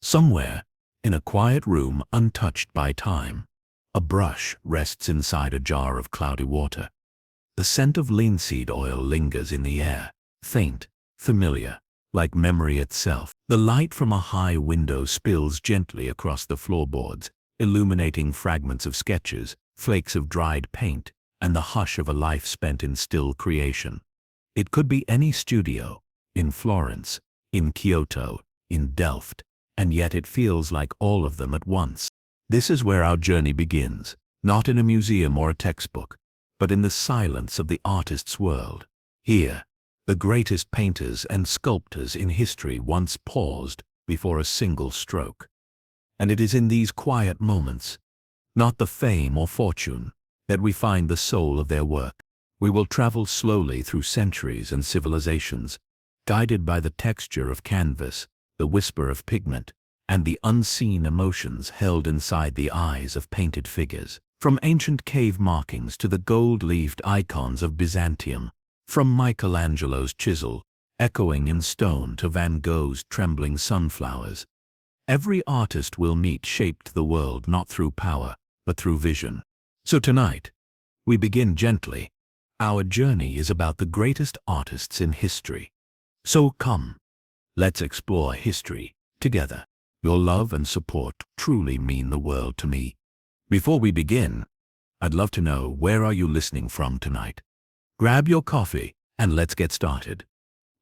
Somewhere, in a quiet room untouched by time, a brush rests inside a jar of cloudy water. The scent of linseed oil lingers in the air, faint, familiar, like memory itself. The light from a high window spills gently across the floorboards, illuminating fragments of sketches, flakes of dried paint, and the hush of a life spent in still creation. It could be any studio, in Florence, in Kyoto, in Delft, and yet it feels like all of them at once. This is where our journey begins, not in a museum or a textbook, but in the silence of the artist's world. Here, the greatest painters and sculptors in history once paused before a single stroke. And it is in these quiet moments, not the fame or fortune, that we find the soul of their work. We will travel slowly through centuries and civilizations, guided by the texture of canvas, the whisper of pigment, and the unseen emotions held inside the eyes of painted figures. From ancient cave markings to the gold-leafed icons of Byzantium, from Michelangelo's chisel, echoing in stone, to Van Gogh's trembling sunflowers, every artist will meet shaped the world not through power, but through vision. So tonight, we begin gently. Our journey is about the greatest artists in history. So come, let's explore history together. Your love and support truly mean the world to me. Before we begin, I'd love to know, where are you listening from tonight? Grab your coffee and let's get started.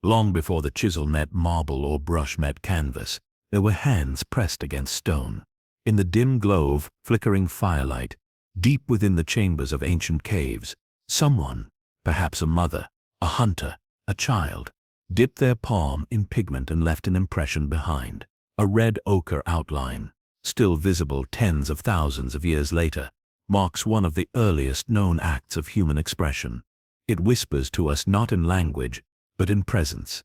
Long before the chisel met marble or brush met canvas, there were hands pressed against stone. In the dim glow of flickering firelight, deep within the chambers of ancient caves, someone, perhaps a mother, a hunter, a child, dipped their palm in pigment and left an impression behind. A red ochre outline, still visible tens of thousands of years later, marks one of the earliest known acts of human expression. It whispers to us not in language, but in presence.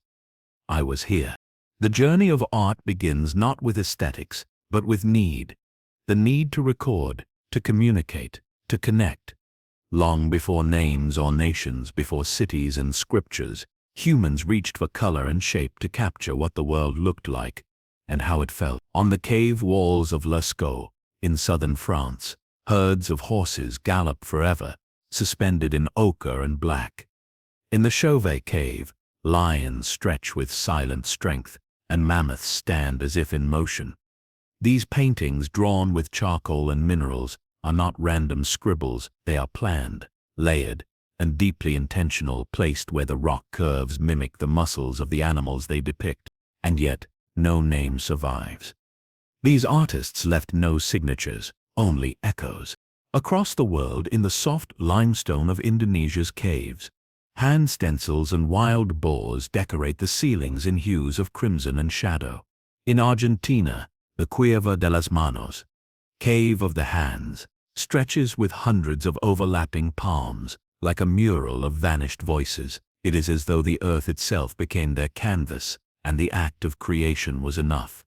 I was here. The journey of art begins not with aesthetics, but with need. The need to record, to communicate, to connect. Long before names or nations, before cities and scriptures, humans reached for color and shape to capture what the world looked like and how it felt. On the cave walls of Lascaux, in southern France, herds of horses gallop forever, suspended in ochre and black. In the Chauvet cave, lions stretch with silent strength, and mammoths stand as if in motion. These paintings, drawn with charcoal and minerals, are not random scribbles. They are planned, layered, and deeply intentional, placed where the rock curves mimic the muscles of the animals they depict. And yet, no name survives. These artists left no signatures, only echoes. Across the world, in the soft limestone of Indonesia's caves, hand stencils and wild boars decorate the ceilings in hues of crimson and shadow. In Argentina, the Cueva de las Manos, cave of the hands, stretches with hundreds of overlapping palms, like a mural of vanished voices. It is as though the earth itself became their canvas, and the act of creation was enough.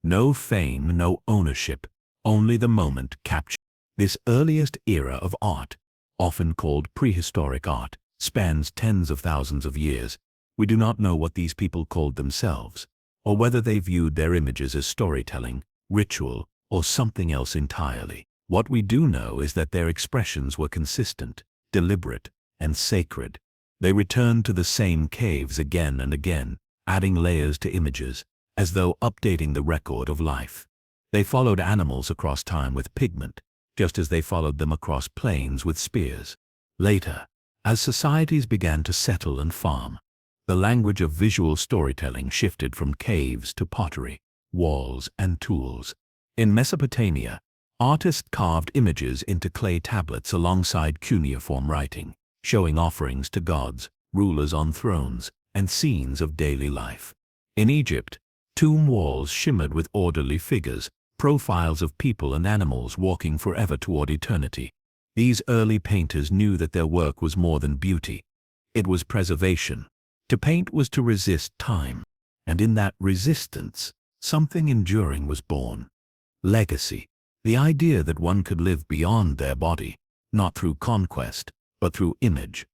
No fame, no ownership, only the moment captured. This earliest era of art, often called prehistoric art, spans tens of thousands of years. We do not know what these people called themselves, or whether they viewed their images as storytelling, ritual, or something else entirely. What we do know is that their expressions were consistent, deliberate, and sacred. They returned to the same caves again and again, adding layers to images, as though updating the record of life. They followed animals across time with pigment, just as they followed them across plains with spears. Later, as societies began to settle and farm, the language of visual storytelling shifted from caves to pottery, walls, and tools. In Mesopotamia, artists carved images into clay tablets alongside cuneiform writing, showing offerings to gods, rulers on thrones, and scenes of daily life. In Egypt, tomb walls shimmered with orderly figures, profiles of people and animals walking forever toward eternity. These early painters knew that their work was more than beauty. It was preservation. To paint was to resist time, and in that resistance, something enduring was born. Legacy, the idea that one could live beyond their body, not through conquest, but through image.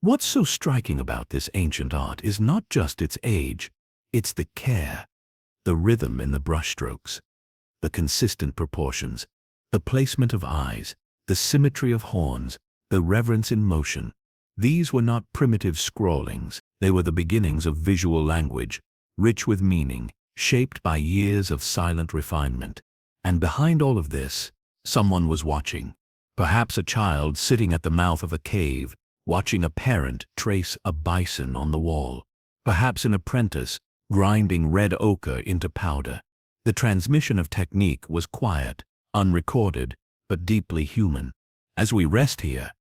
What's so striking about this ancient art is not just its age, it's the care. the rhythm in the brushstrokes, the consistent proportions, the placement of eyes, the symmetry of horns, the reverence in motion. These were not primitive scrawlings, they were the beginnings of visual language, rich with meaning, shaped by years of silent refinement. And behind all of this, someone was watching. Perhaps a child sitting at the mouth of a cave, watching a parent trace a bison on the wall. Perhaps an apprentice, grinding red ochre into powder. The transmission of technique was quiet, unrecorded, but deeply human. As we rest here,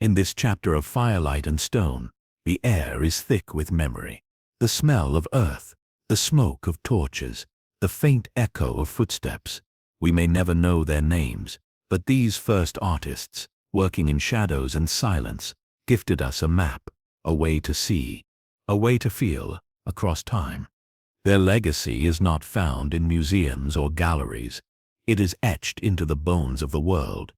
in this chapter of firelight and stone, the air is thick with memory. The smell of earth, the smoke of torches, the faint echo of footsteps. We may never know their names, but these first artists, working in shadows and silence, gifted us a map, a way to see, a way to feel, across time. Their legacy is not found in museums or galleries. It is etched into the bones of the world.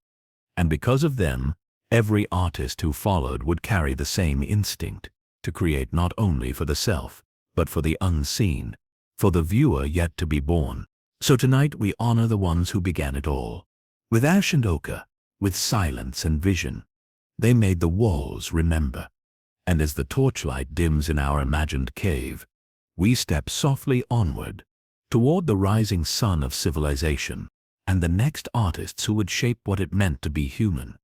And because of them, every artist who followed would carry the same instinct, to create not only for the self, but for the unseen, for the viewer yet to be born. So tonight we honor the ones who began it all. With ash and ochre, with silence and vision, they made the walls remember. And as the torchlight dims in our imagined cave, we step softly onward, toward the rising sun of civilization, and the next artists who would shape what it meant to be human.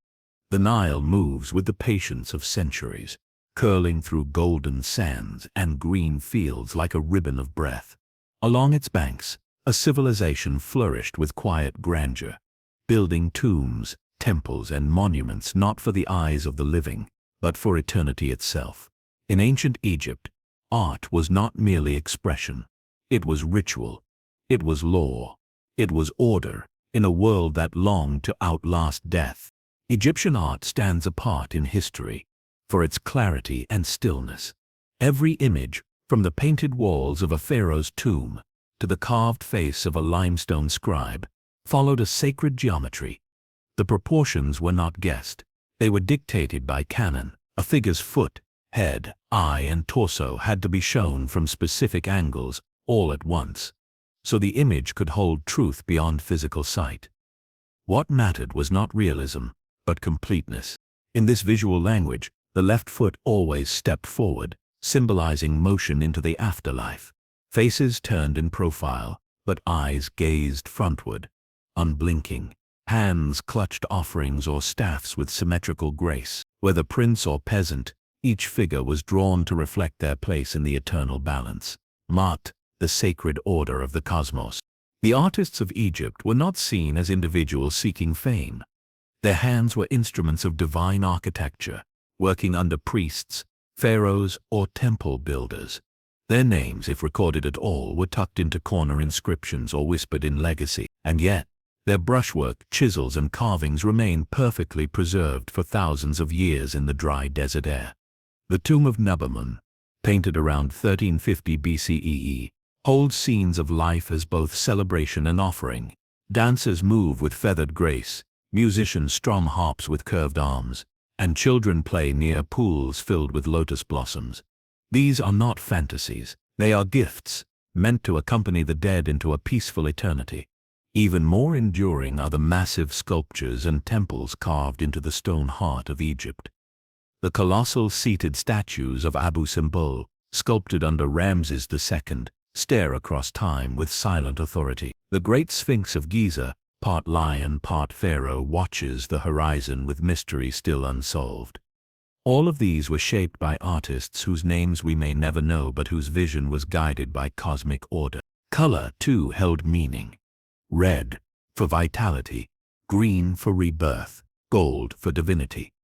The Nile moves with the patience of centuries, curling through golden sands and green fields like a ribbon of breath. Along its banks, a civilization flourished with quiet grandeur, building tombs, temples, and monuments not for the eyes of the living, but for eternity itself. In ancient Egypt, art was not merely expression. It was ritual. It was law. It was order in a world that longed to outlast death. Egyptian art stands apart in history for its clarity and stillness. Every image, from the painted walls of a pharaoh's tomb to the carved face of a limestone scribe, followed a sacred geometry. The proportions were not guessed. They were dictated by canon. A figure's foot, head, eye, and torso had to be shown from specific angles, all at once, so the image could hold truth beyond physical sight. What mattered was not realism, but completeness. In this visual language, the left foot always stepped forward, symbolizing motion into the afterlife. Faces turned in profile, but eyes gazed frontward, unblinking. Hands clutched offerings or staffs with symmetrical grace. Whether prince or peasant, each figure was drawn to reflect their place in the eternal balance. Mat, the sacred order of the cosmos. The artists of Egypt were not seen as individuals seeking fame. Their hands were instruments of divine architecture, working under priests, pharaohs, or temple builders. Their names, if recorded at all, were tucked into corner inscriptions or whispered in legacy, and yet their brushwork, chisels, and carvings remain perfectly preserved for thousands of years in the dry desert air. The tomb of Nabamun, painted around 1350 BCE, holds scenes of life as both celebration and offering. Dancers move with feathered grace, musicians strum harps with curved arms, and children play near pools filled with lotus blossoms. These are not fantasies, they are gifts, meant to accompany the dead into a peaceful eternity. Even more enduring are the massive sculptures and temples carved into the stone heart of Egypt. The colossal seated statues of Abu Simbel, sculpted under Ramses II, stare across time with silent authority. The great Sphinx of Giza, part lion, part pharaoh, watches the horizon with mystery still unsolved. All of these were shaped by artists whose names we may never know but whose vision was guided by cosmic order. Color, too, held meaning. Red for vitality, green for rebirth, gold for divinity.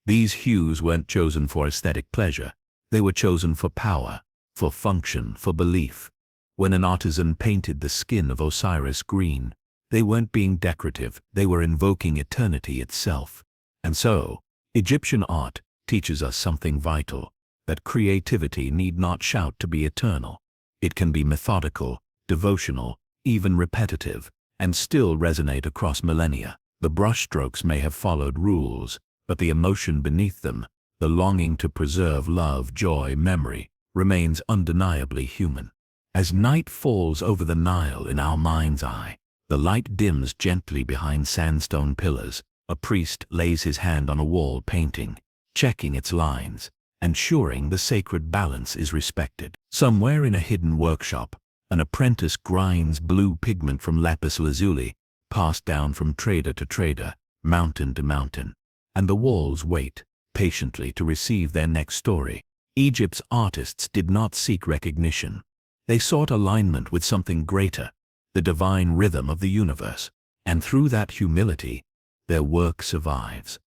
These hues weren't chosen for aesthetic pleasure. They were chosen for power, for function, for belief. When an artisan painted the skin of Osiris green, they weren't being decorative, they were invoking eternity itself. And so, Egyptian art teaches us something vital, that creativity need not shout to be eternal. It can be methodical, devotional, even repetitive, and still resonate across millennia. The brushstrokes may have followed rules, but the emotion beneath them, the longing to preserve love, joy, memory, remains undeniably human. As night falls over the Nile in our mind's eye, the light dims gently behind sandstone pillars. A priest lays his hand on a wall painting, checking its lines, ensuring the sacred balance is respected. Somewhere in a hidden workshop, an apprentice grinds blue pigment from lapis lazuli, passed down from trader to trader, mountain to mountain, and the walls wait patiently to receive their next story. Egypt's artists did not seek recognition. They sought alignment with something greater, the divine rhythm of the universe, and through that humility, their work survives.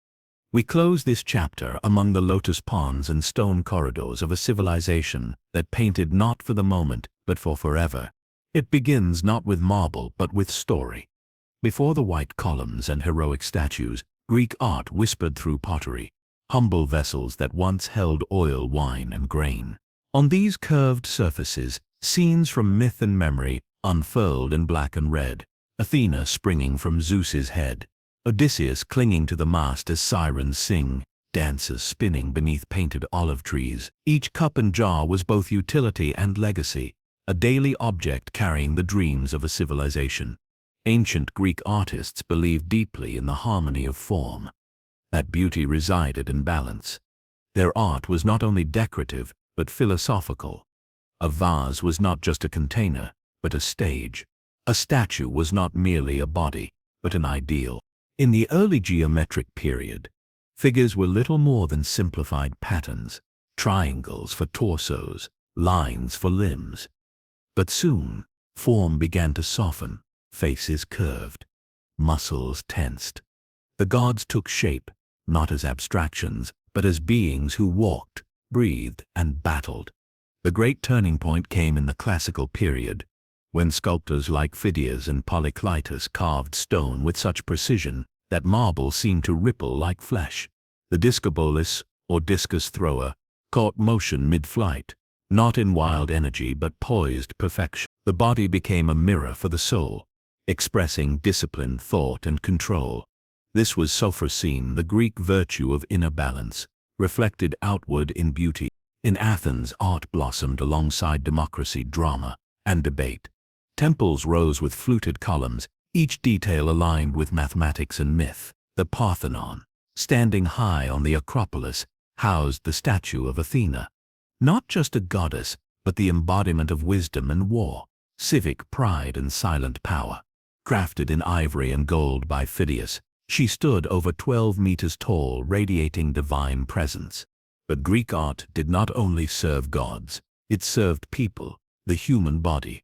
We close this chapter among the lotus ponds and stone corridors of a civilization that painted not for the moment, but for forever. It begins not with marble, but with story. Before the white columns and heroic statues, Greek art whispered through pottery, humble vessels that once held oil, wine, and grain. On these curved surfaces, scenes from myth and memory unfurled in black and red. Athena springing from Zeus's head, Odysseus clinging to the mast as sirens sing, dancers spinning beneath painted olive trees. Each cup and jar was both utility and legacy, a daily object carrying the dreams of a civilization. Ancient Greek artists believed deeply in the harmony of form. That beauty resided in balance. Their art was not only decorative, but philosophical. A vase was not just a container, but a stage. A statue was not merely a body, but an ideal. In the early geometric period, figures were little more than simplified patterns, triangles for torsos, lines for limbs. But soon, form began to soften, faces curved, muscles tensed. The gods took shape, not as abstractions, but as beings who walked, breathed, and battled. The great turning point came in the classical period, when sculptors like Phidias and Polykleitos carved stone with such precision that marble seemed to ripple like flesh. The discobolus, or discus thrower, caught motion mid-flight, not in wild energy but poised perfection. The body became a mirror for the soul, expressing discipline, thought, and control. This was Sophrosyne, the Greek virtue of inner balance, reflected outward in beauty. In Athens, art blossomed alongside democracy, drama, and debate. Temples rose with fluted columns, each detail aligned with mathematics and myth. The Parthenon, standing high on the Acropolis, housed the statue of Athena. Not just a goddess, but the embodiment of wisdom and war, civic pride and silent power. Crafted in ivory and gold by Phidias, she stood over 12 meters tall, radiating divine presence. But Greek art did not only serve gods, it served people, the human body,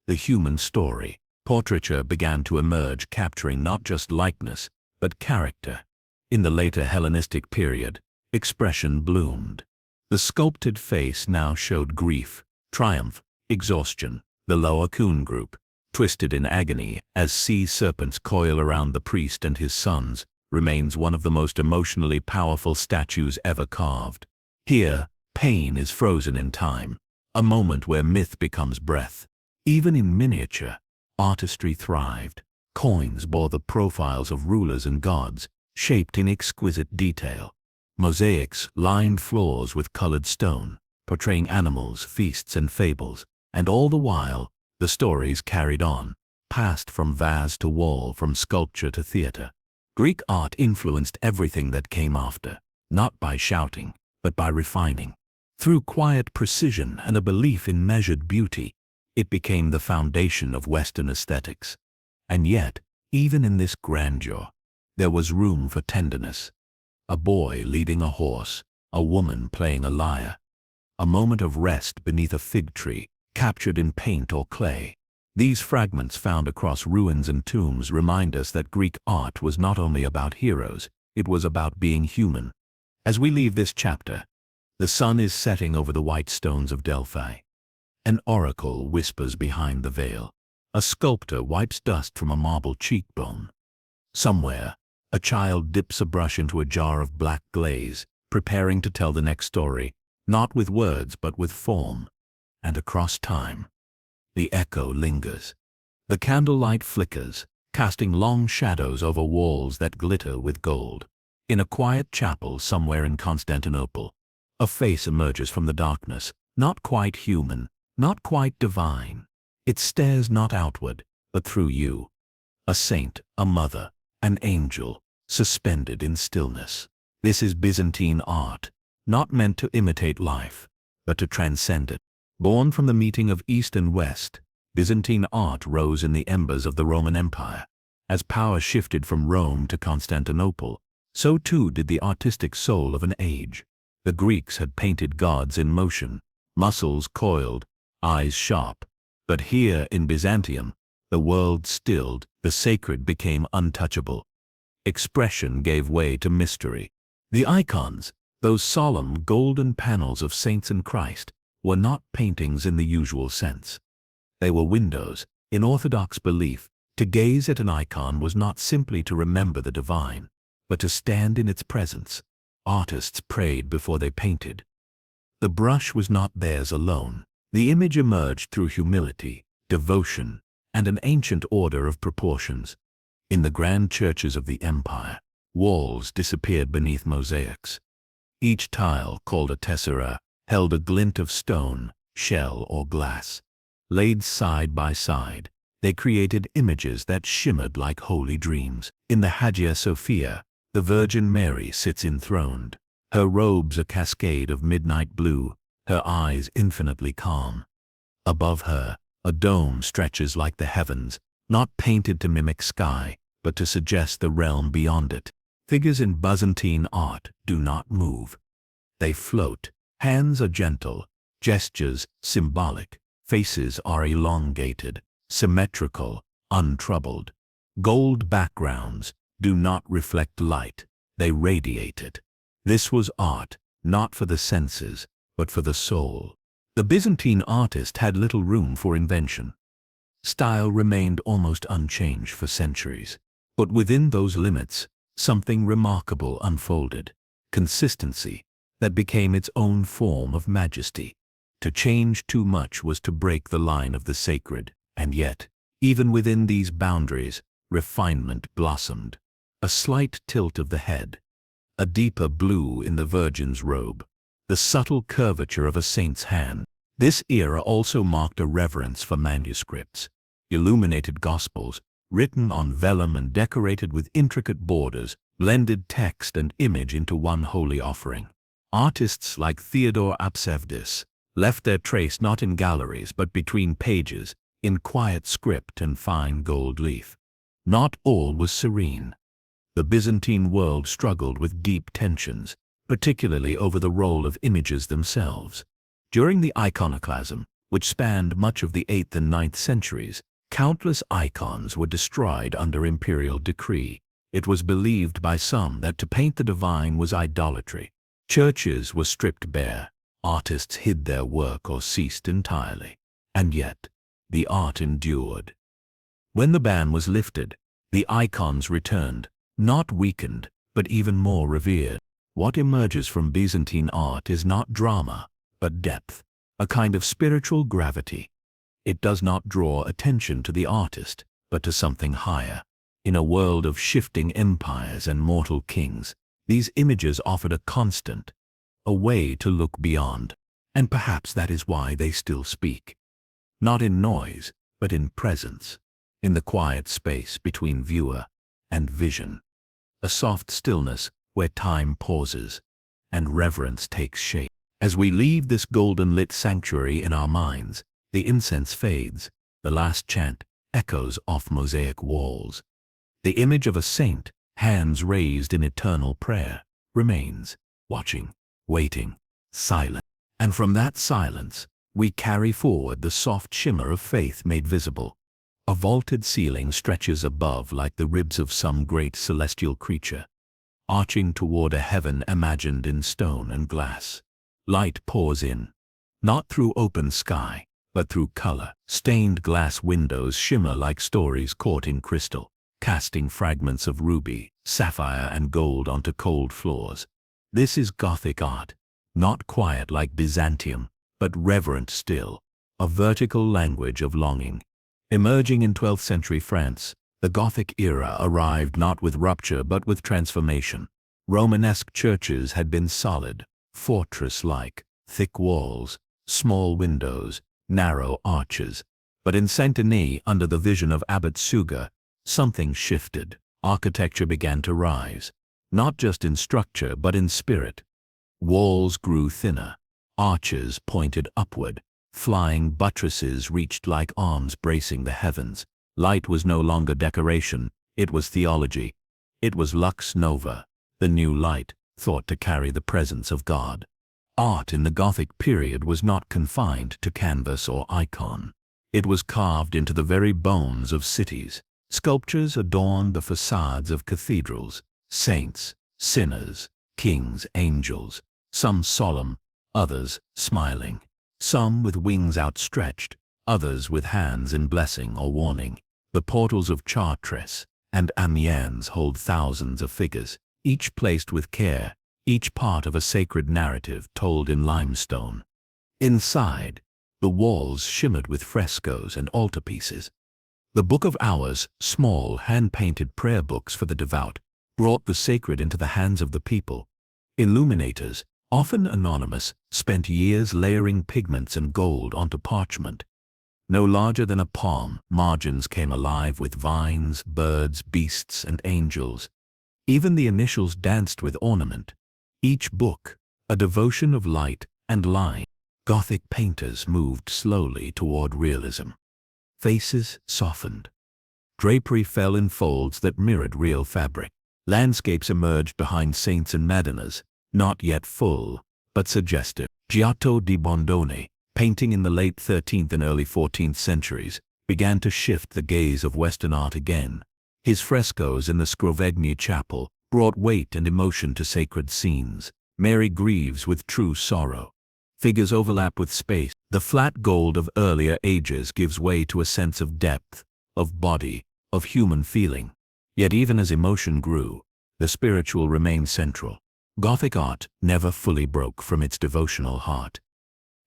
the human story. Portraiture began to emerge, capturing not just likeness, but character. In the later Hellenistic period, expression bloomed. The sculpted face now showed grief, triumph, exhaustion. The Laocoon group, twisted in agony as sea serpents coil around the priest and his sons, remains one of the most emotionally powerful statues ever carved. Here, pain is frozen in time, a moment where myth becomes breath. Even in miniature, artistry thrived. Coins bore the profiles of rulers and gods, shaped in exquisite detail. Mosaics lined floors with colored stone, portraying animals, feasts, and fables. And all the while, the stories carried on, passed from vase to wall, from sculpture to theater. Greek art influenced everything that came after, not by shouting, but by refining. Through quiet precision and a belief in measured beauty, it became the foundation of Western aesthetics. And yet, even in this grandeur, there was room for tenderness. A boy leading a horse, a woman playing a lyre, a moment of rest beneath a fig tree, captured in paint or clay. These fragments found across ruins and tombs remind us that Greek art was not only about heroes, it was about being human. As we leave this chapter, the sun is setting over the white stones of Delphi. An oracle whispers behind the veil. A sculptor wipes dust from a marble cheekbone. Somewhere, a child dips a brush into a jar of black glaze, preparing to tell the next story, not with words but with form. And across time, the echo lingers. The candlelight flickers, casting long shadows over walls that glitter with gold. In a quiet chapel somewhere in Constantinople, a face emerges from the darkness, not quite human, not quite divine. It stares not outward, but through you. A saint, a mother, an angel, suspended in stillness. This is Byzantine art, not meant to imitate life, but to transcend it. Born from the meeting of East and West, Byzantine art rose in the embers of the Roman Empire. As power shifted from Rome to Constantinople, so too did the artistic soul of an age. The Greeks had painted gods in motion, muscles coiled, eyes sharp. But here in Byzantium, the world stilled, the sacred became untouchable. Expression gave way to mystery. The icons, those solemn golden panels of saints and Christ, were not paintings in the usual sense. They were windows. In Orthodox belief, to gaze at an icon was not simply to remember the divine, but to stand in its presence. Artists prayed before they painted. The brush was not theirs alone. The image emerged through humility, devotion, and an ancient order of proportions. In the grand churches of the empire, walls disappeared beneath mosaics. Each tile, called a tessera, held a glint of stone, shell, or glass. Laid side by side, they created images that shimmered like holy dreams. In the Hagia Sophia, the Virgin Mary sits enthroned. Her robes a cascade of midnight blue, her eyes infinitely calm. Above her, a dome stretches like the heavens, not painted to mimic sky, but to suggest the realm beyond it. Figures in Byzantine art do not move. They float. Hands are gentle, gestures symbolic, faces are elongated, symmetrical, untroubled. Gold backgrounds do not reflect light, they radiate it. This was art, not for the senses, but for the soul. The Byzantine artist had little room for invention. Style remained almost unchanged for centuries. But within those limits, something remarkable unfolded. Consistency that became its own form of majesty. To change too much was to break the line of the sacred, and yet, even within these boundaries, refinement blossomed. A slight tilt of the head, a deeper blue in the Virgin's robe, the subtle curvature of a saint's hand. This era also marked a reverence for manuscripts, illuminated gospels, written on vellum and decorated with intricate borders, blended text and image into one holy offering. Artists like Theodore Apsevdis left their trace not in galleries but between pages, in quiet script and fine gold leaf. Not all was serene. The Byzantine world struggled with deep tensions, particularly over the role of images themselves. During the iconoclasm, which spanned much of the 8th and 9th centuries, countless icons were destroyed under imperial decree. It was believed by some that to paint the divine was idolatry. Churches were stripped bare, artists hid their work or ceased entirely. And yet, the art endured. When the ban was lifted, the icons returned, not weakened, but even more revered. What emerges from Byzantine art is not drama, but depth, a kind of spiritual gravity. It does not draw attention to the artist, but to something higher. In a world of shifting empires and mortal kings, these images offered a constant, a way to look beyond, and perhaps that is why they still speak. Not in noise, but in presence, in the quiet space between viewer and vision. A soft stillness where time pauses and reverence takes shape. As we leave this golden-lit sanctuary in our minds, the incense fades, the last chant echoes off mosaic walls. The image of a saint, hands raised in eternal prayer, remains, watching, waiting, silent. And from that silence, we carry forward the soft shimmer of faith made visible. A vaulted ceiling stretches above like the ribs of some great celestial creature, arching toward a heaven imagined in stone and glass. Light pours in, not through open sky, but through color. Stained glass windows shimmer like stories caught in crystal, casting fragments of ruby, sapphire, and gold onto cold floors. This is Gothic art, not quiet like Byzantium, but reverent still, a vertical language of longing. Emerging in 12th century France, the Gothic era arrived not with rupture but with transformation. Romanesque churches had been solid, fortress-like, thick walls, small windows, narrow arches. But in Saint-Denis, under the vision of Abbot Suger, something shifted. Architecture began to rise, not just in structure but in spirit. Walls grew thinner, arches pointed upward, flying buttresses reached like arms bracing the heavens. Light was no longer decoration, it was theology. It was lux nova, the new light, thought to carry the presence of God. Art in the Gothic period was not confined to canvas or icon. It was carved into the very bones of cities. Sculptures adorned the facades of cathedrals, saints, sinners, kings, angels, some solemn, others smiling, some with wings outstretched, others with hands in blessing or warning. The portals of Chartres and Amiens hold thousands of figures, each placed with care, each part of a sacred narrative told in limestone. Inside, the walls shimmered with frescoes and altarpieces. The Book of Hours, small hand-painted prayer books for the devout, brought the sacred into the hands of the people. Illuminators, often anonymous, spent years layering pigments and gold onto parchment. No larger than a palm, margins came alive with vines, birds, beasts, and angels. Even the initials danced with ornament. Each book, a devotion of light and line. Gothic painters moved slowly toward realism. Faces softened. Drapery fell in folds that mirrored real fabric. Landscapes emerged behind saints and Madonnas, not yet full, but suggestive. Giotto di Bondone, painting in the late 13th and early 14th centuries, began to shift the gaze of Western art again. His frescoes in the Scrovegni Chapel brought weight and emotion to sacred scenes. Mary grieves with true sorrow. Figures overlap with space. The flat gold of earlier ages gives way to a sense of depth, of body, of human feeling. Yet even as emotion grew, the spiritual remained central. Gothic art never fully broke from its devotional heart.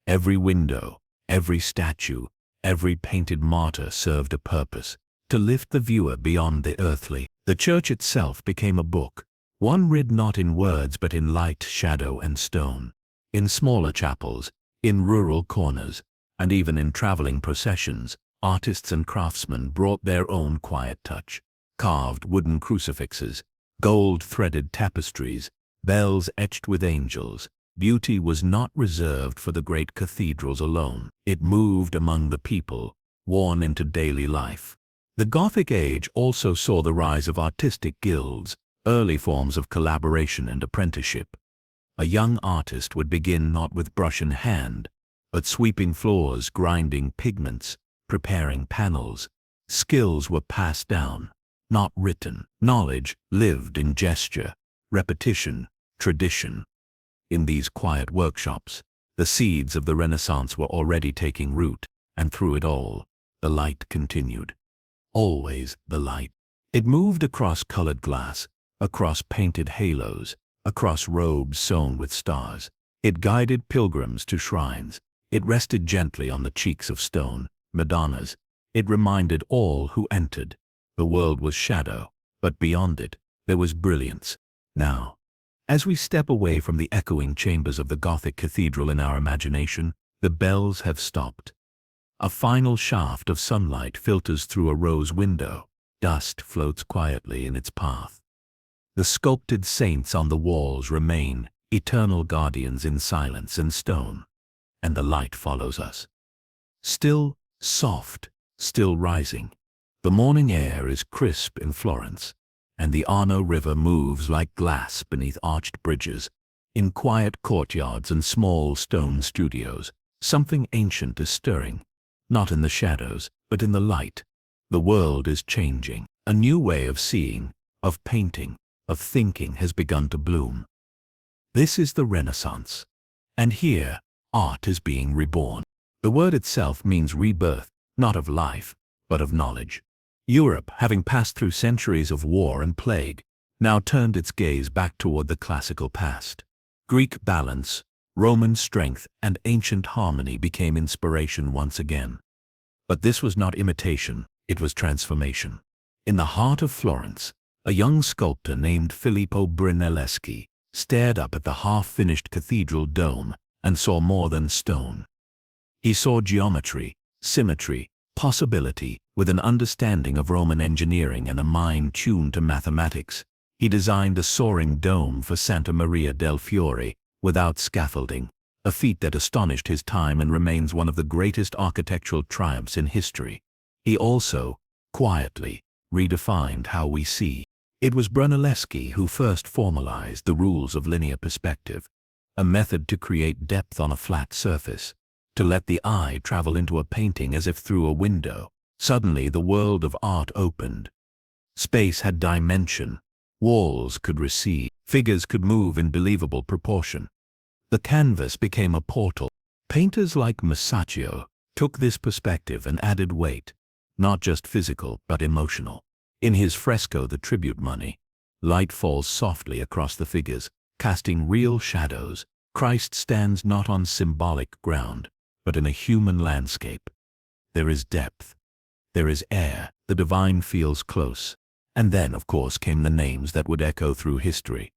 Every window, every statue, every painted martyr served a purpose, to lift the viewer beyond the earthly. The church itself became a book, one read not in words but in light, shadow, and stone. In smaller chapels, in rural corners, and even in traveling processions, artists and craftsmen brought their own quiet touch. Carved wooden crucifixes, gold-threaded tapestries, bells etched with angels. Beauty was not reserved for the great cathedrals alone. It moved among the people, worn into daily life. The Gothic age also saw the rise of artistic guilds, early forms of collaboration and apprenticeship. A young artist would begin not with brush in hand, but sweeping floors, grinding pigments, preparing panels. Skills were passed down, not written. Knowledge lived in gesture, repetition, tradition. In these quiet workshops, the seeds of the Renaissance were already taking root, and through it all, the light continued. Always the light. It moved across colored glass, across painted halos, across robes sewn with stars. It guided pilgrims to shrines. It rested gently on the cheeks of stone, Madonnas. It reminded all who entered. The world was shadow, but beyond it, there was brilliance. Now, as we step away from the echoing chambers of the Gothic cathedral in our imagination, the bells have stopped. A final shaft of sunlight filters through a rose window. Dust floats quietly in its path. The sculpted saints on the walls remain, eternal guardians in silence and stone. And the light follows us. Still soft, still rising. The morning air is crisp in Florence, and the Arno River moves like glass beneath arched bridges. In quiet courtyards and small stone studios, something ancient is stirring, not in the shadows, but in the light. The world is changing. A new way of seeing, of painting, of thinking has begun to bloom. This is the Renaissance. And here, art is being reborn. The word itself means rebirth, not of life, but of knowledge. Europe, having passed through centuries of war and plague, now turned its gaze back toward the classical past. Greek balance, Roman strength, and ancient harmony became inspiration once again. But this was not imitation, it was transformation. In the heart of Florence, a young sculptor named Filippo Brunelleschi stared up at the half-finished cathedral dome and saw more than stone. He saw geometry, symmetry, possibility, with an understanding of Roman engineering and a mind tuned to mathematics. He designed a soaring dome for Santa Maria del Fiore without scaffolding, a feat that astonished his time and remains one of the greatest architectural triumphs in history. He also, quietly, redefined how we see. It was Brunelleschi who first formalized the rules of linear perspective, a method to create depth on a flat surface, to let the eye travel into a painting as if through a window. Suddenly the world of art opened. Space had dimension. Walls could recede. Figures could move in believable proportion. The canvas became a portal. Painters like Masaccio took this perspective and added weight, not just physical but emotional. In his fresco The Tribute Money, light falls softly across the figures, casting real shadows. Christ stands not on symbolic ground, but in a human landscape. There is depth. There is air. The divine feels close. And then, of course, came the names that would echo through history.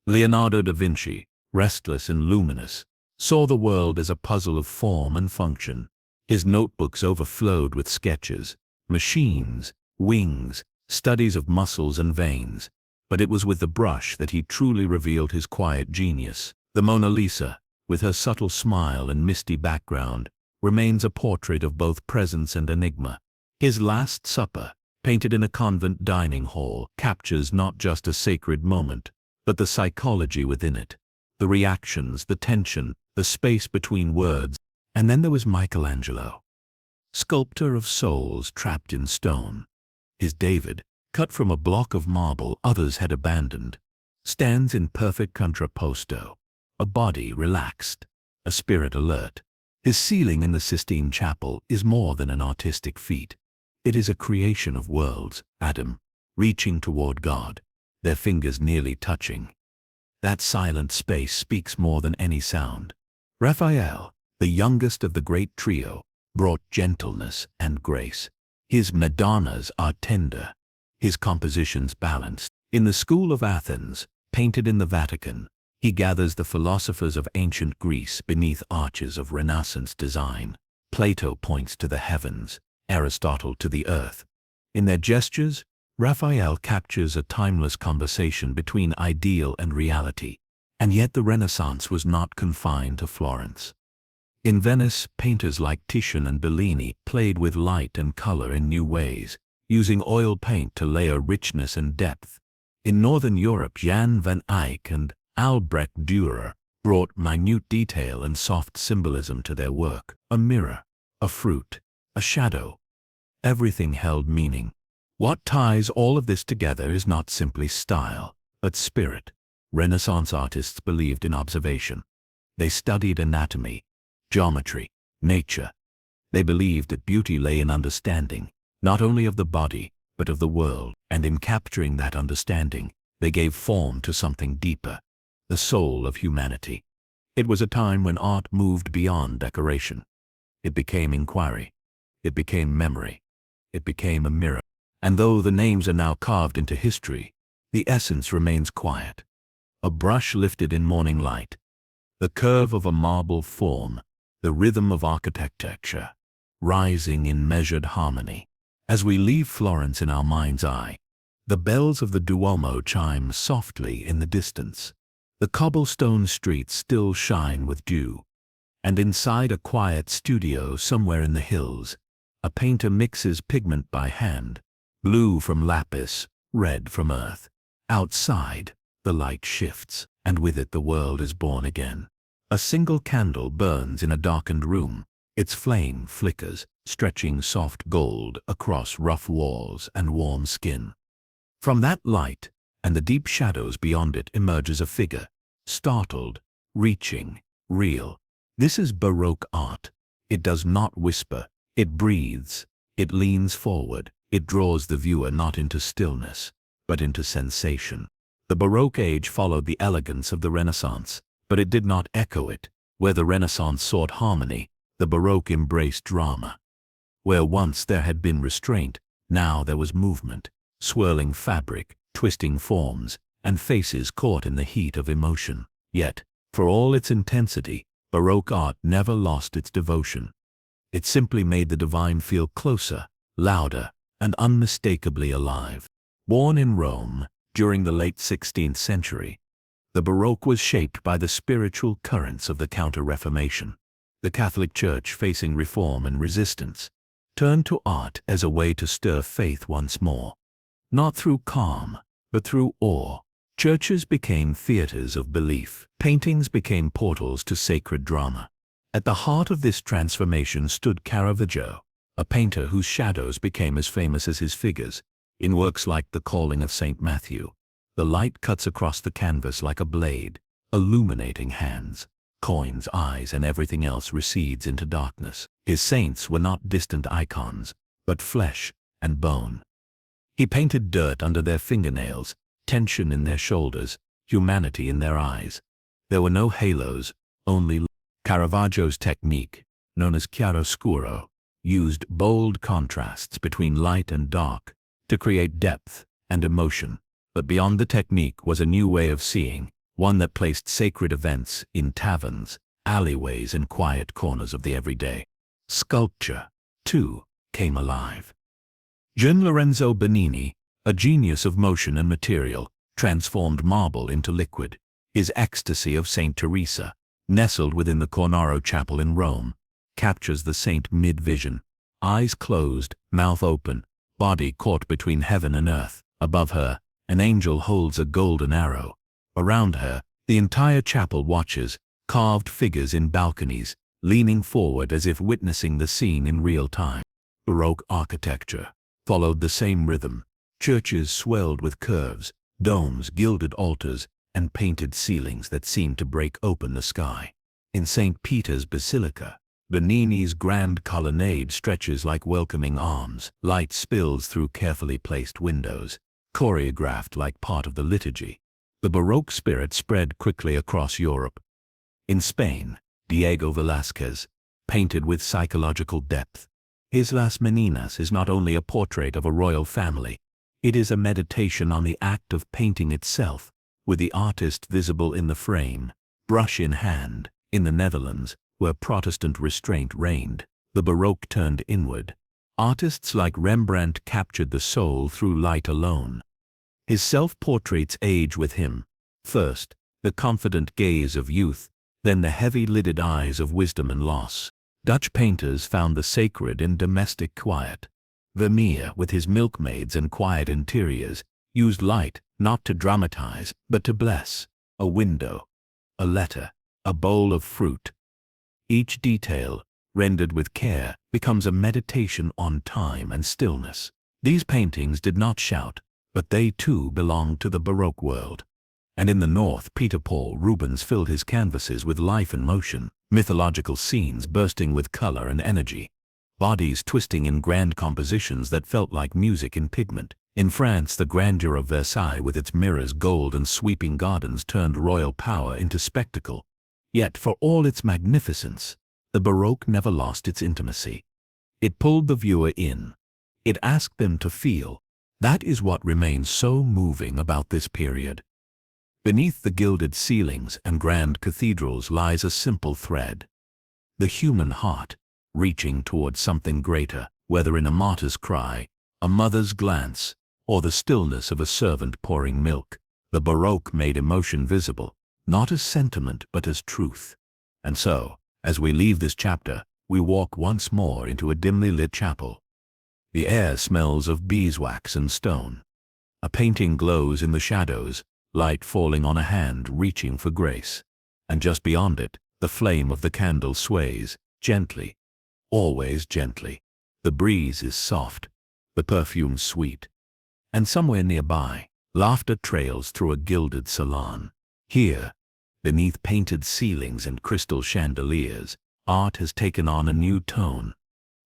Leonardo da Vinci, restless and luminous, saw the world as a puzzle of form and function. His notebooks overflowed with sketches, machines, wings, studies of muscles and veins. But it was with the brush that he truly revealed his quiet genius. The Mona Lisa, with her subtle smile and misty background, remains a portrait of both presence and enigma. His Last Supper, painted in a convent dining hall, captures not just a sacred moment, but the psychology within it, the reactions, the tension, the space between words. And then there was Michelangelo, sculptor of souls trapped in stone. His David, cut from a block of marble others had abandoned, stands in perfect contrapposto, a body relaxed, a spirit alert. His ceiling in the Sistine Chapel is more than an artistic feat. It is a creation of worlds, Adam, reaching toward God, their fingers nearly touching. That silent space speaks more than any sound. Raphael, the youngest of the great trio, brought gentleness and grace. His Madonnas are tender, his compositions balanced. In the School of Athens, painted in the Vatican, he gathers the philosophers of ancient Greece beneath arches of Renaissance design. Plato points to the heavens, Aristotle to the earth. In their gestures, Raphael captures a timeless conversation between ideal and reality. And yet the Renaissance was not confined to Florence. In Venice, painters like Titian and Bellini played with light and color in new ways, using oil paint to layer richness and depth. In Northern Europe, Jan van Eyck and Albrecht Dürer brought minute detail and soft symbolism to their work. A mirror, a fruit, a shadow. Everything held meaning. What ties all of this together is not simply style, but spirit. Renaissance artists believed in observation. They studied anatomy, geometry, nature. They believed that beauty lay in understanding, not only of the body, but of the world. And in capturing that understanding, they gave form to something deeper, the soul of humanity. It was a time when art moved beyond decoration. It became inquiry. It became memory. It became a mirror. And though the names are now carved into history, the essence remains quiet. A brush lifted in morning light, the curve of a marble form, the rhythm of architecture, rising in measured harmony. As we leave Florence in our mind's eye, the bells of the Duomo chime softly in the distance. The cobblestone streets still shine with dew. And inside a quiet studio somewhere in the hills, a painter mixes pigment by hand, blue from lapis, red from earth. Outside, the light shifts, and with it the world is born again. A single candle burns in a darkened room. Its flame flickers, stretching soft gold across rough walls and warm skin. From that light, and the deep shadows beyond it, emerges a figure, startled, reaching, real. This is Baroque art. It does not whisper, it breathes, it leans forward, it draws the viewer not into stillness, but into sensation. The Baroque age followed the elegance of the Renaissance, but it did not echo it. Where the Renaissance sought harmony, the Baroque embraced drama. Where once there had been restraint, now there was movement, swirling fabric, twisting forms, and faces caught in the heat of emotion. Yet, for all its intensity, Baroque art never lost its devotion. It simply made the divine feel closer, louder, and unmistakably alive. Born in Rome during the late 16th century, the Baroque was shaped by the spiritual currents of the Counter-Reformation. The Catholic Church, facing reform and resistance, turned to art as a way to stir faith once more. Not through calm, but through awe. Churches became theaters of belief. Paintings became portals to sacred drama. At the heart of this transformation stood Caravaggio, a painter whose shadows became as famous as his figures. In works like The Calling of St. Matthew, the light cuts across the canvas like a blade, illuminating hands, coins, eyes, and everything else recedes into darkness. His saints were not distant icons, but flesh and bone. He painted dirt under their fingernails, tension in their shoulders, humanity in their eyes. There were no halos, only light. Caravaggio's technique, known as chiaroscuro, used bold contrasts between light and dark to create depth and emotion. But beyond the technique was a new way of seeing, one that placed sacred events in taverns, alleyways, and quiet corners of the everyday. Sculpture, too, came alive. Gian Lorenzo Bernini, a genius of motion and material, transformed marble into liquid. His Ecstasy of St. Teresa, nestled within the Cornaro Chapel in Rome, captures the saint mid-vision, eyes closed, mouth open, body caught between heaven and earth. Above her, an angel holds a golden arrow. Around her, the entire chapel watches, carved figures in balconies, leaning forward as if witnessing the scene in real time. Baroque architecture followed the same rhythm. Churches swelled with curves, domes, gilded altars, and painted ceilings that seemed to break open the sky. In St. Peter's Basilica, Bernini's grand colonnade stretches like welcoming arms. Light spills through carefully placed windows, choreographed like part of the liturgy. The Baroque spirit spread quickly across Europe. In Spain, Diego Velázquez painted with psychological depth. His Las Meninas is not only a portrait of a royal family, it is a meditation on the act of painting itself, with the artist visible in the frame, brush in hand. In the Netherlands, where Protestant restraint reigned, the Baroque turned inward. Artists like Rembrandt captured the soul through light alone. His self-portraits age with him. First, the confident gaze of youth, then the heavy-lidded eyes of wisdom and loss. Dutch painters found the sacred in domestic quiet. Vermeer, with his milkmaids and quiet interiors, used light not to dramatize, but to bless. A window, a letter, a bowl of fruit. Each detail, rendered with care, becomes a meditation on time and stillness. These paintings did not shout, but they too belonged to the Baroque world. And in the north, Peter Paul Rubens filled his canvases with life and motion, mythological scenes bursting with color and energy, bodies twisting in grand compositions that felt like music in pigment. In France, the grandeur of Versailles with its mirrors, gold, and sweeping gardens turned royal power into spectacle. Yet, for all its magnificence, the Baroque never lost its intimacy. It pulled the viewer in. It asked them to feel. That is what remains so moving about this period. Beneath the gilded ceilings and grand cathedrals lies a simple thread. The human heart, reaching towards something greater, whether in a martyr's cry, a mother's glance, or the stillness of a servant pouring milk. The Baroque made emotion visible, not as sentiment but as truth. And so, as we leave this chapter, we walk once more into a dimly lit chapel. The air smells of beeswax and stone. A painting glows in the shadows, light falling on a hand reaching for grace. And just beyond it, the flame of the candle sways, gently, always gently. The breeze is soft, the perfume sweet. And somewhere nearby, laughter trails through a gilded salon. Here, beneath painted ceilings and crystal chandeliers, art has taken on a new tone.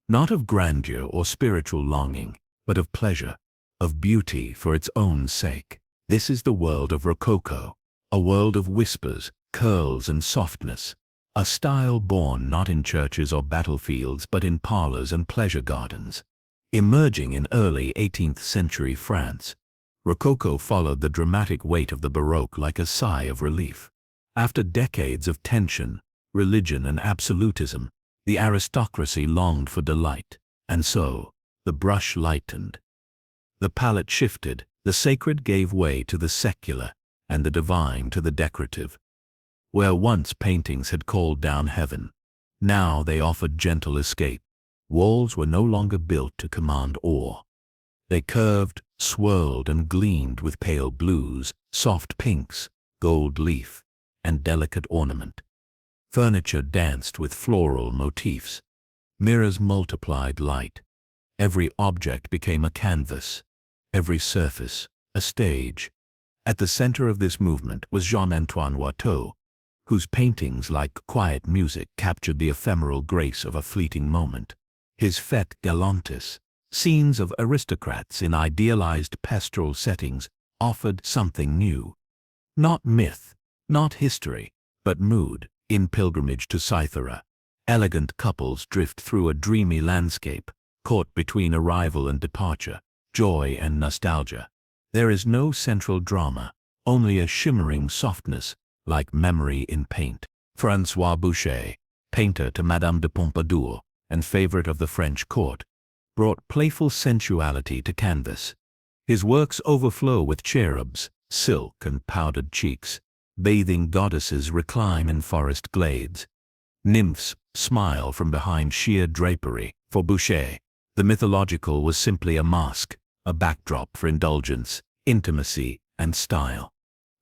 Not of grandeur or spiritual longing, but of pleasure, of beauty for its own sake. This is the world of Rococo, a world of whispers, curls, and softness. A style born not in churches or battlefields but in parlors and pleasure gardens. Emerging in early 18th century France, Rococo followed the dramatic weight of the Baroque like a sigh of relief. After decades of tension, religion, and absolutism, The aristocracy longed for delight, and so the brush lightened. The palette shifted, the sacred gave way to the secular, and the divine to the decorative. Where once paintings had called down heaven, now they offered gentle escape. Walls were no longer built to command awe. They curved, swirled, and gleamed with pale blues, soft pinks, gold leaf, and delicate ornament. Furniture danced with floral motifs. Mirrors multiplied light. Every object became a canvas, every surface a stage. At the center of this movement was Jean-Antoine Watteau, whose paintings, like quiet music, captured the ephemeral grace of a fleeting moment. His Fêtes Galantes, scenes of aristocrats in idealized pastoral settings, offered something new. Not myth, not history, but mood. In Pilgrimage to Cythera, elegant couples drift through a dreamy landscape, caught between arrival and departure, joy and nostalgia. There is no central drama, only a shimmering softness, like memory in paint. François Boucher, painter to Madame de Pompadour and favorite of the French court, brought playful sensuality to canvas. His works overflow with cherubs, silk and powdered cheeks. Bathing goddesses recline in forest glades. Nymphs smile from behind sheer drapery. For Boucher, the mythological was simply a mask, a backdrop for indulgence, intimacy, and style.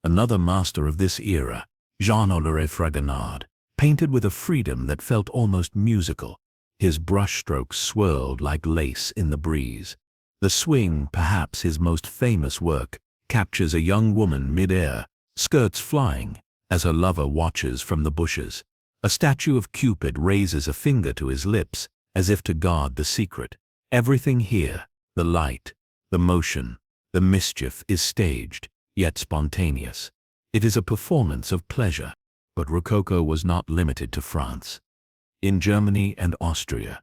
Another master of this era, Jean-Honoré Fragonard, painted with a freedom that felt almost musical. His brushstrokes swirled like lace in the breeze. The Swing, perhaps his most famous work, captures a young woman mid-air, skirts flying, as her lover watches from the bushes. A statue of Cupid raises a finger to his lips, as if to guard the secret. Everything here, the light, the motion, the mischief, is staged, yet spontaneous. It is a performance of pleasure. But Rococo was not limited to France. In Germany and Austria,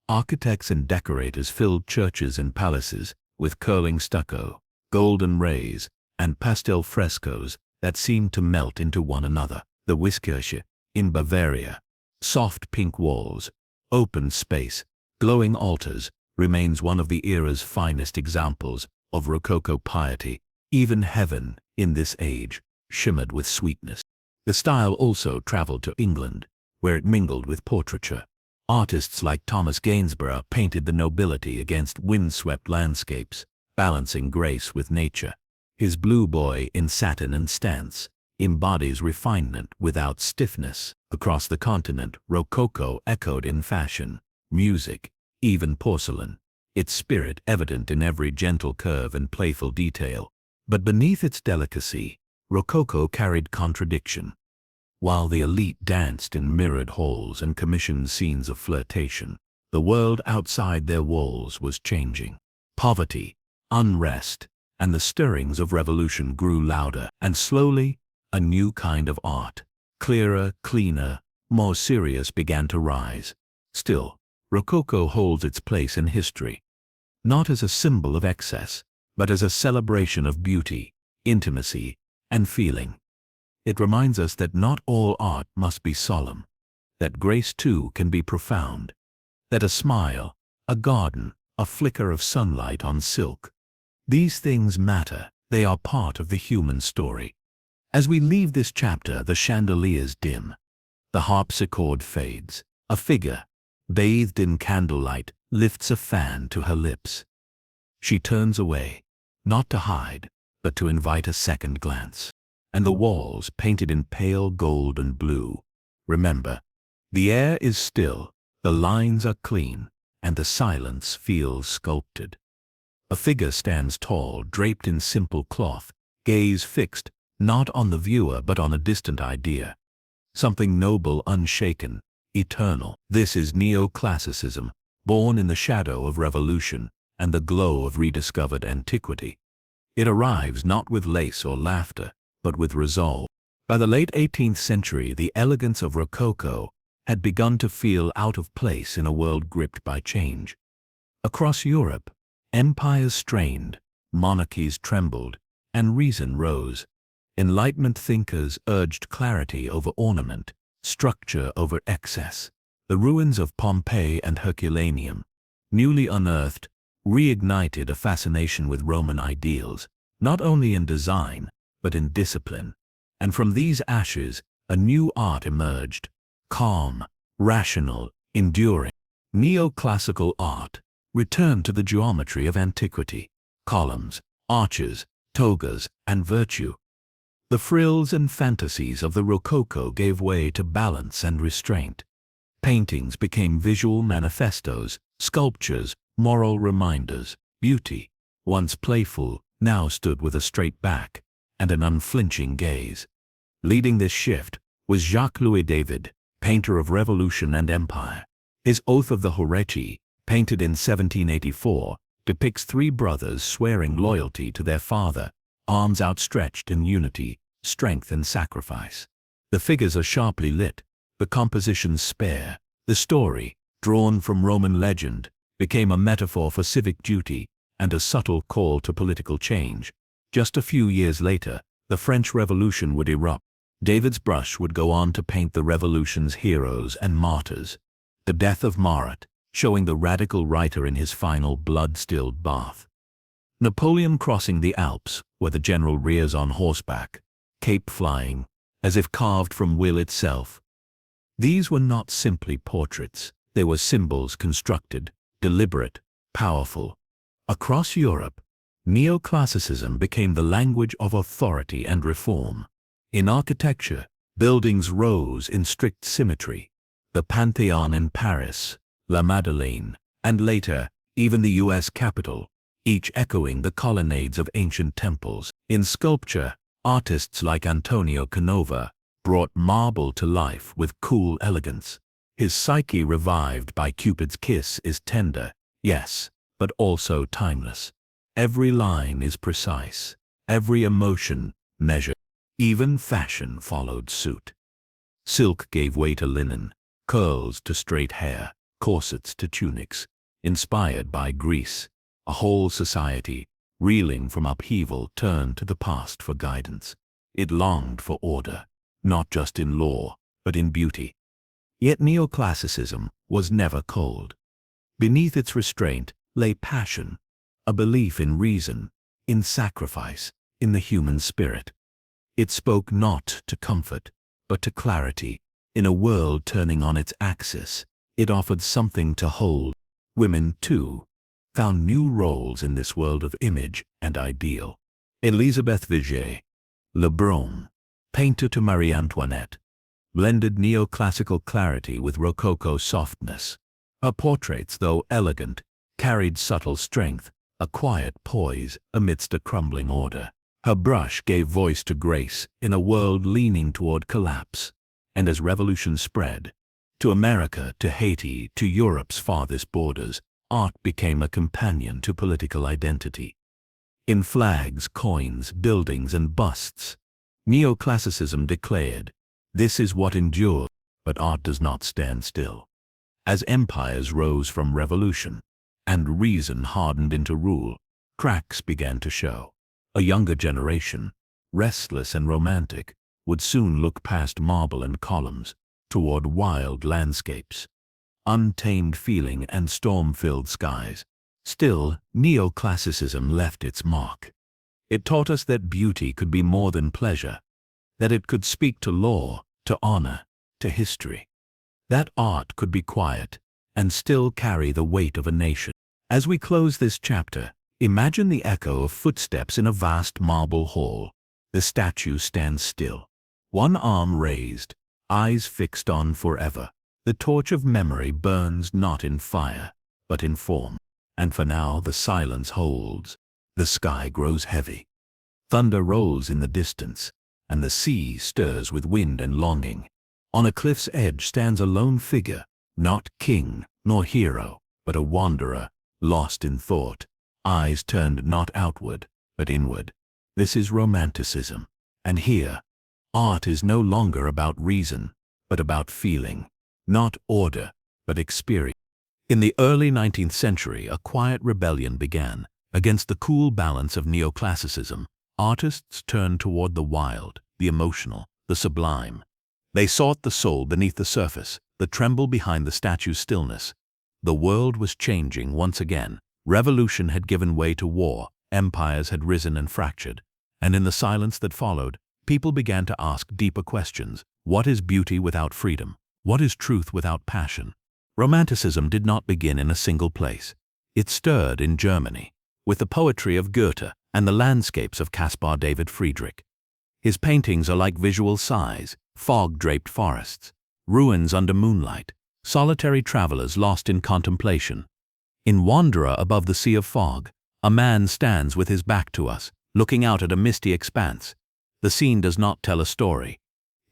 architects and decorators filled churches and palaces with curling stucco, golden rays, and pastel frescoes that seemed to melt into one another. The Wiskirche, in Bavaria, soft pink walls, open space, glowing altars, remains one of the era's finest examples of Rococo piety. Even heaven, in this age, shimmered with sweetness. The style also traveled to England, where it mingled with portraiture. Artists like Thomas Gainsborough painted the nobility against windswept landscapes, balancing grace with nature. His Blue Boy in Satin and Stance embodies refinement without stiffness. Across the continent, Rococo echoed in fashion, music, even porcelain, its spirit evident in every gentle curve and playful detail. But beneath its delicacy, Rococo carried contradiction. While the elite danced in mirrored halls and commissioned scenes of flirtation, the world outside their walls was changing. Poverty, unrest, and the stirrings of revolution grew louder, and slowly, a new kind of art, clearer, cleaner, more serious, began to rise. Still, Rococo holds its place in history, not as a symbol of excess, but as a celebration of beauty, intimacy, and feeling. It reminds us that not all art must be solemn, that grace too can be profound, that a smile, a garden, a flicker of sunlight on silk, these things matter, they are part of the human story. As we leave this chapter, the chandeliers dim, the harpsichord fades, a figure, bathed in candlelight, lifts a fan to her lips. She turns away, not to hide, but to invite a second glance. And the walls, painted in pale gold and blue. Remember, the air is still, the lines are clean, and the silence feels sculpted. A figure stands tall, draped in simple cloth, gaze fixed, not on the viewer but on a distant idea. Something noble, unshaken, eternal. This is neoclassicism, born in the shadow of revolution and the glow of rediscovered antiquity. It arrives not with lace or laughter, but with resolve. By the late 18th century, the elegance of Rococo had begun to feel out of place in a world gripped by change. Across Europe, empires strained, monarchies trembled, and reason rose. Enlightenment thinkers urged clarity over ornament, structure over excess. The ruins of Pompeii and Herculaneum, newly unearthed, reignited a fascination with Roman ideals, not only in design, but in discipline. And from these ashes, a new art emerged, calm, rational, enduring. Neoclassical art returned to the geometry of antiquity, columns, arches, togas, and virtue. The frills and fantasies of the Rococo gave way to balance and restraint. Paintings became visual manifestos, sculptures, moral reminders. Beauty, once playful, now stood with a straight back and an unflinching gaze. Leading this shift was Jacques-Louis David, painter of revolution and empire. His Oath of the Horatii, painted in 1784, depicts three brothers swearing loyalty to their father, arms outstretched in unity, strength and sacrifice. The figures are sharply lit, the compositions spare. The story, drawn from Roman legend, became a metaphor for civic duty and a subtle call to political change. Just a few years later, the French Revolution would erupt. David's brush would go on to paint the revolution's heroes and martyrs. The death of Marat, showing the radical writer in his final blood-stilled bath. Napoleon crossing the Alps, where the general rears on horseback, cape flying, as if carved from will itself. These were not simply portraits, they were symbols constructed, deliberate, powerful. Across Europe, neoclassicism became the language of authority and reform. In architecture, buildings rose in strict symmetry. The Pantheon in Paris, La Madeleine, and later, even the U.S. Capitol, each echoing the colonnades of ancient temples. In sculpture, artists like Antonio Canova brought marble to life with cool elegance. His Psyche revived by Cupid's kiss is tender, yes, but also timeless. Every line is precise, every emotion measured. Even fashion followed suit. Silk gave way to linen, curls to straight hair, corsets to tunics, inspired by Greece. A whole society, reeling from upheaval, turned to the past for guidance. It longed for order, not just in law, but in beauty. Yet neoclassicism was never cold. Beneath its restraint lay passion, a belief in reason, in sacrifice, in the human spirit. It spoke not to comfort, but to clarity. In a world turning on its axis, it offered something to hold. Women, too, found new roles in this world of image and ideal. Elisabeth Vigée, Lebrun, painter to Marie Antoinette, blended neoclassical clarity with Rococo softness. Her portraits, though elegant, carried subtle strength, a quiet poise amidst a crumbling order. Her brush gave voice to grace in a world leaning toward collapse. And as revolution spread, to America, to Haiti, to Europe's farthest borders, art became a companion to political identity. In flags, coins, buildings, and busts, neoclassicism declared, "This is what endures," but art does not stand still. As empires rose from revolution, and reason hardened into rule, cracks began to show. A younger generation, restless and romantic, would soon look past marble and columns, toward wild landscapes, untamed feeling and storm-filled skies. Still, neoclassicism left its mark. It taught us that beauty could be more than pleasure, that it could speak to law, to honor, to history. That art could be quiet and still carry the weight of a nation. As we close this chapter, imagine the echo of footsteps in a vast marble hall. The statue stands still, one arm raised, eyes fixed on forever. The torch of memory burns not in fire, but in form. And for now the silence holds. The sky grows heavy. Thunder rolls in the distance, and the sea stirs with wind and longing. On a cliff's edge stands a lone figure, not king nor hero, but a wanderer, lost in thought, eyes turned not outward, but inward. This is romanticism. And here, art is no longer about reason, but about feeling. Not order, but experience. In the early 19th century, a quiet rebellion began. Against the cool balance of neoclassicism, artists turned toward the wild, the emotional, the sublime. They sought the soul beneath the surface, the tremble behind the statue's stillness. The world was changing once again. Revolution had given way to war, empires had risen and fractured, and in the silence that followed, people began to ask deeper questions. What is beauty without freedom? What is truth without passion? Romanticism did not begin in a single place. It stirred in Germany, with the poetry of Goethe and the landscapes of Caspar David Friedrich. His paintings are like visual sighs, fog-draped forests, ruins under moonlight, solitary travelers lost in contemplation. In Wanderer Above the Sea of Fog, a man stands with his back to us, looking out at a misty expanse. The scene does not tell a story.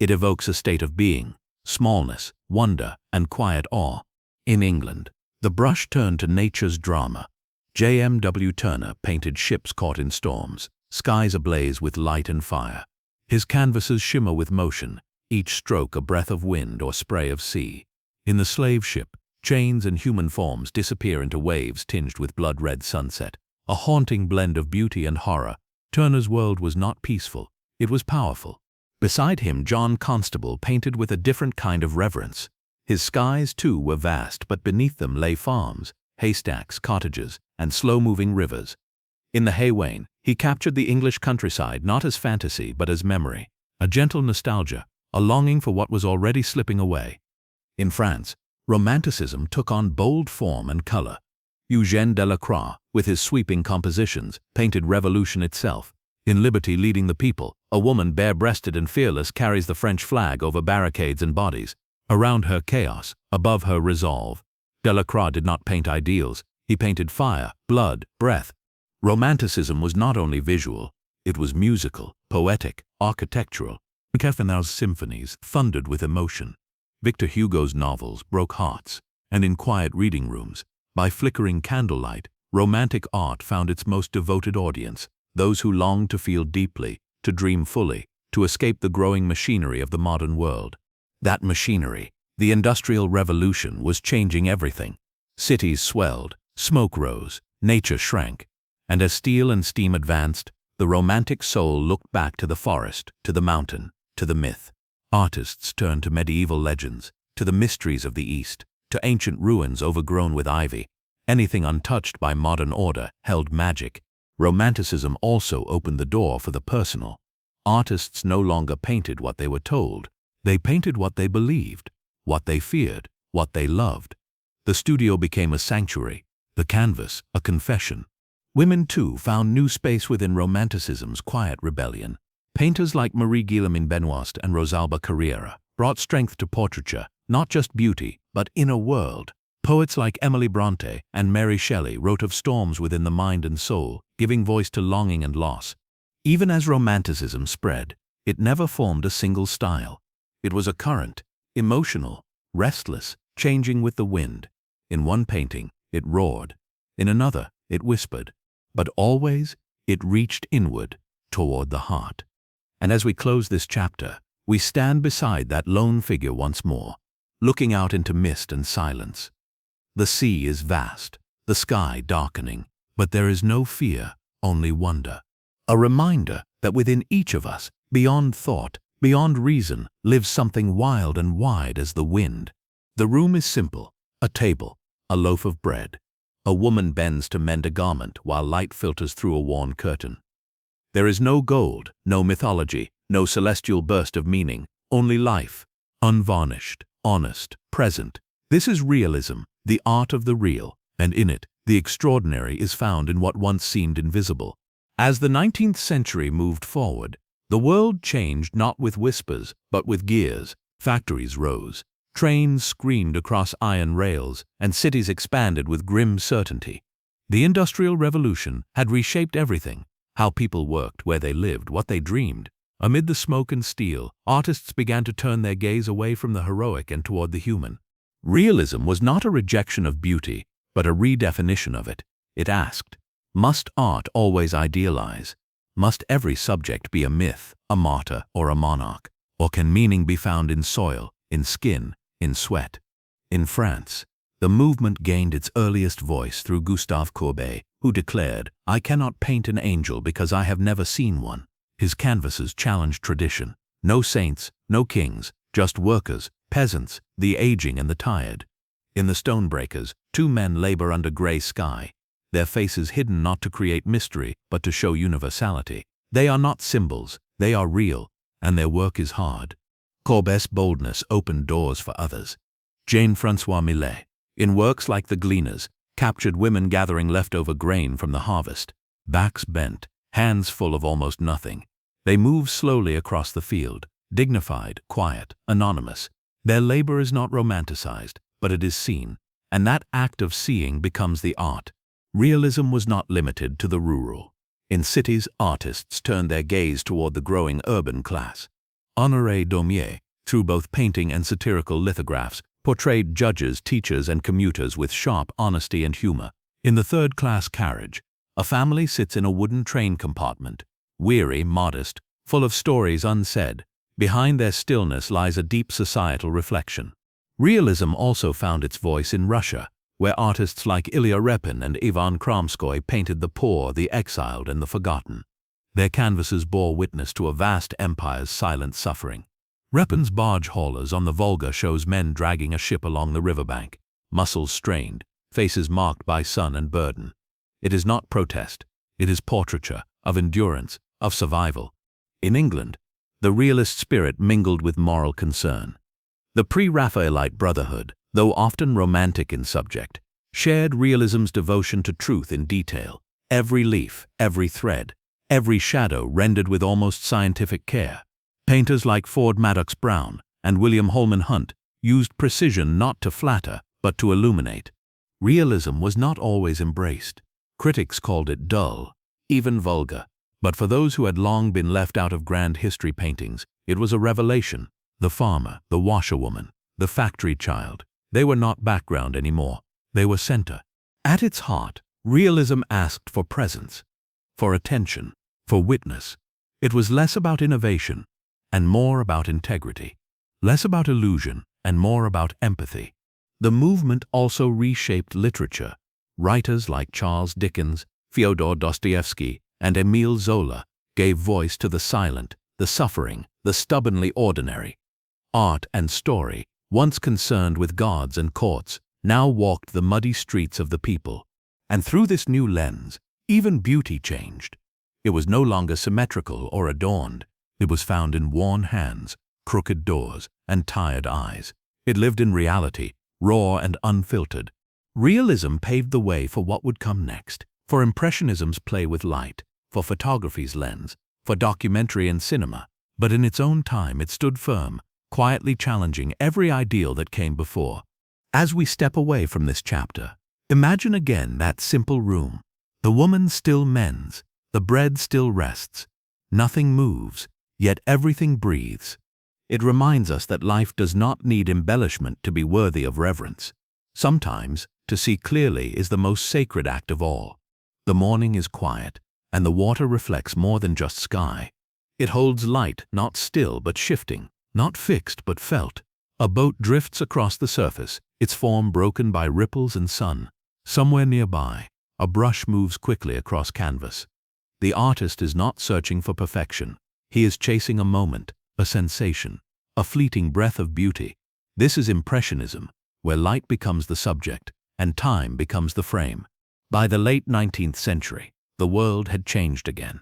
It evokes a state of being, smallness, wonder, and quiet awe. In England, the brush turned to nature's drama. J.M.W. Turner painted ships caught in storms, skies ablaze with light and fire. His canvases shimmer with motion, each stroke a breath of wind or spray of sea. In the slave ship, chains and human forms disappear into waves tinged with blood-red sunset. A haunting blend of beauty and horror. Turner's world was not peaceful, it was powerful. Beside him, John Constable painted with a different kind of reverence. His skies, too, were vast, but beneath them lay farms, haystacks, cottages, and slow-moving rivers. In The Haywain, he captured the English countryside not as fantasy but as memory, a gentle nostalgia, a longing for what was already slipping away. In France, Romanticism took on bold form and color. Eugène Delacroix, with his sweeping compositions, painted revolution itself. In Liberty Leading the People, a woman bare-breasted and fearless carries the French flag over barricades and bodies. Around her chaos, above her resolve. Delacroix did not paint ideals, he painted fire, blood, breath. Romanticism was not only visual, it was musical, poetic, architectural. Kefauver's symphonies thundered with emotion. Victor Hugo's novels broke hearts, and in quiet reading rooms, by flickering candlelight, romantic art found its most devoted audience, those who longed to feel deeply, to dream fully, to escape the growing machinery of the modern world. That machinery, the Industrial Revolution, was changing everything. Cities swelled, smoke rose, nature shrank, and as steel and steam advanced, the romantic soul looked back to the forest, to the mountain, to the myth. Artists turned to medieval legends, to the mysteries of the East, to ancient ruins overgrown with ivy. Anything untouched by modern order held magic. Romanticism also opened the door for the personal. Artists no longer painted what they were told. They painted what they believed, what they feared, what they loved. The studio became a sanctuary, the canvas a confession. Women, too, found new space within Romanticism's quiet rebellion. Painters like Marie-Guillemine Benoist and Rosalba Carrera brought strength to portraiture, not just beauty, but inner world. Poets like Emily Bronte and Mary Shelley wrote of storms within the mind and soul, giving voice to longing and loss. Even as Romanticism spread, it never formed a single style. It was a current, emotional, restless, changing with the wind. In one painting, it roared. In another, it whispered. But always, it reached inward, toward the heart. And as we close this chapter, we stand beside that lone figure once more, looking out into mist and silence. The sea is vast, the sky darkening, but there is no fear, only wonder. A reminder that within each of us, beyond thought, beyond reason, lives something wild and wide as the wind. The room is simple, a table, a loaf of bread. A woman bends to mend a garment while light filters through a worn curtain. There is no gold, no mythology, no celestial burst of meaning, only life, unvarnished, honest, present. This is realism, the art of the real, and in it, the extraordinary is found in what once seemed invisible. As the 19th century moved forward, the world changed not with whispers, but with gears. Factories rose, trains screamed across iron rails, and cities expanded with grim certainty. The Industrial Revolution had reshaped everything, how people worked, where they lived, what they dreamed. Amid the smoke and steel, artists began to turn their gaze away from the heroic and toward the human. Realism was not a rejection of beauty, but a redefinition of it. It asked, must art always idealize? Must every subject be a myth, a martyr, or a monarch? Or can meaning be found in soil, in skin, in sweat? In France, the movement gained its earliest voice through Gustave Courbet, who declared, "I cannot paint an angel because I have never seen one." His canvases challenged tradition. No saints, no kings, just workers, peasants, the aging and the tired. In the Stonebreakers, two men labor under gray sky, their faces hidden not to create mystery but to show universality. They are not symbols, they are real, and their work is hard. Courbet's boldness opened doors for others. Jean-François Millet, in works like The Gleaners, captured women gathering leftover grain from the harvest. Backs bent, hands full of almost nothing. They move slowly across the field, dignified, quiet, anonymous. Their labor is not romanticized, but it is seen, and that act of seeing becomes the art. Realism was not limited to the rural. In cities, artists turned their gaze toward the growing urban class. Honoré Daumier, through both painting and satirical lithographs, portrayed judges, teachers, and commuters with sharp honesty and humor. In The Third-Class Carriage, a family sits in a wooden train compartment, weary, modest, full of stories unsaid. Behind their stillness lies a deep societal reflection. Realism also found its voice in Russia, where artists like Ilya Repin and Ivan Kramskoy painted the poor, the exiled, and the forgotten. Their canvases bore witness to a vast empire's silent suffering. Repin's barge haulers on the Volga shows men dragging a ship along the riverbank, muscles strained, faces marked by sun and burden. It is not protest, it is portraiture of endurance, of survival. In England, the realist spirit mingled with moral concern. The pre-Raphaelite Brotherhood, though often romantic in subject, shared realism's devotion to truth in detail. Every leaf, every thread, every shadow rendered with almost scientific care. Painters like Ford Madox Brown and William Holman Hunt used precision not to flatter, but to illuminate. Realism was not always embraced. Critics called it dull, even vulgar. But for those who had long been left out of grand history paintings, it was a revelation. The farmer, the washerwoman, the factory child, they were not background anymore. They were center. At its heart, realism asked for presence, for attention, for witness. It was less about innovation and more about integrity, less about illusion and more about empathy. The movement also reshaped literature. Writers like Charles Dickens, Fyodor Dostoevsky, and Émile Zola gave voice to the silent, the suffering, the stubbornly ordinary. Art and story, once concerned with gods and courts, now walked the muddy streets of the people. And through this new lens, even beauty changed. It was no longer symmetrical or adorned. It was found in worn hands, crooked doors, and tired eyes. It lived in reality, raw and unfiltered. Realism paved the way for what would come next, for Impressionism's play with light, for photography's lens, for documentary and cinema. But in its own time it stood firm, quietly challenging every ideal that came before. As we step away from this chapter, imagine again that simple room. The woman still mends, the bread still rests. Nothing moves, yet everything breathes. It reminds us that life does not need embellishment to be worthy of reverence. Sometimes, to see clearly is the most sacred act of all. The morning is quiet, and the water reflects more than just sky. It holds light, not still but shifting, not fixed but felt. A boat drifts across the surface, its form broken by ripples and sun. Somewhere nearby, a brush moves quickly across canvas. The artist is not searching for perfection. He is chasing a moment, a sensation, a fleeting breath of beauty. This is Impressionism, where light becomes the subject and time becomes the frame. By the late 19th century, the world had changed again.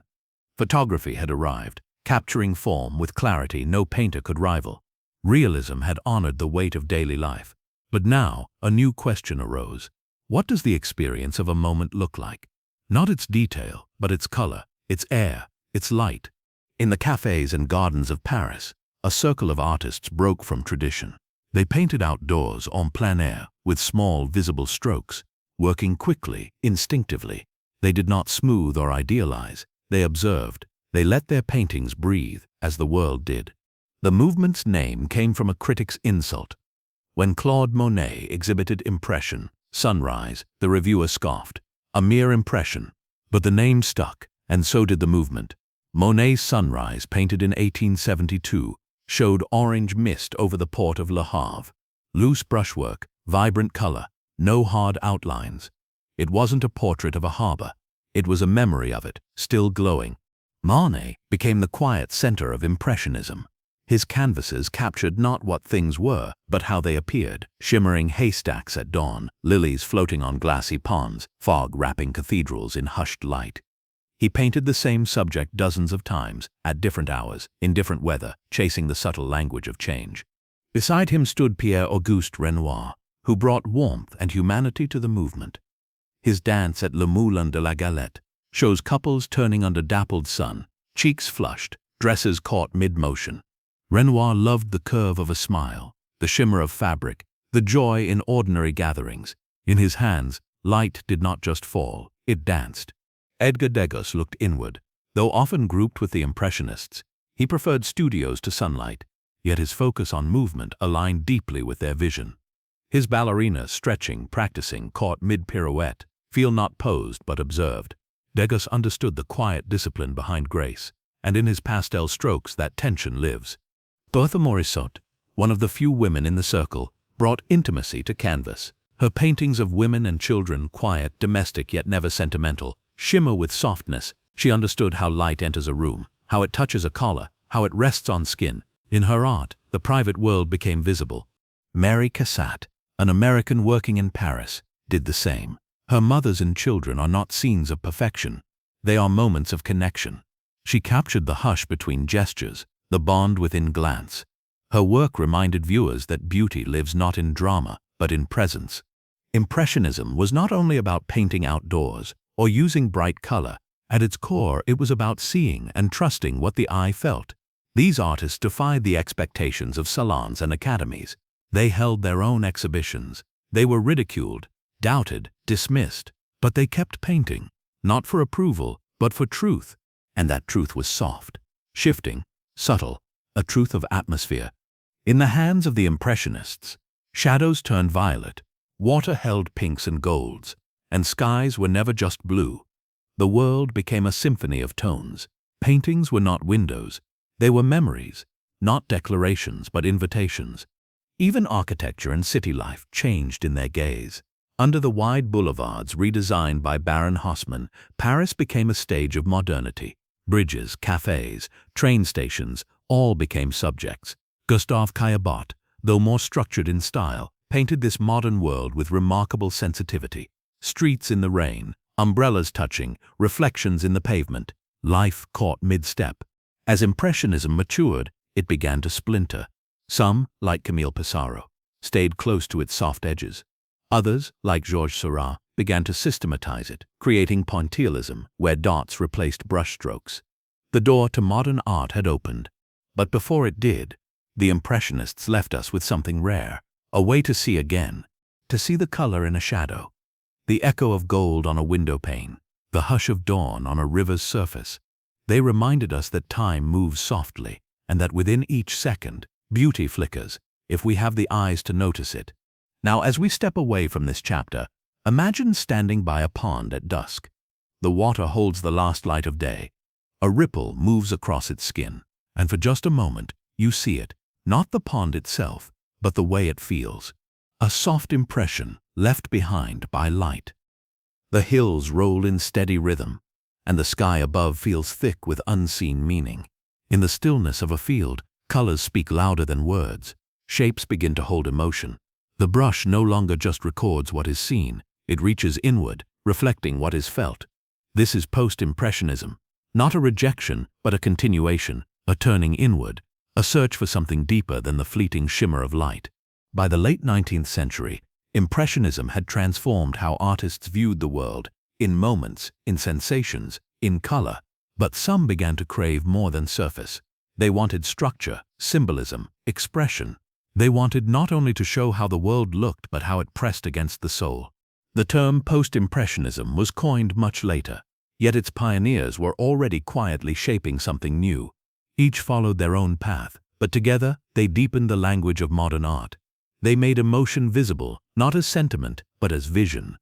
Photography had arrived, capturing form with clarity no painter could rival. Realism had honored the weight of daily life. But now, a new question arose. What does the experience of a moment look like? Not its detail, but its color, its air, its light. In the cafes and gardens of Paris, a circle of artists broke from tradition. They painted outdoors en plein air with small, visible strokes, working quickly, instinctively. They did not smooth or idealize. They observed. They let their paintings breathe, as the world did. The movement's name came from a critic's insult. When Claude Monet exhibited Impression, Sunrise, the reviewer scoffed. A mere impression. But the name stuck, and so did the movement. Monet's Sunrise, painted in 1872, showed orange mist over the port of Le Havre. Loose brushwork, vibrant color, no hard outlines. It wasn't a portrait of a harbor. It was a memory of it, still glowing. Monet became the quiet center of Impressionism. His canvases captured not what things were, but how they appeared: shimmering haystacks at dawn, lilies floating on glassy ponds, fog wrapping cathedrals in hushed light. He painted the same subject dozens of times, at different hours, in different weather, chasing the subtle language of change. Beside him stood Pierre-Auguste Renoir, who brought warmth and humanity to the movement. His dance at Le Moulin de la Galette shows couples turning under dappled sun, cheeks flushed, dresses caught mid-motion. Renoir loved the curve of a smile, the shimmer of fabric, the joy in ordinary gatherings. In his hands, light did not just fall, it danced. Edgar Degas looked inward. Though often grouped with the Impressionists, he preferred studios to sunlight, yet his focus on movement aligned deeply with their vision. His ballerinas, stretching, practicing, caught mid-pirouette, feel not posed but observed. Degas understood the quiet discipline behind grace, and in his pastel strokes that tension lives. Bertha Morisot, one of the few women in the circle, brought intimacy to canvas. Her paintings of women and children, quiet, domestic yet never sentimental, shimmer with softness. She understood how light enters a room, how it touches a collar, how it rests on skin. In her art, the private world became visible. Mary Cassatt, an American working in Paris, did the same. Her mothers and children are not scenes of perfection. They are moments of connection. She captured the hush between gestures, the bond within glance. Her work reminded viewers that beauty lives not in drama, but in presence. Impressionism was not only about painting outdoors or using bright color. At its core, it was about seeing and trusting what the eye felt. These artists defied the expectations of salons and academies. They held their own exhibitions. They were ridiculed, doubted, dismissed, but they kept painting, not for approval, but for truth. And that truth was soft, shifting, subtle, a truth of atmosphere. In the hands of the Impressionists, shadows turned violet, water held pinks and golds, and skies were never just blue. The world became a symphony of tones. Paintings were not windows. They were memories, not declarations but invitations. Even architecture and city life changed in their gaze. Under the wide boulevards redesigned by Baron Haussmann, Paris became a stage of modernity. Bridges, cafes, train stations, all became subjects. Gustave Caillebotte, though more structured in style, painted this modern world with remarkable sensitivity. Streets in the rain, umbrellas touching, reflections in the pavement, life caught mid-step. As Impressionism matured, it began to splinter. Some, like Camille Pissarro, stayed close to its soft edges. Others, like Georges Seurat, began to systematize it, creating pointillism, where dots replaced brushstrokes. The door to modern art had opened. But before it did, the Impressionists left us with something rare, a way to see again, to see the color in a shadow, the echo of gold on a window pane, the hush of dawn on a river's surface. They reminded us that time moves softly, and that within each second, beauty flickers, if we have the eyes to notice it. Now, as we step away from this chapter, imagine standing by a pond at dusk. The water holds the last light of day. A ripple moves across its skin, and for just a moment, you see it, not the pond itself, but the way it feels. A soft impression left behind by light. The hills roll in steady rhythm, and the sky above feels thick with unseen meaning. In the stillness of a field, colors speak louder than words. Shapes begin to hold emotion. The brush no longer just records what is seen, it reaches inward, reflecting what is felt. This is post-impressionism, not a rejection, but a continuation, a turning inward, a search for something deeper than the fleeting shimmer of light. By the late 19th century, Impressionism had transformed how artists viewed the world, in moments, in sensations, in color. But some began to crave more than surface. They wanted structure, symbolism, expression. They wanted not only to show how the world looked, but how it pressed against the soul. The term post-impressionism was coined much later, yet its pioneers were already quietly shaping something new. Each followed their own path, but together they deepened the language of modern art. They made emotion visible, not as sentiment, but as vision.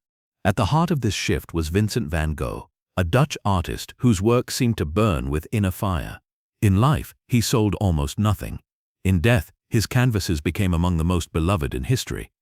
At the heart of this shift was Vincent van Gogh, a Dutch artist whose work seemed to burn with inner fire. In life, he sold almost nothing. In death, his canvases became among the most beloved in history.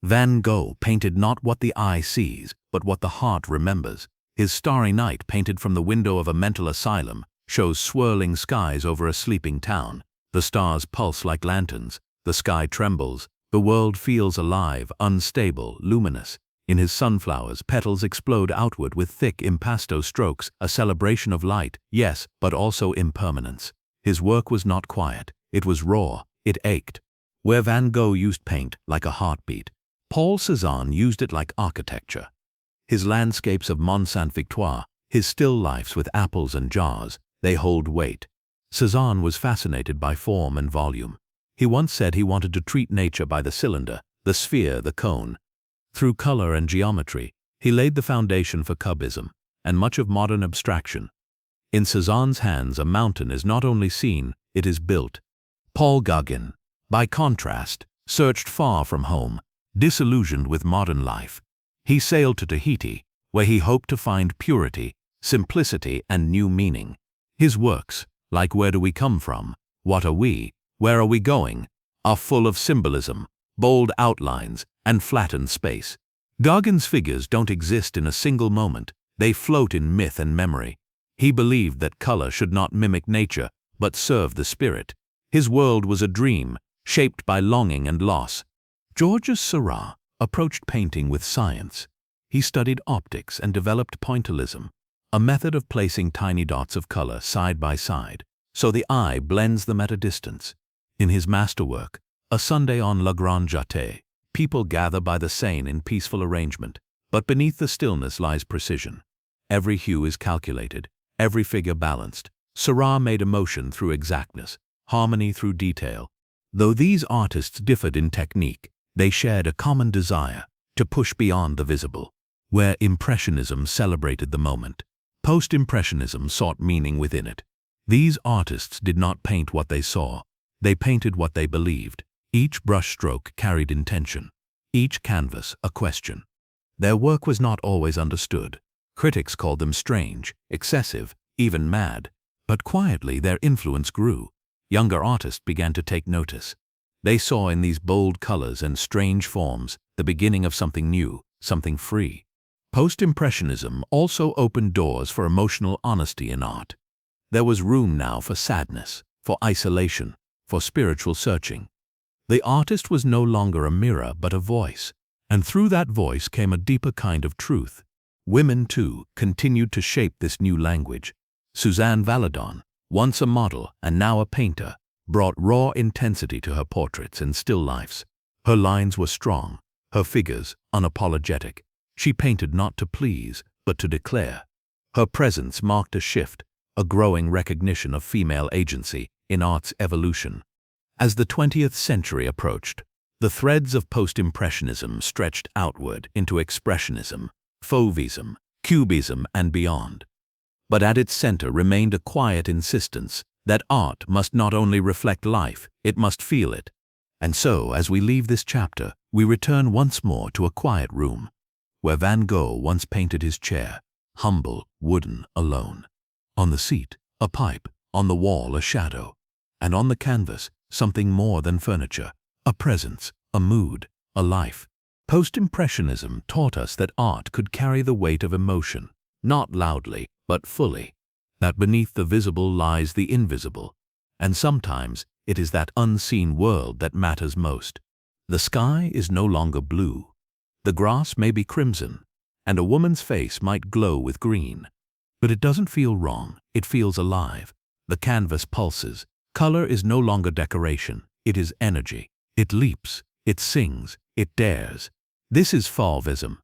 Van Gogh painted not what the eye sees, but what the heart remembers. His Starry Night, painted from the window of a mental asylum, shows swirling skies over a sleeping town. The stars pulse like lanterns, the sky trembles, the world feels alive, unstable, luminous. In his sunflowers, petals explode outward with thick impasto strokes, a celebration of light, yes, but also impermanence. His work was not quiet, it was raw, it ached. Where Van Gogh used paint like a heartbeat, Paul Cézanne used it like architecture. His landscapes of Mont Sainte-Victoire, his still lifes with apples and jars, they hold weight. Cézanne was fascinated by form and volume. He once said he wanted to treat nature by the cylinder, the sphere, the cone. Through color and geometry, he laid the foundation for cubism and much of modern abstraction. In Cézanne's hands, a mountain is not only seen, it is built. Paul Gauguin, by contrast, searched far from home, disillusioned with modern life. He sailed to Tahiti, where he hoped to find purity, simplicity, and new meaning. His works, like Where Do We Come From, What Are We, Where Are We Going, are full of symbolism, bold outlines, and flattened space. Gauguin's figures don't exist in a single moment, they float in myth and memory. He believed that color should not mimic nature, but serve the spirit. His world was a dream, shaped by longing and loss. Georges Seurat approached painting with science. He studied optics and developed pointillism, a method of placing tiny dots of color side by side, so the eye blends them at a distance. In his masterwork, A Sunday on La Grande Jatte, people gather by the Seine in peaceful arrangement, but beneath the stillness lies precision. Every hue is calculated, every figure balanced. Seurat made emotion through exactness, harmony through detail. Though these artists differed in technique, they shared a common desire to push beyond the visible. Where Impressionism celebrated the moment, Post-Impressionism sought meaning within it. These artists did not paint what they saw, they painted what they believed. Each brushstroke carried intention, each canvas a question. Their work was not always understood. Critics called them strange, excessive, even mad. But quietly their influence grew. Younger artists began to take notice. They saw in these bold colors and strange forms the beginning of something new, something free. Post-Impressionism also opened doors for emotional honesty in art. There was room now for sadness, for isolation, for spiritual searching. The artist was no longer a mirror but a voice, and through that voice came a deeper kind of truth. Women, too, continued to shape this new language. Suzanne Valadon, once a model and now a painter, brought raw intensity to her portraits and still lifes. Her lines were strong, her figures unapologetic. She painted not to please, but to declare. Her presence marked a shift, a growing recognition of female agency in art's evolution. As the 20th century approached, the threads of post-impressionism stretched outward into expressionism, fauvism, cubism, and beyond. But at its center remained a quiet insistence that art must not only reflect life, it must feel it. And so, as we leave this chapter, we return once more to a quiet room, where Van Gogh once painted his chair, humble, wooden, alone. On the seat, a pipe, on the wall, a shadow, and on the canvas, something more than furniture, a presence, a mood, a life. Post-Impressionism taught us that art could carry the weight of emotion, not loudly, but fully, that beneath the visible lies the invisible, and sometimes it is that unseen world that matters most. The sky is no longer blue. The grass may be crimson, and a woman's face might glow with green. But it doesn't feel wrong, it feels alive. The canvas pulses. Color is no longer decoration, it is energy. It leaps, it sings, it dares. This is fauvism,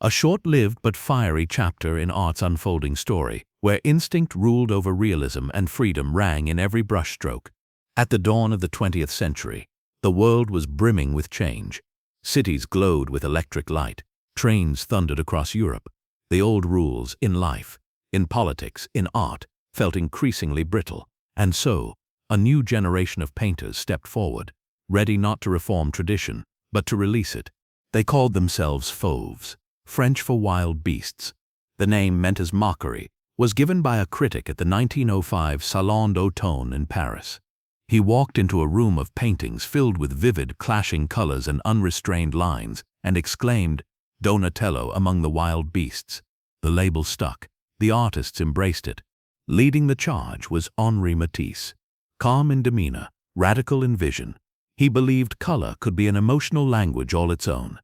a short-lived but fiery chapter in art's unfolding story, where instinct ruled over realism and freedom rang in every brushstroke. At the dawn of the 20th century, the world was brimming with change. Cities glowed with electric light, trains thundered across Europe. The old rules in life, in politics, in art, felt increasingly brittle. And so, a new generation of painters stepped forward, ready not to reform tradition, but to release it. They called themselves fauves, French for wild beasts. The name, meant as mockery, was given by a critic at the 1905 Salon d'Automne in Paris. He walked into a room of paintings filled with vivid, clashing colors and unrestrained lines, and exclaimed, "Donatello among the wild beasts." The label stuck. The artists embraced it. Leading the charge was Henri Matisse. Calm in demeanor, radical in vision. He believed color could be an emotional language all its own.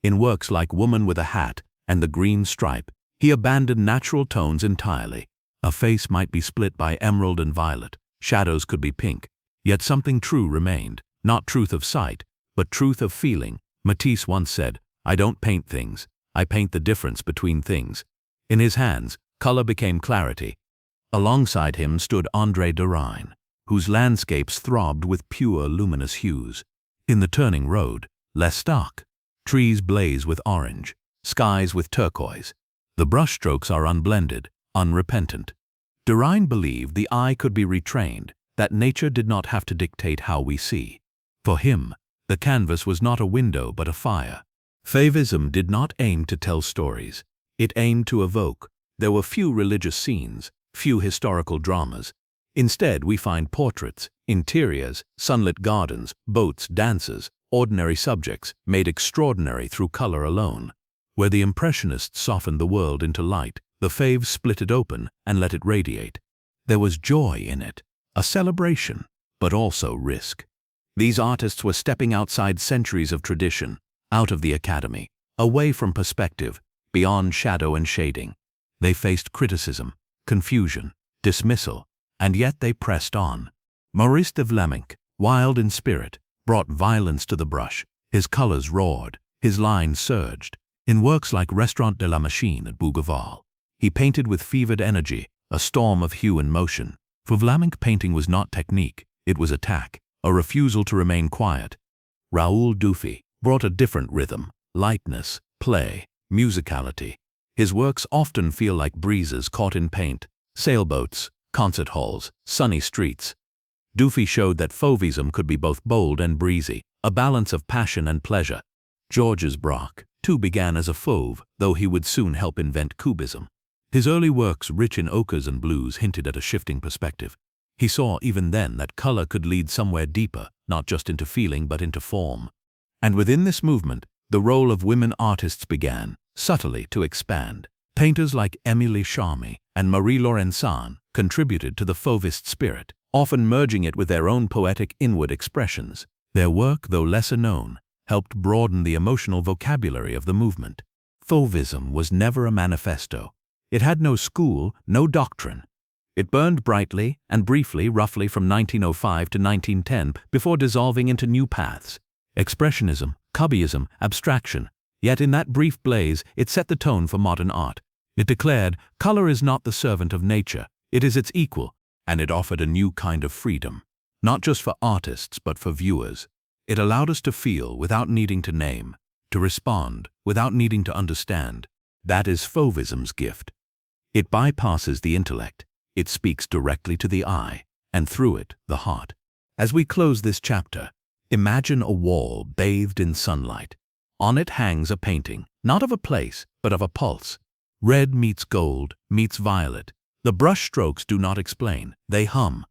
In works like Woman with a Hat and The Green Stripe, he abandoned natural tones entirely. A face might be split by emerald and violet, shadows could be pink, yet something true remained, not truth of sight, but truth of feeling. Matisse once said, "I don't paint things, I paint the difference between things." In his hands, color became clarity. Alongside him stood André Derain, whose landscapes throbbed with pure luminous hues. In The Turning Road, Lestat, trees blaze with orange, skies with turquoise. The brushstrokes are unblended, unrepentant. Derain believed the eye could be retrained, that nature did not have to dictate how we see. For him, the canvas was not a window but a fire. Fauvism did not aim to tell stories. It aimed to evoke. There were few religious scenes, few historical dramas. Instead, we find portraits, interiors, sunlit gardens, boats, dances, ordinary subjects, made extraordinary through color alone. Where the Impressionists softened the world into light, the Fauves split it open and let it radiate. There was joy in it, a celebration, but also risk. These artists were stepping outside centuries of tradition, out of the academy, away from perspective, beyond shadow and shading. They faced criticism, confusion, dismissal, and yet they pressed on. Maurice de Vlaminck, wild in spirit, brought violence to the brush. His colors roared, his lines surged. In works like Restaurant de la Machine at Bougival, he painted with fevered energy, a storm of hue and motion. For Vlaminck, painting was not technique, it was attack, a refusal to remain quiet. Raoul Dufy brought a different rhythm, lightness, play, musicality. His works often feel like breezes caught in paint, sailboats, concert halls, sunny streets. Dufy showed that Fauvism could be both bold and breezy, a balance of passion and pleasure. Georges Braque, too, began as a fauve, though he would soon help invent Cubism. His early works, rich in ochres and blues, hinted at a shifting perspective. He saw even then that color could lead somewhere deeper, not just into feeling but into form. And within this movement, the role of women artists began, subtly, to expand. Painters like Émilie Charmy and Marie Laurencin contributed to the Fauvist spirit, often merging it with their own poetic inward expressions. Their work, though lesser known, helped broaden the emotional vocabulary of the movement. Fauvism was never a manifesto. It had no school, no doctrine. It burned brightly and briefly, roughly from 1905 to 1910, before dissolving into new paths. Expressionism, cubism, abstraction. Yet in that brief blaze, it set the tone for modern art. It declared, color is not the servant of nature, it is its equal, and it offered a new kind of freedom, not just for artists but for viewers. It allowed us to feel without needing to name, to respond without needing to understand. That is Fauvism's gift. It bypasses the intellect, it speaks directly to the eye, and through it, the heart. As we close this chapter, imagine a wall bathed in sunlight. On it hangs a painting, not of a place, but of a pulse. Red meets gold, meets violet. The brush strokes do not explain, they hum.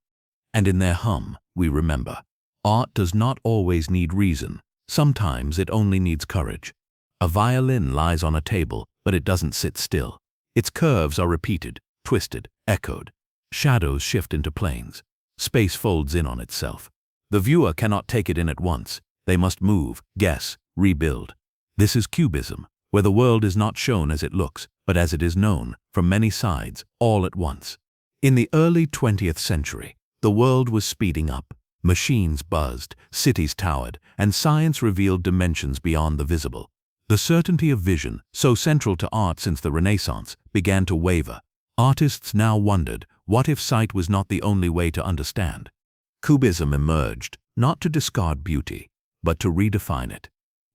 And in their hum, we remember. Art does not always need reason. Sometimes it only needs courage. A violin lies on a table, but it doesn't sit still. Its curves are repeated, twisted, echoed. Shadows shift into planes. Space folds in on itself. The viewer cannot take it in at once. They must move, guess, rebuild. This is Cubism, where the world is not shown as it looks, but as it is known, from many sides, all at once. In the early 20th century, the world was speeding up. Machines buzzed, cities towered, and science revealed dimensions beyond the visible. The certainty of vision, so central to art since the Renaissance, began to waver. Artists now wondered, what if sight was not the only way to understand? Cubism emerged, not to discard beauty, but to redefine it.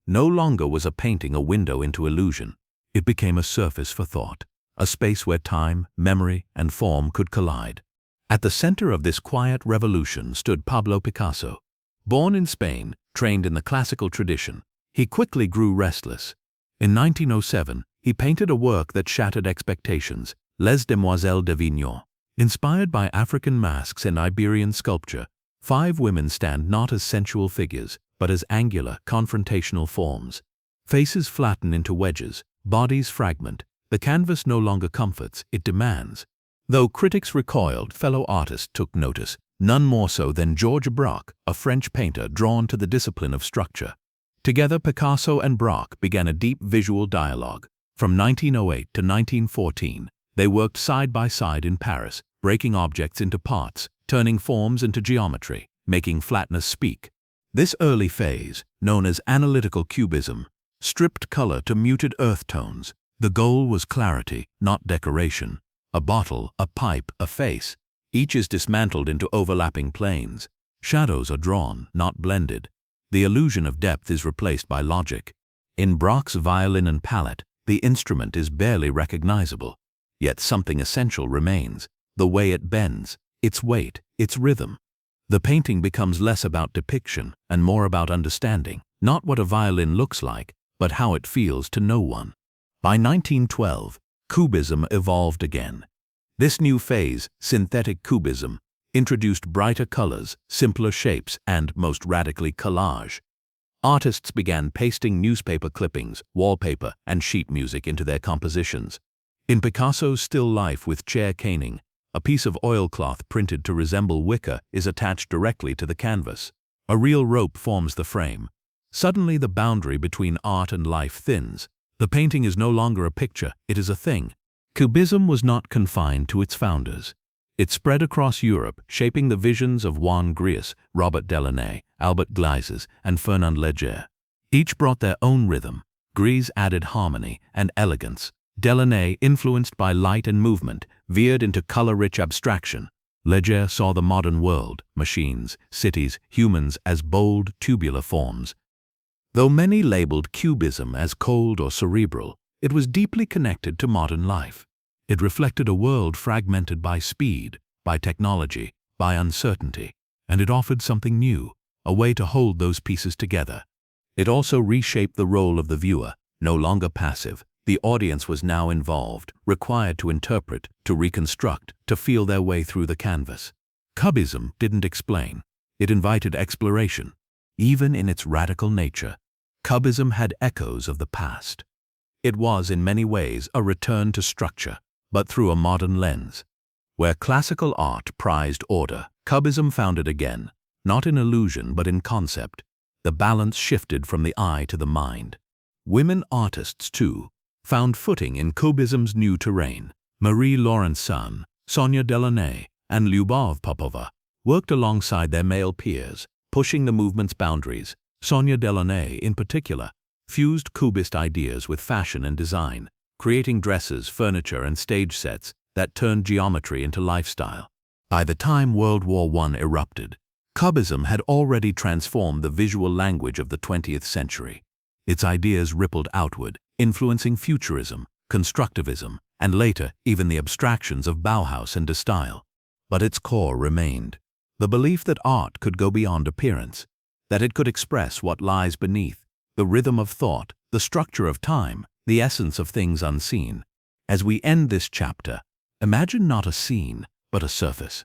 No longer was a painting a window into illusion. It became a surface for thought, a space where time, memory, and form could collide. At the center of this quiet revolution stood Pablo Picasso. Born in Spain, trained in the classical tradition, he quickly grew restless. In 1907, he painted a work that shattered expectations, Les Demoiselles d'Avignon. Inspired by African masks and Iberian sculpture, 5 women stand not as sensual figures, but as angular, confrontational forms. Faces flatten into wedges, bodies fragment. The canvas no longer comforts, it demands. Though critics recoiled, fellow artists took notice. none more so than Georges Braque, a French painter drawn to the discipline of structure. Together, Picasso and Braque began a deep visual dialogue. From 1908 to 1914, they worked side by side in Paris, breaking objects into parts, turning forms into geometry, making flatness speak. This early phase, known as analytical cubism, stripped color to muted earth tones. The goal was clarity, not decoration. A bottle, a pipe, a face. Each is dismantled into overlapping planes. Shadows are drawn, not blended. The illusion of depth is replaced by logic. In Braque's violin and palette, the instrument is barely recognizable. Yet something essential remains: the way it bends, its weight, its rhythm. The painting becomes less about depiction and more about understanding, not what a violin looks like, but how it feels to no one. By 1912, Cubism evolved again. This new phase, synthetic cubism, introduced brighter colors, simpler shapes, and, most radically, collage. Artists began pasting newspaper clippings, wallpaper, and sheet music into their compositions. In Picasso's still life with chair caning, a piece of oilcloth printed to resemble wicker is attached directly to the canvas. A real rope forms the frame. Suddenly the boundary between art and life thins. The painting is no longer a picture, it is a thing. Cubism was not confined to its founders. It spread across Europe, shaping the visions of Juan Gris, Robert Delaunay, Albert Gleizes, and Fernand Léger. Each brought their own rhythm. Gris added harmony and elegance. Delaunay, influenced by light and movement, veered into color-rich abstraction. Léger saw the modern world, machines, cities, humans as bold, tubular forms. Though many labeled Cubism as cold or cerebral, it was deeply connected to modern life. It reflected a world fragmented by speed, by technology, by uncertainty, and it offered something new, a way to hold those pieces together. It also reshaped the role of the viewer, no longer passive. The audience was now involved, required to interpret, to reconstruct, to feel their way through the canvas. Cubism didn't explain. It invited exploration. Even in its radical nature, Cubism had echoes of the past. It was, in many ways, a return to structure, but through a modern lens. Where classical art prized order, Cubism found it again, not in illusion but in concept. The balance shifted from the eye to the mind. Women artists, too, found footing in Cubism's new terrain. Marie Laurencin, Sonia Delaunay, and Lyubov Popova worked alongside their male peers, pushing the movement's boundaries. Sonia Delaunay, in particular, fused Cubist ideas with fashion and design, creating dresses, furniture, and stage sets that turned geometry into lifestyle. By the time World War I erupted, Cubism had already transformed the visual language of the 20th century. Its ideas rippled outward, influencing futurism, constructivism, and later even the abstractions of Bauhaus and De Style. But its core remained: the belief that art could go beyond appearance, that it could express what lies beneath, the rhythm of thought, the structure of time, the essence of things unseen. As we end this chapter, imagine not a scene, but a surface.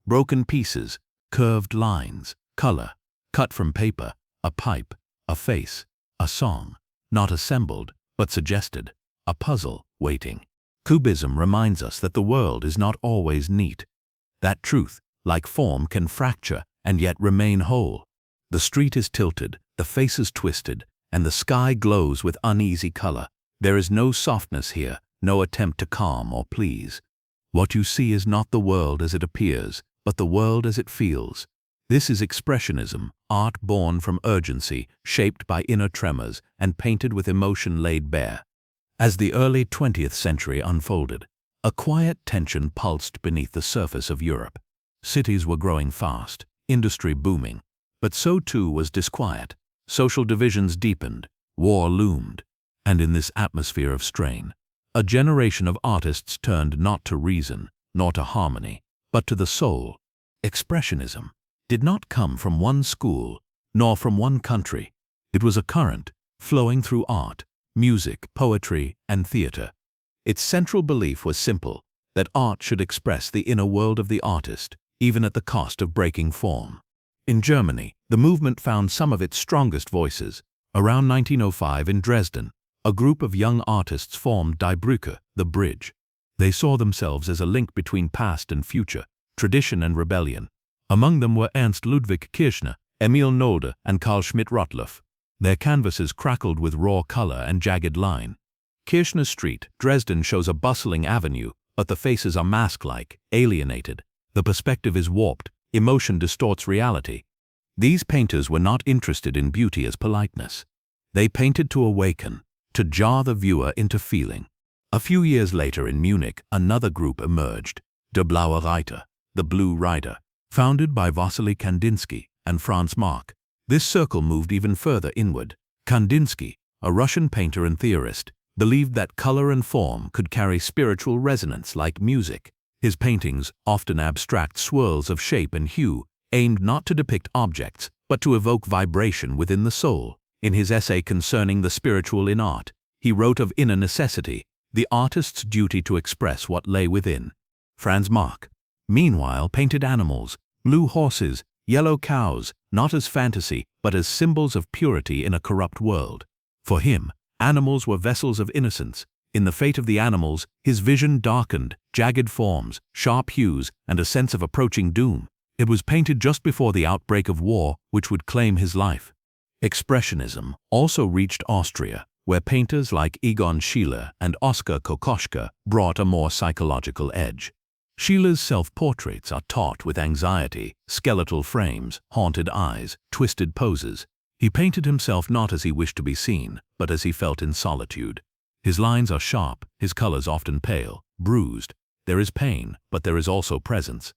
Broken pieces, curved lines, color, cut from paper, a pipe, a face, a song, not assembled, but suggested, a puzzle waiting. Cubism reminds us that the world is not always neat, that truth, like form, can fracture and yet remain whole. The street is tilted, the face is twisted, and the sky glows with uneasy color. There is no softness here, no attempt to calm or please. What you see is not the world as it appears, but the world as it feels. This is expressionism, art born from urgency, shaped by inner tremors, and painted with emotion laid bare. As the early 20th century unfolded, a quiet tension pulsed beneath the surface of Europe. Cities were growing fast, industry booming, but so too was disquiet. Social divisions deepened, war loomed, and in this atmosphere of strain, a generation of artists turned not to reason, nor to harmony, but to the soul. Expressionism did not come from one school, nor from one country. It was a current, flowing through art, music, poetry, and theater. Its central belief was simple: that art should express the inner world of the artist, even at the cost of breaking form. In Germany, the movement found some of its strongest voices. Around 1905 in Dresden, a group of young artists formed Die Brücke, the bridge. They saw themselves as a link between past and future, tradition and rebellion. Among them were Ernst Ludwig Kirchner, Emil Nolde, and Carl Schmidt-Rottluff. Their canvases crackled with raw color and jagged line. Kirchner Street, Dresden, shows a bustling avenue, but the faces are mask-like, alienated. The perspective is warped, emotion distorts reality. These painters were not interested in beauty as politeness. They painted to awaken, to jar the viewer into feeling. A few years later in Munich, another group emerged, Der Blaue Reiter, the Blue Rider, founded by Wassily Kandinsky and Franz Marc. This circle moved even further inward. Kandinsky, a Russian painter and theorist, believed that color and form could carry spiritual resonance like music. His paintings, often abstract swirls of shape and hue, aimed not to depict objects, but to evoke vibration within the soul. In his essay concerning the spiritual in art, he wrote of inner necessity, the artist's duty to express what lay within. Franz Marc, meanwhile, painted animals, blue horses, yellow cows, not as fantasy, but as symbols of purity in a corrupt world. For him, animals were vessels of innocence. In the fate of the animals, his vision darkened, jagged forms, sharp hues, and a sense of approaching doom. It was painted just before the outbreak of war, which would claim his life. Expressionism also reached Austria, where painters like Egon Schiele and Oskar Kokoschka brought a more psychological edge. Schiele's self-portraits are taut with anxiety, skeletal frames, haunted eyes, twisted poses. He painted himself not as he wished to be seen, but as he felt in solitude. His lines are sharp, his colors often pale, bruised. There is pain, but there is also presence.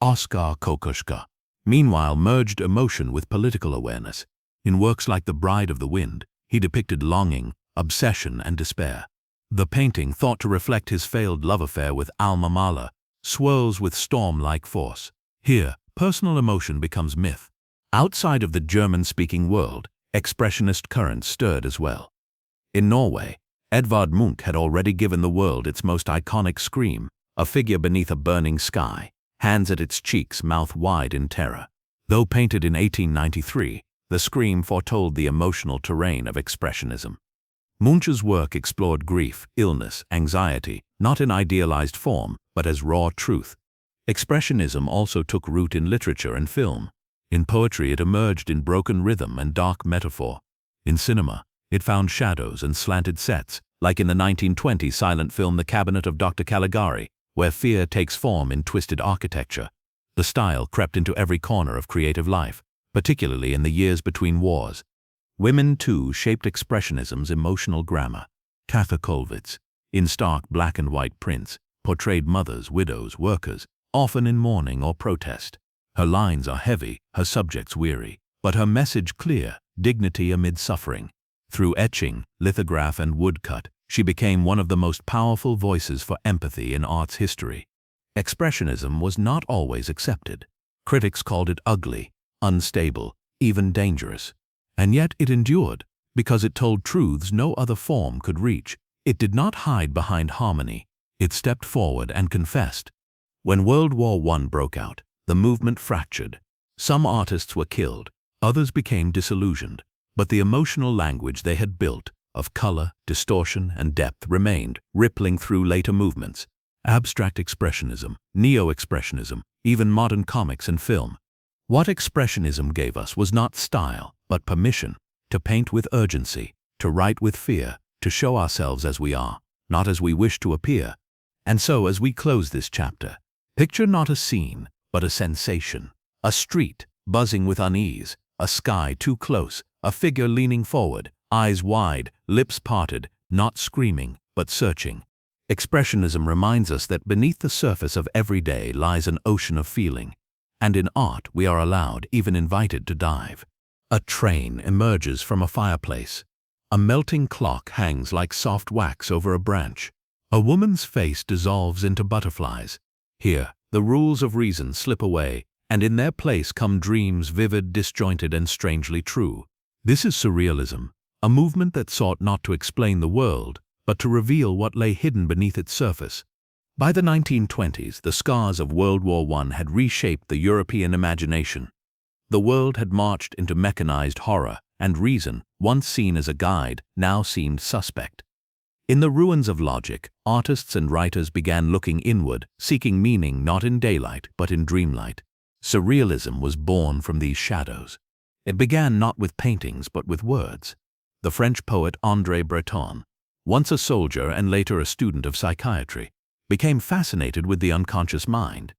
Oskar Kokoschka, meanwhile, merged emotion with political awareness. In works like The Bride of the Wind, he depicted longing, obsession, and despair. The painting, thought to reflect his failed love affair with Alma Mahler, swirls with storm-like force. Here, personal emotion becomes myth. Outside of the German-speaking world, expressionist currents stirred as well. In Norway, Edvard Munch had already given the world its most iconic scream, a figure beneath a burning sky, hands at its cheeks, mouth wide in terror. Though painted in 1893, the scream foretold the emotional terrain of expressionism. Munch's work explored grief, illness, anxiety, not in idealized form, but as raw truth. Expressionism also took root in literature and film. In poetry, it emerged in broken rhythm and dark metaphor. In cinema, it found shadows and slanted sets, like in the 1920 silent film The Cabinet of Dr. Caligari, where fear takes form in twisted architecture. The style crept into every corner of creative life, particularly in the years between wars. Women, too, shaped expressionism's emotional grammar. Katha Kollwitz, in stark black and white prints, portrayed mothers, widows, workers, often in mourning or protest. Her lines are heavy, her subjects weary, but her message clear, dignity amid suffering. Through etching, lithograph, and woodcut, she became one of the most powerful voices for empathy in art's history. Expressionism was not always accepted. Critics called it ugly, unstable, even dangerous. And yet it endured, because it told truths no other form could reach. It did not hide behind harmony. It stepped forward and confessed. When World War I broke out, the movement fractured. Some artists were killed, others became disillusioned, but the emotional language they had built, of color, distortion, and depth, remained, rippling through later movements. Abstract expressionism, neo-expressionism, even modern comics and film. What expressionism gave us was not style, but permission to paint with urgency, to write with fear, to show ourselves as we are, not as we wish to appear. And so, as we close this chapter, picture not a scene, but a sensation. A street buzzing with unease, a sky too close, a figure leaning forward, eyes wide, lips parted, not screaming, but searching. Expressionism reminds us that beneath the surface of every day lies an ocean of feeling. And in art, we are allowed, even invited, to dive. A train emerges from a fireplace. A melting clock hangs like soft wax over a branch. A woman's face dissolves into butterflies. Here, the rules of reason slip away, and in their place come dreams vivid, disjointed, and strangely true. This is surrealism, a movement that sought not to explain the world, but to reveal what lay hidden beneath its surface. By the 1920s, the scars of World War I had reshaped the European imagination. The world had marched into mechanized horror, and reason, once seen as a guide, now seemed suspect. In the ruins of logic, artists and writers began looking inward, seeking meaning not in daylight but in dreamlight. Surrealism was born from these shadows. It began not with paintings but with words. The French poet André Breton, once a soldier and later a student of psychiatry, became fascinated with the unconscious mind.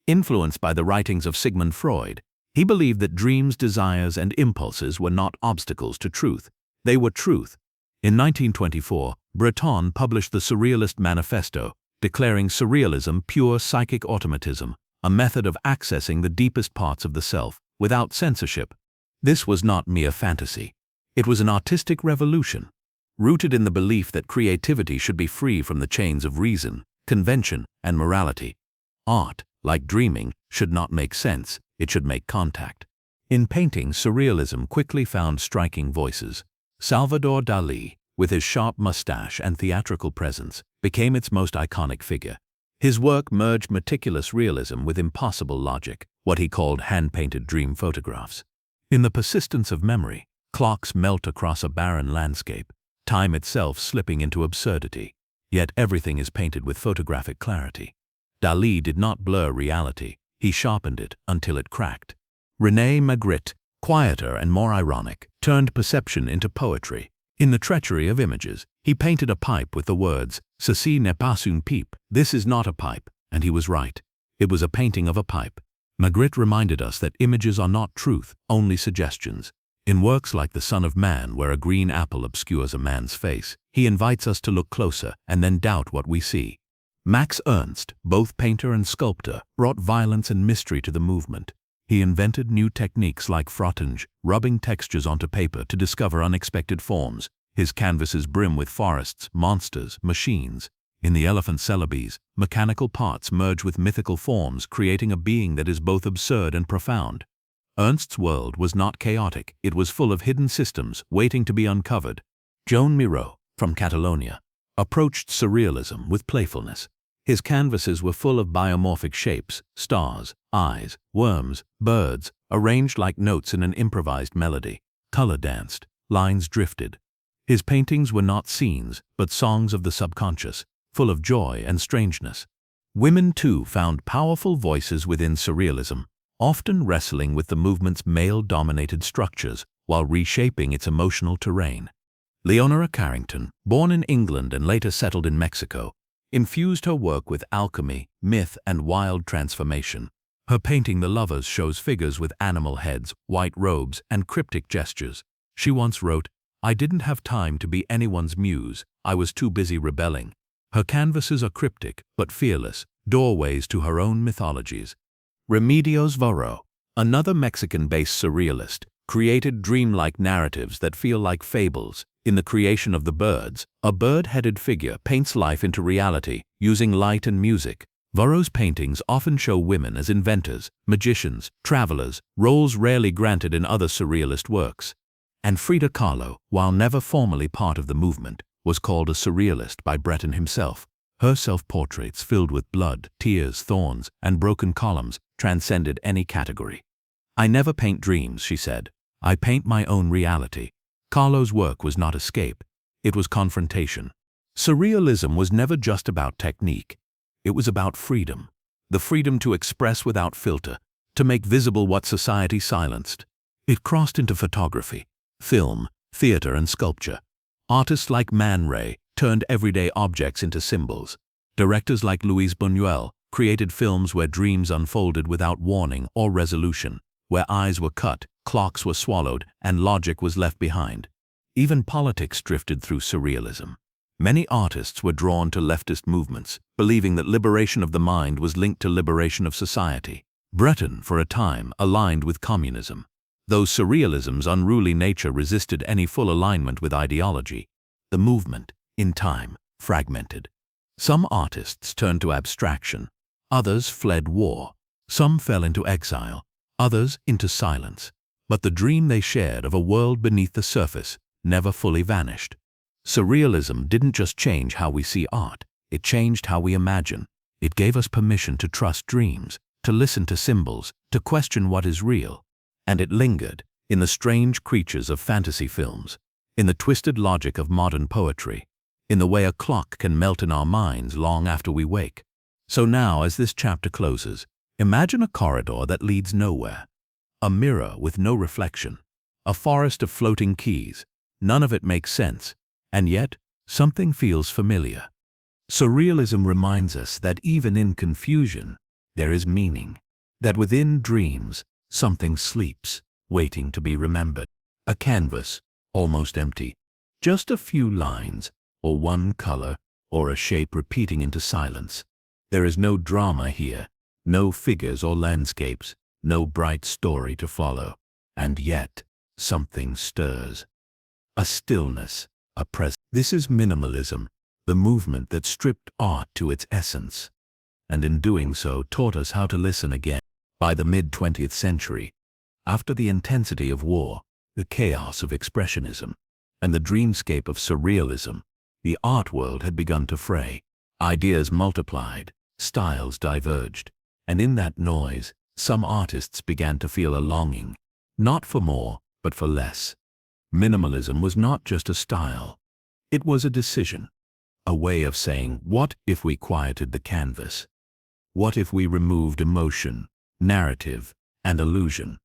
Influenced by the writings of Sigmund Freud, he believed that dreams, desires, and impulses were not obstacles to truth. They were truth. In 1924, Breton published the Surrealist Manifesto, declaring surrealism pure psychic automatism, a method of accessing the deepest parts of the self, without censorship. This was not mere fantasy. It was an artistic revolution, rooted in the belief that creativity should be free from the chains of reason, convention, and morality. Art, like dreaming, should not make sense, it should make contact. In painting, surrealism quickly found striking voices. Salvador Dalí, with his sharp mustache and theatrical presence, became its most iconic figure. His work merged meticulous realism with impossible logic, what he called hand-painted dream photographs. In the persistence of memory, clocks melt across a barren landscape, time itself slipping into absurdity. Yet everything is painted with photographic clarity. Dalí did not blur reality, he sharpened it until it cracked. René Magritte, quieter and more ironic, turned perception into poetry. In The Treachery of Images, he painted a pipe with the words, "Ceci n'est pas une pipe," this is not a pipe, and he was right. It was a painting of a pipe. Magritte reminded us that images are not truth, only suggestions. In works like The Son of Man, where a green apple obscures a man's face, he invites us to look closer and then doubt what we see. Max Ernst, both painter and sculptor, brought violence and mystery to the movement. He invented new techniques like frottage, rubbing textures onto paper to discover unexpected forms. His canvases brim with forests, monsters, machines. In The Elephant Celebes, mechanical parts merge with mythical forms, creating a being that is both absurd and profound. Ernst's world was not chaotic, it was full of hidden systems waiting to be uncovered. Joan Miró, from Catalonia, approached surrealism with playfulness. His canvases were full of biomorphic shapes, stars, eyes, worms, birds, arranged like notes in an improvised melody. Color danced, lines drifted. His paintings were not scenes, but songs of the subconscious, full of joy and strangeness. Women, too, found powerful voices within surrealism, often wrestling with the movement's male-dominated structures while reshaping its emotional terrain. Leonora Carrington, born in England and later settled in Mexico, infused her work with alchemy, myth, and wild transformation. Her painting The Lovers shows figures with animal heads, white robes, and cryptic gestures. She once wrote, "I didn't have time to be anyone's muse, I was too busy rebelling." Her canvases are cryptic, but fearless, doorways to her own mythologies. Remedios Varo, another Mexican-based surrealist, created dreamlike narratives that feel like fables. In The Creation of the Birds, a bird-headed figure paints life into reality using light and music. Varro's paintings often show women as inventors, magicians, travelers, roles rarely granted in other surrealist works. And Frida Kahlo, while never formally part of the movement, was called a surrealist by Breton himself. Her self-portraits filled with blood, tears, thorns, and broken columns transcended any category. "I never paint dreams," she said. "I paint my own reality." Kahlo's work was not escape, it was confrontation. Surrealism was never just about technique. It was about freedom. The freedom to express without filter, to make visible what society silenced. It crossed into photography, film, theater, and sculpture. Artists like Man Ray turned everyday objects into symbols. Directors like Luis Buñuel created films where dreams unfolded without warning or resolution, where eyes were cut, clocks were swallowed, and logic was left behind. Even politics drifted through surrealism. Many artists were drawn to leftist movements, believing that liberation of the mind was linked to liberation of society. Breton, for a time, aligned with communism. Though surrealism's unruly nature resisted any full alignment with ideology, the movement, in time, fragmented. Some artists turned to abstraction, others fled war, some fell into exile, others into silence. But the dream they shared of a world beneath the surface never fully vanished. Surrealism didn't just change how we see art, it changed how we imagine. It gave us permission to trust dreams, to listen to symbols, to question what is real. And it lingered in the strange creatures of fantasy films, in the twisted logic of modern poetry, in the way a clock can melt in our minds long after we wake. So now, as this chapter closes, Imagine a corridor that leads nowhere, a mirror with no reflection, a forest of floating keys. None of it makes sense, and yet something feels familiar. Surrealism reminds us that even in confusion, there is meaning, that within dreams, something sleeps, waiting to be remembered. A canvas, almost empty, just a few lines, or one color, or a shape repeating into silence. There is no drama here, no figures or landscapes, no bright story to follow. And yet, something stirs. A stillness, a presence. This is minimalism, the movement that stripped art to its essence, and in doing so taught us how to listen again. By the mid-20th century, after the intensity of war, the chaos of expressionism, and the dreamscape of surrealism, the art world had begun to fray. Ideas multiplied, styles diverged, and in that noise, some artists began to feel a longing, not for more, but for less. Minimalism was not just a style. It was a decision, a way of saying, what if we quieted the canvas? What if we removed emotion, narrative, and illusion,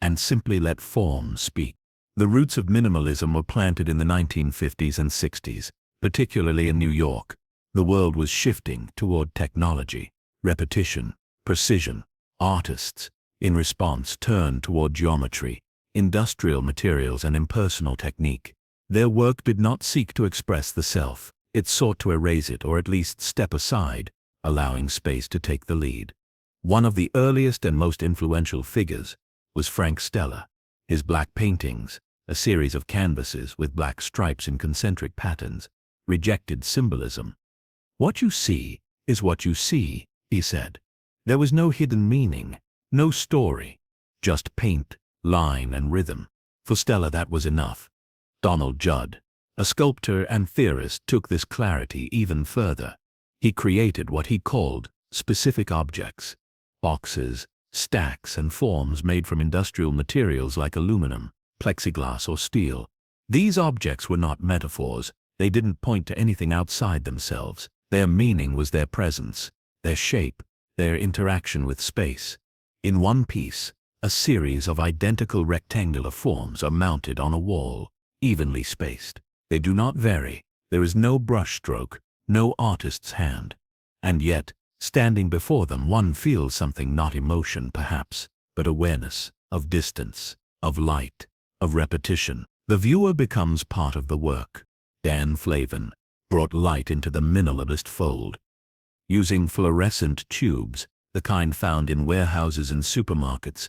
and simply let form speak? The roots of minimalism were planted in the 1950s and 60s, particularly in New York. The world was shifting toward technology, repetition, precision. Artists, in response, turned toward geometry, industrial materials, and impersonal technique. Their work did not seek to express the self. It sought to erase it, or at least step aside, allowing space to take the lead. One of the earliest and most influential figures was Frank Stella. His black paintings, a series of canvases with black stripes in concentric patterns, rejected symbolism. "What you see is what you see," he said. There was no hidden meaning, no story, just paint, line, and rhythm. For Stella, that was enough. Donald Judd, a sculptor and theorist, took this clarity even further. He created what he called specific objects, boxes, stacks, and forms made from industrial materials like aluminum, plexiglass, or steel. These objects were not metaphors. They didn't point to anything outside themselves. Their meaning was their presence, their shape, their interaction with space. In one piece, a series of identical rectangular forms are mounted on a wall, evenly spaced. They do not vary. There is no brushstroke, no artist's hand. And yet, standing before them, one feels something, not emotion perhaps, but awareness, of distance, of light, of repetition. The viewer becomes part of the work. Dan Flavin brought light into the minimalist fold. Using fluorescent tubes, the kind found in warehouses and supermarkets,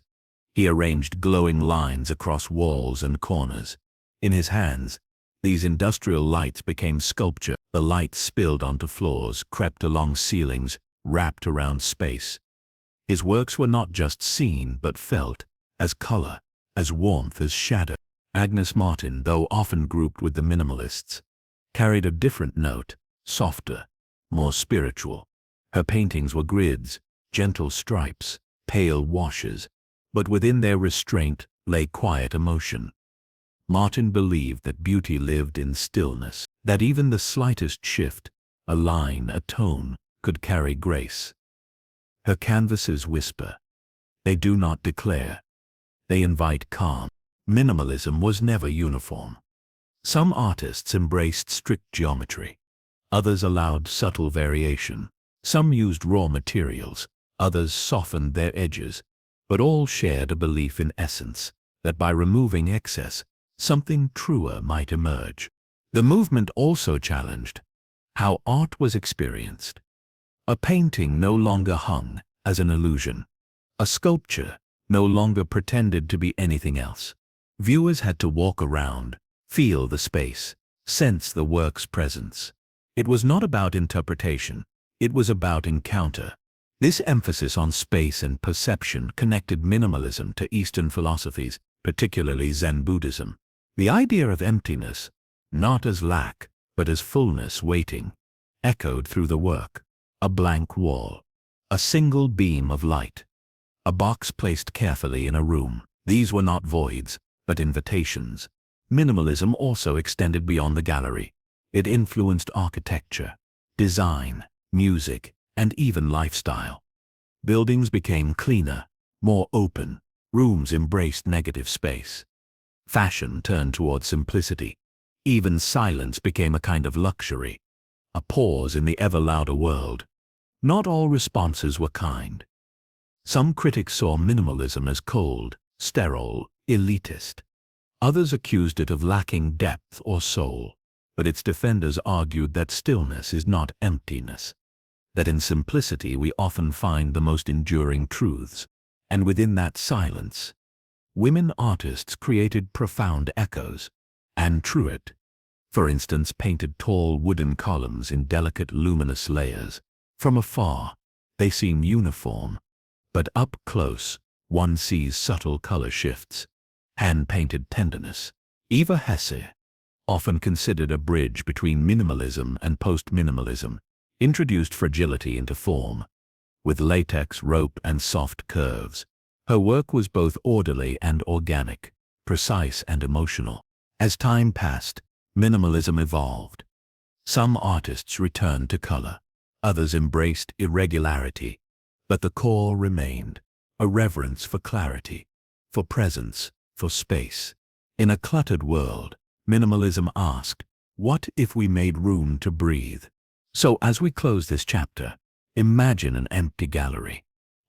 he arranged glowing lines across walls and corners. In his hands, these industrial lights became sculpture. The light spilled onto floors, crept along ceilings, wrapped around space. His works were not just seen but felt, as color, as warmth, as shadow. Agnes Martin, though often grouped with the minimalists, carried a different note, softer, more spiritual. Her paintings were grids, gentle stripes, pale washes, but within their restraint lay quiet emotion. Martin believed that beauty lived in stillness, that even the slightest shift, a line, a tone, could carry grace. Her canvases whisper. They do not declare. They invite calm. Minimalism was never uniform. Some artists embraced strict geometry. Others allowed subtle variation. Some used raw materials. Others softened their edges. But all shared a belief in essence, that by removing excess, something truer might emerge. The movement also challenged how art was experienced. A painting no longer hung as an illusion. A sculpture no longer pretended to be anything else. Viewers had to walk around, feel the space, sense the work's presence. It was not about interpretation. It was about encounter. This emphasis on space and perception connected minimalism to Eastern philosophies, particularly Zen Buddhism. The idea of emptiness, not as lack, but as fullness waiting, echoed through the work. A blank wall, a single beam of light, a box placed carefully in a room. These were not voids, but invitations. Minimalism also extended beyond the gallery. It influenced architecture, design, music, and even lifestyle. Buildings became cleaner, more open. Rooms embraced negative space. Fashion turned toward simplicity. Even silence became a kind of luxury, a pause in the ever louder world. Not all responses were kind. Some critics saw minimalism as cold, sterile, elitist. Others accused it of lacking depth or soul, but its defenders argued that stillness is not emptiness, that in simplicity we often find the most enduring truths, and within that silence, women artists created profound echoes. Anne Truitt, for instance, painted tall wooden columns in delicate luminous layers. From afar, they seem uniform, but up close, one sees subtle color shifts, hand-painted tenderness. Eva Hesse, often considered a bridge between minimalism and post-minimalism, introduced fragility into form. With latex, rope, and soft curves, her work was both orderly and organic, precise and emotional. As time passed, minimalism evolved. Some artists returned to color, others embraced irregularity, but the core remained, a reverence for clarity, for presence, for space. In a cluttered world, minimalism asked, what if we made room to breathe? So as we close this chapter, imagine an empty gallery.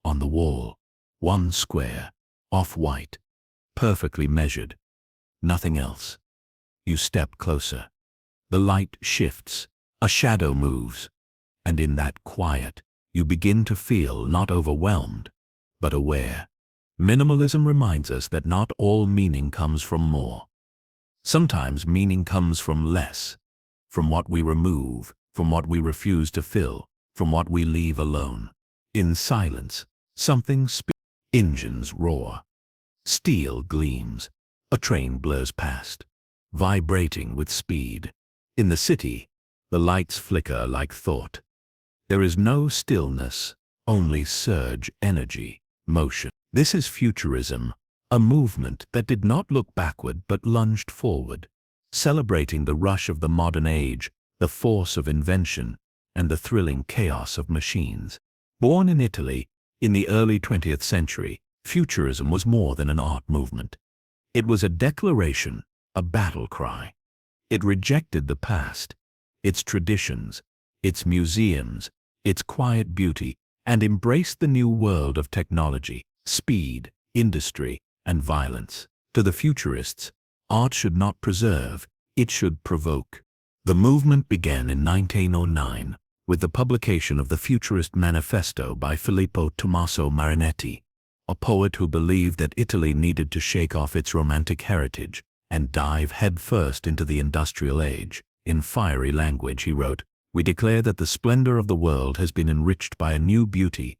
On the wall, one square, off-white, perfectly measured, nothing else. You step closer. The light shifts, a shadow moves, and in that quiet, you begin to feel not overwhelmed, but aware. Minimalism reminds us that not all meaning comes from more. Sometimes meaning comes from less, from what we remove, from what we refuse to fill, from what we leave alone. In silence, something speaks. Engines roar. Steel gleams. A train blurs past, vibrating with speed. In the city, the lights flicker like thought. There is no stillness, only surge, energy, motion. This is futurism, a movement that did not look backward but lunged forward, celebrating the rush of the modern age, the force of invention, and the thrilling chaos of machines. Born in Italy in the early 20th century, futurism was more than an art movement. It was a declaration, a battle cry. It rejected the past, its traditions, its museums, its quiet beauty, and embraced the new world of technology, speed, industry, and violence. To the futurists, art should not preserve, it should provoke. The movement began in 1909 with the publication of the Futurist Manifesto by Filippo Tommaso Marinetti, a poet who believed that Italy needed to shake off its romantic heritage and dive headfirst into the industrial age. In fiery language he wrote, "We declare that the splendor of the world has been enriched by a new beauty,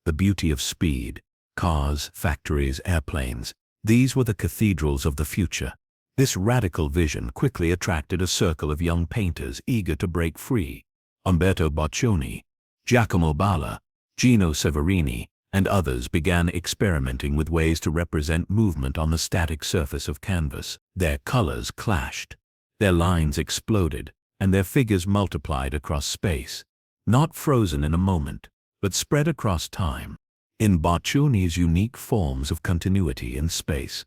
the beauty of speed. Cars, factories, airplanes, these were the cathedrals of the future." This radical vision quickly attracted a circle of young painters eager to break free. Umberto Boccioni, Giacomo Balla, Gino Severini, and others began experimenting with ways to represent movement on the static surface of canvas. Their colors clashed, their lines exploded, and their figures multiplied across space, not frozen in a moment, but spread across time. In Boccioni's unique forms of continuity in space,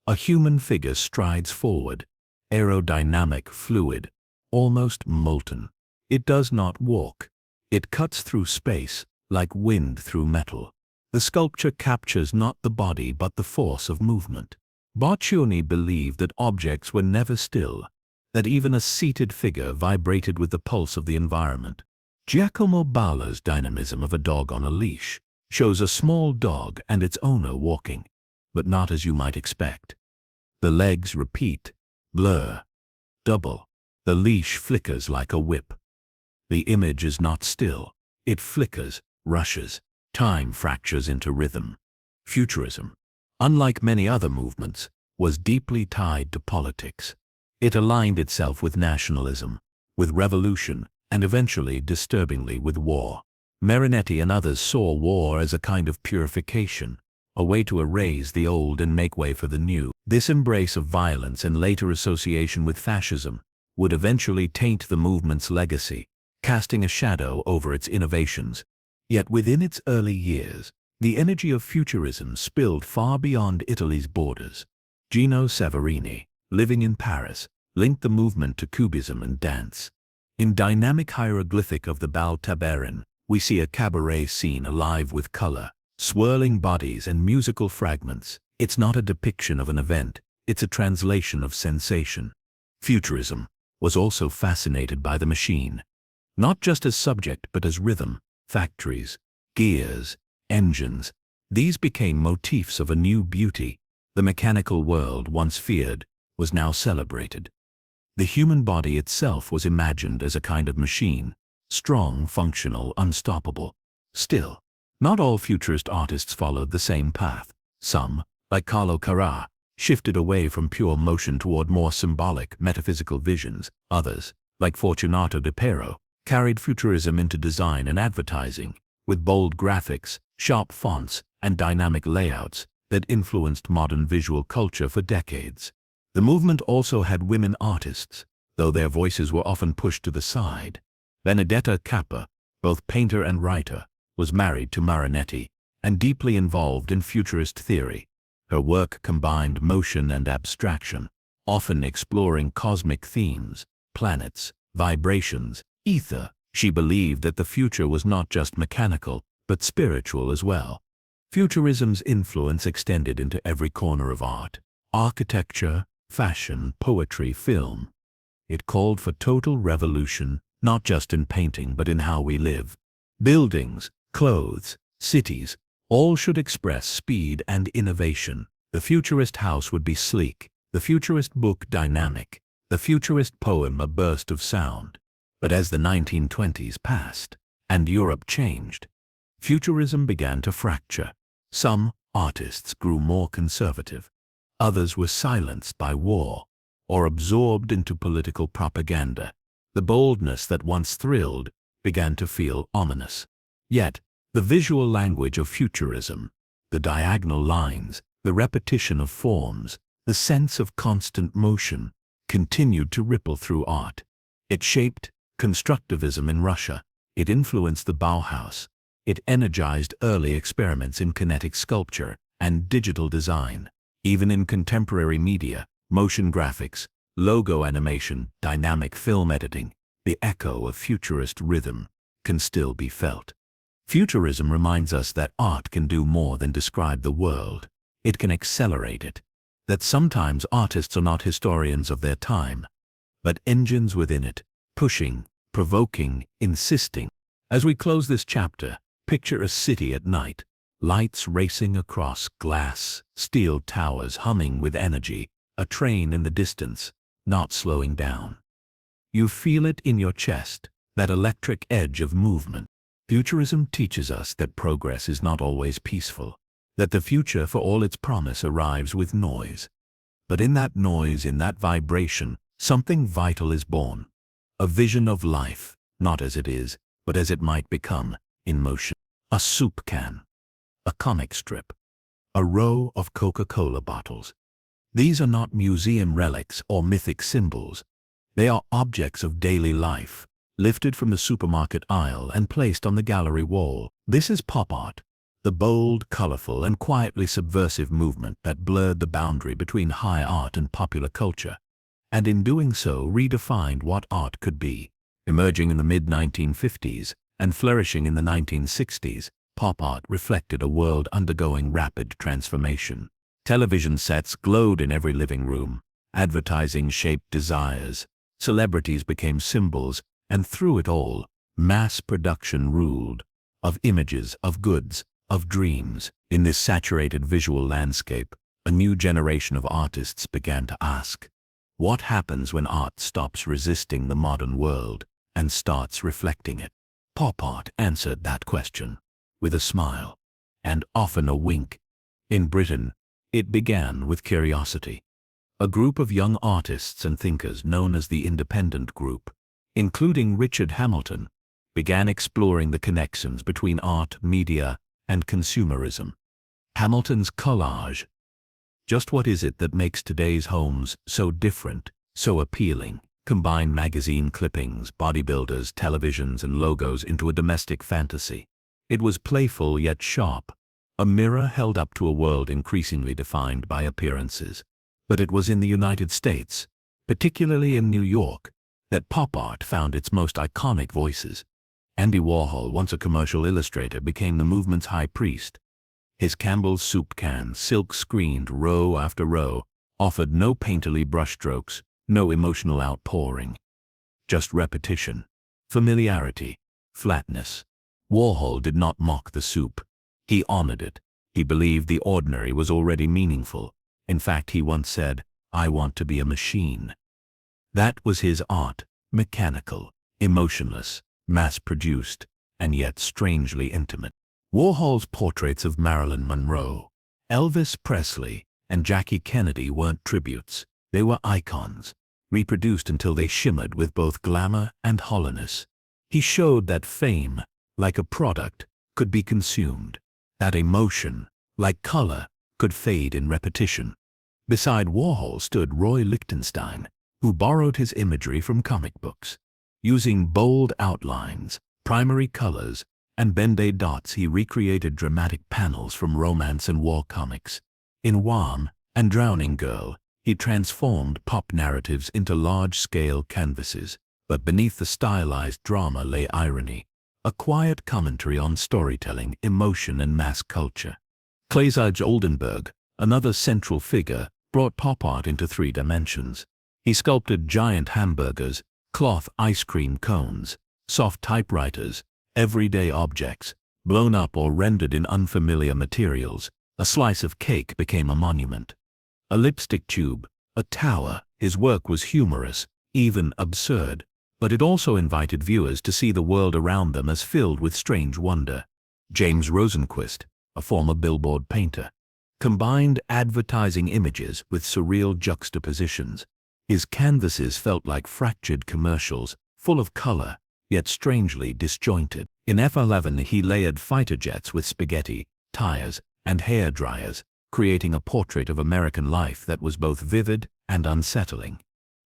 a human figure strides forward, aerodynamic, fluid, almost molten. It does not walk. It cuts through space, like wind through metal. The sculpture captures not the body but the force of movement. Boccioni believed that objects were never still, that even a seated figure vibrated with the pulse of the environment. Giacomo Balla's dynamism of a dog on a leash shows a small dog and its owner walking, but not as you might expect. The legs repeat, blur, double. The leash flickers like a whip. The image is not still. It flickers, rushes. Time fractures into rhythm. Futurism, unlike many other movements, was deeply tied to politics. It aligned itself with nationalism, with revolution, and eventually, disturbingly, with war. Marinetti and others saw war as a kind of purification, a way to erase the old and make way for the new. This embrace of violence and later association with fascism would eventually taint the movement's legacy, casting a shadow over its innovations. Yet within its early years, the energy of futurism spilled far beyond Italy's borders. Gino Severini, living in Paris, linked the movement to cubism and dance. In dynamic hieroglyphic of the Bal Tabarin, we see a cabaret scene alive with color, swirling bodies and musical fragments. It's not a depiction of an event, it's a translation of sensation. Futurism was also fascinated by the machine, not just as subject but as rhythm, factories, gears, engines. These became motifs of a new beauty. The mechanical world, once feared, was now celebrated. The human body itself was imagined as a kind of machine, strong, functional, unstoppable. Still, not all futurist artists followed the same path. Some, like Carlo Carrà, shifted away from pure motion toward more symbolic, metaphysical visions. Others, like Fortunato de Pero, carried futurism into design and advertising, with bold graphics, sharp fonts, and dynamic layouts that influenced modern visual culture for decades. The movement also had women artists, though their voices were often pushed to the side. Benedetta Cappa, both painter and writer, was married to Marinetti and deeply involved in futurist theory. Her work combined motion and abstraction, often exploring cosmic themes, planets, vibrations, ether. She believed that the future was not just mechanical, but spiritual as well. Futurism's influence extended into every corner of art, architecture, fashion, poetry, film. It called for total revolution, not just in painting but in how we live. Buildings, clothes, cities, all should express speed and innovation. The futurist house would be sleek, the futurist book dynamic, the futurist poem a burst of sound. But as the 1920s passed, and Europe changed, futurism began to fracture. Some artists grew more conservative. Others were silenced by war, or absorbed into political propaganda. The boldness that once thrilled began to feel ominous. Yet, the visual language of futurism, the diagonal lines, the repetition of forms, the sense of constant motion, continued to ripple through art. It shaped constructivism in Russia. It influenced the Bauhaus. It energized early experiments in kinetic sculpture and digital design. Even in contemporary media, motion graphics, logo animation, dynamic film editing, the echo of futurist rhythm can still be felt. Futurism reminds us that art can do more than describe the world. It can accelerate it. That sometimes artists are not historians of their time, but engines within it, pushing, provoking, insisting. As we close this chapter, picture a city at night, lights racing across glass, steel towers humming with energy, a train in the distance, not slowing down. You feel it in your chest, that electric edge of movement. Futurism teaches us that progress is not always peaceful, that the future, for all its promise, arrives with noise. But in that noise, in that vibration, something vital is born. A vision of life, not as it is, but as it might become, in motion. A soup can, a comic strip, a row of Coca-Cola bottles. These are not museum relics or mythic symbols. They are objects of daily life, lifted from the supermarket aisle and placed on the gallery wall. This is pop art, the bold, colorful, and quietly subversive movement that blurred the boundary between high art and popular culture, and in doing so redefined what art could be. Emerging in the mid-1950s and flourishing in the 1960s, pop art reflected a world undergoing rapid transformation. Television sets glowed in every living room. Advertising shaped desires. Celebrities became symbols, and through it all, mass production ruled. Of images, of goods, of dreams. In this saturated visual landscape, a new generation of artists began to ask, what happens when art stops resisting the modern world and starts reflecting it? Pop art answered that question, with a smile, and often a wink. In Britain, it began with curiosity. A group of young artists and thinkers known as the Independent Group, including Richard Hamilton, began exploring the connections between art, media, and consumerism. Hamilton's collage. Just what is it that makes today's homes so different, so appealing? Combine magazine clippings, bodybuilders, televisions, and logos into a domestic fantasy. It was playful yet sharp, a mirror held up to a world increasingly defined by appearances. But it was in the United States, particularly in New York, that pop art found its most iconic voices. Andy Warhol, once a commercial illustrator, became the movement's high priest. His Campbell's soup can, silk-screened row after row, offered no painterly brushstrokes, no emotional outpouring. Just repetition, familiarity, flatness. Warhol did not mock the soup. He honored it. He believed the ordinary was already meaningful. In fact, he once said, "I want to be a machine." That was his art, mechanical, emotionless, mass-produced, and yet strangely intimate. Warhol's portraits of Marilyn Monroe, Elvis Presley, and Jackie Kennedy weren't tributes. They were icons, reproduced until they shimmered with both glamour and hollowness. He showed that fame, like a product, could be consumed, that emotion, like color, could fade in repetition. Beside Warhol stood Roy Lichtenstein, who borrowed his imagery from comic books. Using bold outlines, primary colors, and Bend-Aid dots, he recreated dramatic panels from romance and war comics. In Wham! And Drowning Girl, he transformed pop narratives into large-scale canvases. But beneath the stylized drama lay irony, a quiet commentary on storytelling, emotion, and mass culture. Claesage Oldenburg, another central figure, brought pop art into 3 dimensions. He sculpted giant hamburgers, cloth ice cream cones, soft typewriters, everyday objects, blown up or rendered in unfamiliar materials. A slice of cake became a monument. A lipstick tube, a tower. His work was humorous, even absurd, but it also invited viewers to see the world around them as filled with strange wonder. James Rosenquist, a former billboard painter, combined advertising images with surreal juxtapositions. His canvases felt like fractured commercials, full of color, yet strangely disjointed. In F-11 he layered fighter jets with spaghetti, tires, and hair dryers, creating a portrait of American life that was both vivid and unsettling.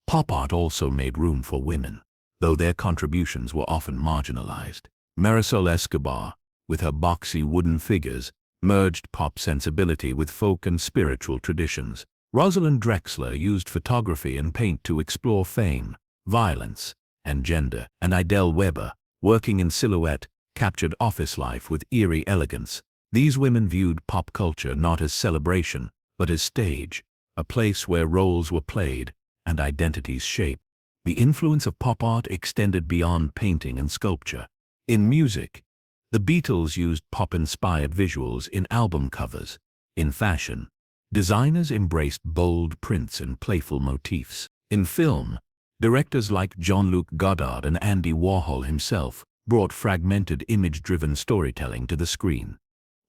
Pop art also made room for women, though their contributions were often marginalized. Marisol Escobar, with her boxy wooden figures, merged pop sensibility with folk and spiritual traditions. Rosalind Drexler used photography and paint to explore fame, violence, and gender. And Idelle Weber, working in silhouette, captured office life with eerie elegance. These women viewed pop culture not as celebration, but as stage, a place where roles were played and identities shaped. The influence of pop art extended beyond painting and sculpture. In music, the Beatles used pop-inspired visuals in album covers. In fashion, designers embraced bold prints and playful motifs. In film, directors like Jean-Luc Godard and Andy Warhol himself brought fragmented image-driven storytelling to the screen.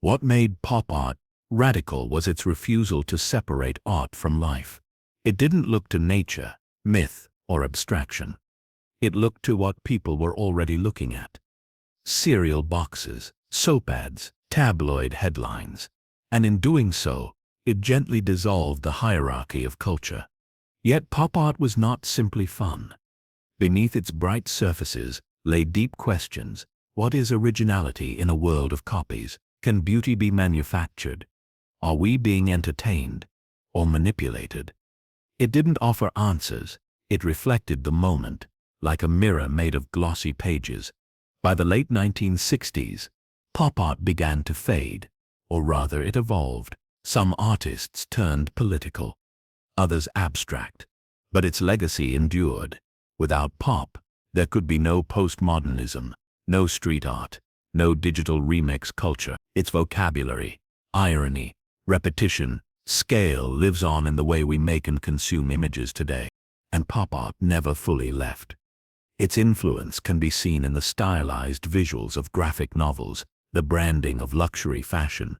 What made pop art radical was its refusal to separate art from life. It didn't look to nature, myth, or abstraction. It looked to what people were already looking at. Cereal boxes, soap ads, tabloid headlines. And in doing so, it gently dissolved the hierarchy of culture. Yet pop art was not simply fun. Beneath its bright surfaces lay deep questions. What is originality in a world of copies? Can beauty be manufactured? Are we being entertained or manipulated? It didn't offer answers. It reflected the moment, like a mirror made of glossy pages. By the late 1960s, pop art began to fade, or rather it evolved. Some artists turned political, others abstract, but its legacy endured. Without pop, there could be no postmodernism, no street art, no digital remix culture. Its vocabulary, irony, repetition, scale lives on in the way we make and consume images today. And pop art never fully left. Its influence can be seen in the stylized visuals of graphic novels, the branding of luxury fashion,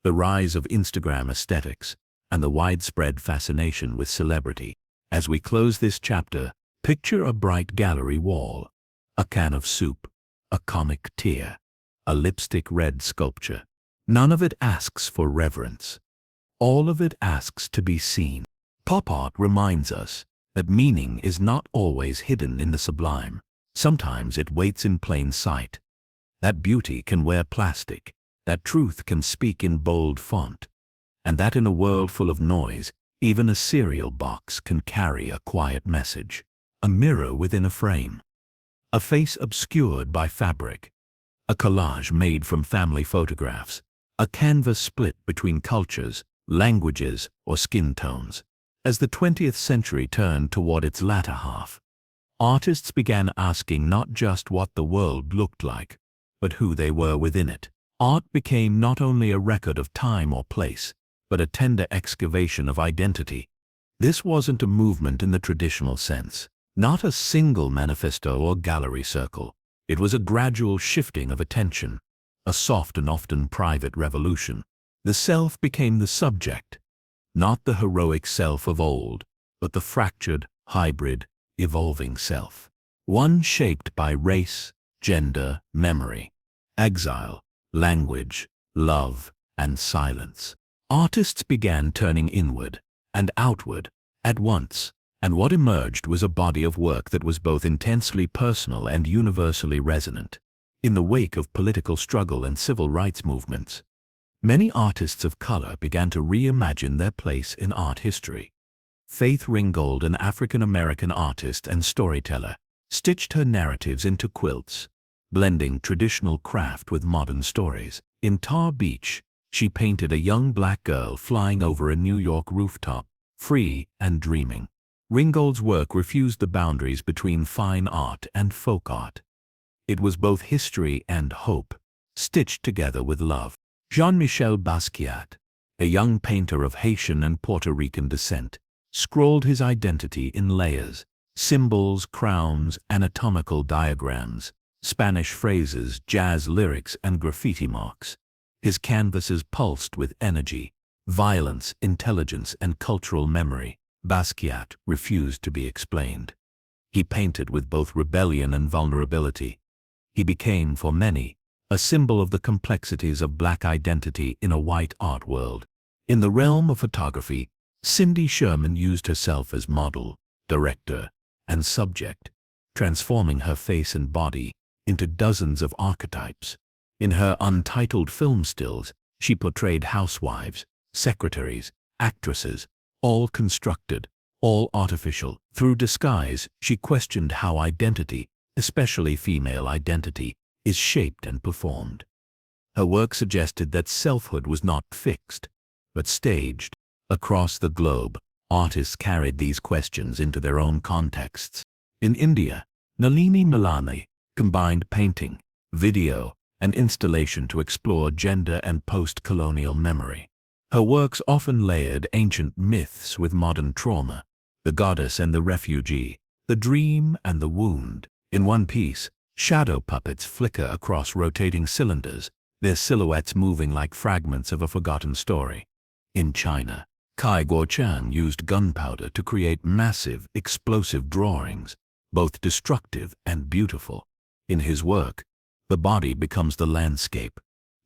the rise of Instagram aesthetics, and the widespread fascination with celebrity. As we close this chapter, picture a bright gallery wall, a can of soup, a comic tear, a lipstick red sculpture. None of it asks for reverence. All of it asks to be seen. Pop art reminds us that meaning is not always hidden in the sublime. Sometimes it waits in plain sight. that beauty can wear plastic, that truth can speak in bold font, and that in a world full of noise, even a cereal box can carry a quiet message. A mirror within a frame, a face obscured by fabric, a collage made from family photographs, a canvas split between cultures, languages, or skin tones. As the 20th century turned toward its latter half, artists began asking not just what the world looked like, but who they were within it. Art became not only a record of time or place, but a tender excavation of identity. This wasn't a movement in the traditional sense, not a single manifesto or gallery circle. It was a gradual shifting of attention, a soft and often private revolution. The self became the subject, not the heroic self of old, but the fractured, hybrid, evolving self. One shaped by race, gender, memory, exile, language, love, and silence. Artists began turning inward and outward at once, and what emerged was a body of work that was both intensely personal and universally resonant. In the wake of political struggle and civil rights movements, many artists of color began to reimagine their place in art history. Faith Ringgold, an African-American artist and storyteller, stitched her narratives into quilts, blending traditional craft with modern stories. In Tar Beach, she painted a young black girl flying over a New York rooftop, free and dreaming. Ringgold's work refused the boundaries between fine art and folk art. It was both history and hope, stitched together with love. Jean-Michel Basquiat, a young painter of Haitian and Puerto Rican descent, scrolled his identity in layers, symbols, crowns, anatomical diagrams, Spanish phrases, jazz lyrics, and graffiti marks. His canvases pulsed with energy, violence, intelligence, and cultural memory. Basquiat refused to be explained. He painted with both rebellion and vulnerability. He became, for many, a symbol of the complexities of black identity in a white art world. In the realm of photography, Cindy Sherman used herself as model, director, and subject, transforming her face and body into dozens of archetypes. In her untitled film stills, she portrayed housewives, secretaries, actresses, all constructed, all artificial. Through disguise, she questioned how identity, especially female identity, is shaped and performed. Her work suggested that selfhood was not fixed, but staged. Across the globe, artists carried these questions into their own contexts. In India, Nalini Milani combined painting, video, and installation to explore gender and post-colonial memory. Her works often layered ancient myths with modern trauma, the goddess and the refugee, the dream and the wound. In one piece, shadow puppets flicker across rotating cylinders, their silhouettes moving like fragments of a forgotten story. In China, Kai Guoqiang used gunpowder to create massive, explosive drawings, both destructive and beautiful. In his work, the body becomes the landscape.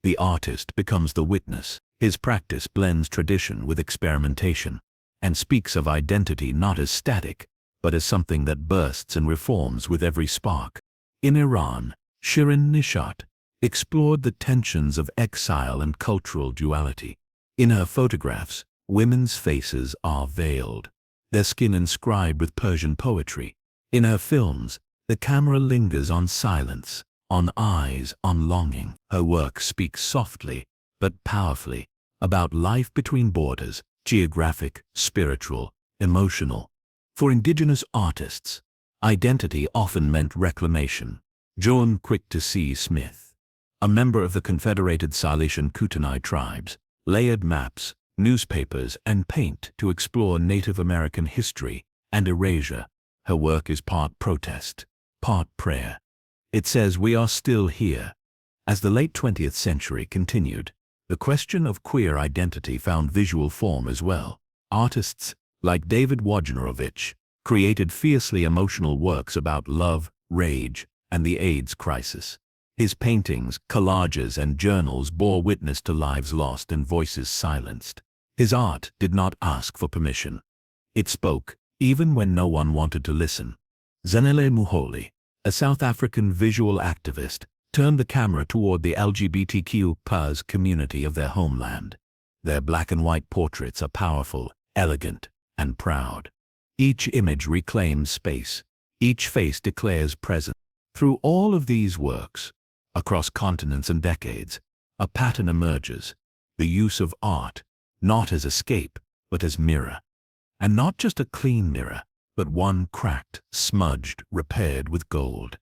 The artist becomes the witness. His practice blends tradition with experimentation and speaks of identity not as static, but as something that bursts and reforms with every spark. In Iran, Shirin Nishat explored the tensions of exile and cultural duality. In her photographs, women's faces are veiled, their skin inscribed with Persian poetry. In her films, the camera lingers on silence, on eyes, on longing. Her work speaks softly, but powerfully, about life between borders, geographic, spiritual, emotional. For indigenous artists, identity often meant reclamation. John Quick-to-See Smith, a member of the Confederated Silesian Kootenai tribes, layered maps, newspapers, and paint to explore Native American history and erasure. Her work is part protest, part prayer. It says we are still here. As the late 20th century continued, the question of queer identity found visual form as well. Artists, like David Wojnarowicz, created fiercely emotional works about love, rage, and the AIDS crisis. His paintings, collages, and journals bore witness to lives lost and voices silenced. His art did not ask for permission. It spoke, even when no one wanted to listen. Zanele Muholi, a South African visual activist, turned the camera toward the LGBTQ+ community of their homeland. Their black and white portraits are powerful, elegant, and proud. Each image reclaims space. Each face declares presence. Through all of these works, across continents and decades, a pattern emerges: the use of art, not as escape, but as mirror. And not just a clean mirror, but one cracked, smudged, repaired with gold.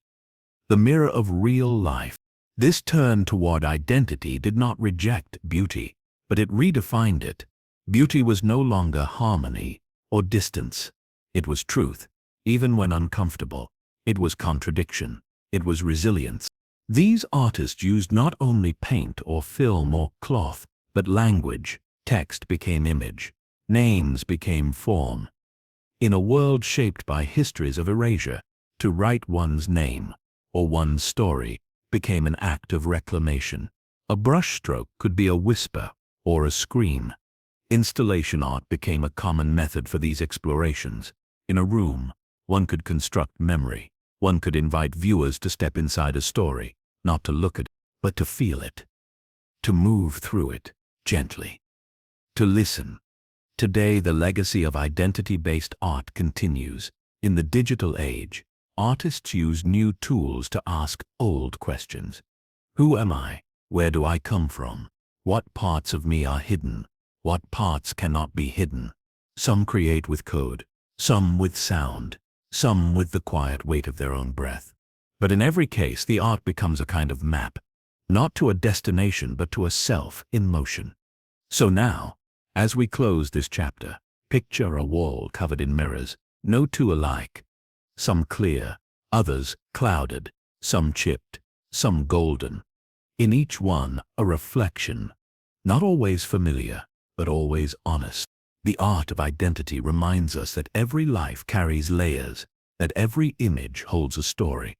The mirror of real life. This turn toward identity did not reject beauty, but it redefined it. Beauty was no longer harmony or distance. It was truth, even when uncomfortable. It was contradiction. It was resilience. These artists used not only paint or film or cloth, but language. Text became image. Names became form. In a world shaped by histories of erasure, to write one's name or one's story became an act of reclamation. A brushstroke could be a whisper or a scream. Installation art became a common method for these explorations. In a room, one could construct memory. One could invite viewers to step inside a story, not to look at it, but to feel it, to move through it gently, to listen. Today, the legacy of identity-based art continues. In the digital age, artists use new tools to ask old questions. Who am I? Where do I come from? What parts of me are hidden? What parts cannot be hidden? Some create with code, some with sound, some with the quiet weight of their own breath. But in every case, the art becomes a kind of map, not to a destination, but to a self in motion. So now, as we close this chapter, picture a wall covered in mirrors, no two alike. Some clear, others clouded, some chipped, some golden. In each one, a reflection, not always familiar, but always honest. The art of identity reminds us that every life carries layers, that every image holds a story,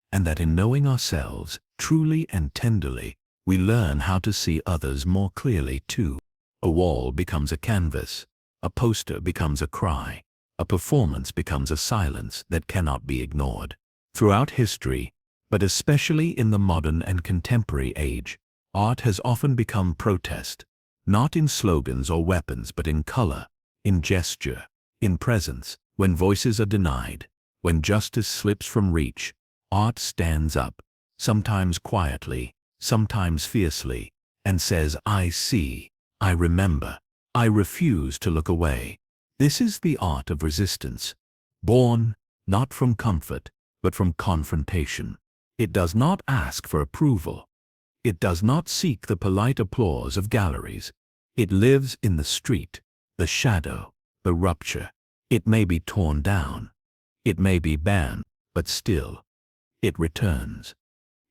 and that in knowing ourselves truly and tenderly, we learn how to see others more clearly too. A wall becomes a canvas, a poster becomes a cry, a performance becomes a silence that cannot be ignored. Throughout history, but especially in the modern and contemporary age, art has often become protest, not in slogans or weapons, but in color, in gesture, in presence. When voices are denied, when justice slips from reach, art stands up, sometimes quietly, sometimes fiercely, and says, "I see, I remember, I refuse to look away." This is the art of resistance, born not from comfort, but from confrontation. It does not ask for approval. It does not seek the polite applause of galleries. It lives in the street, the shadow, the rupture. It may be torn down. It may be banned, but still, it returns.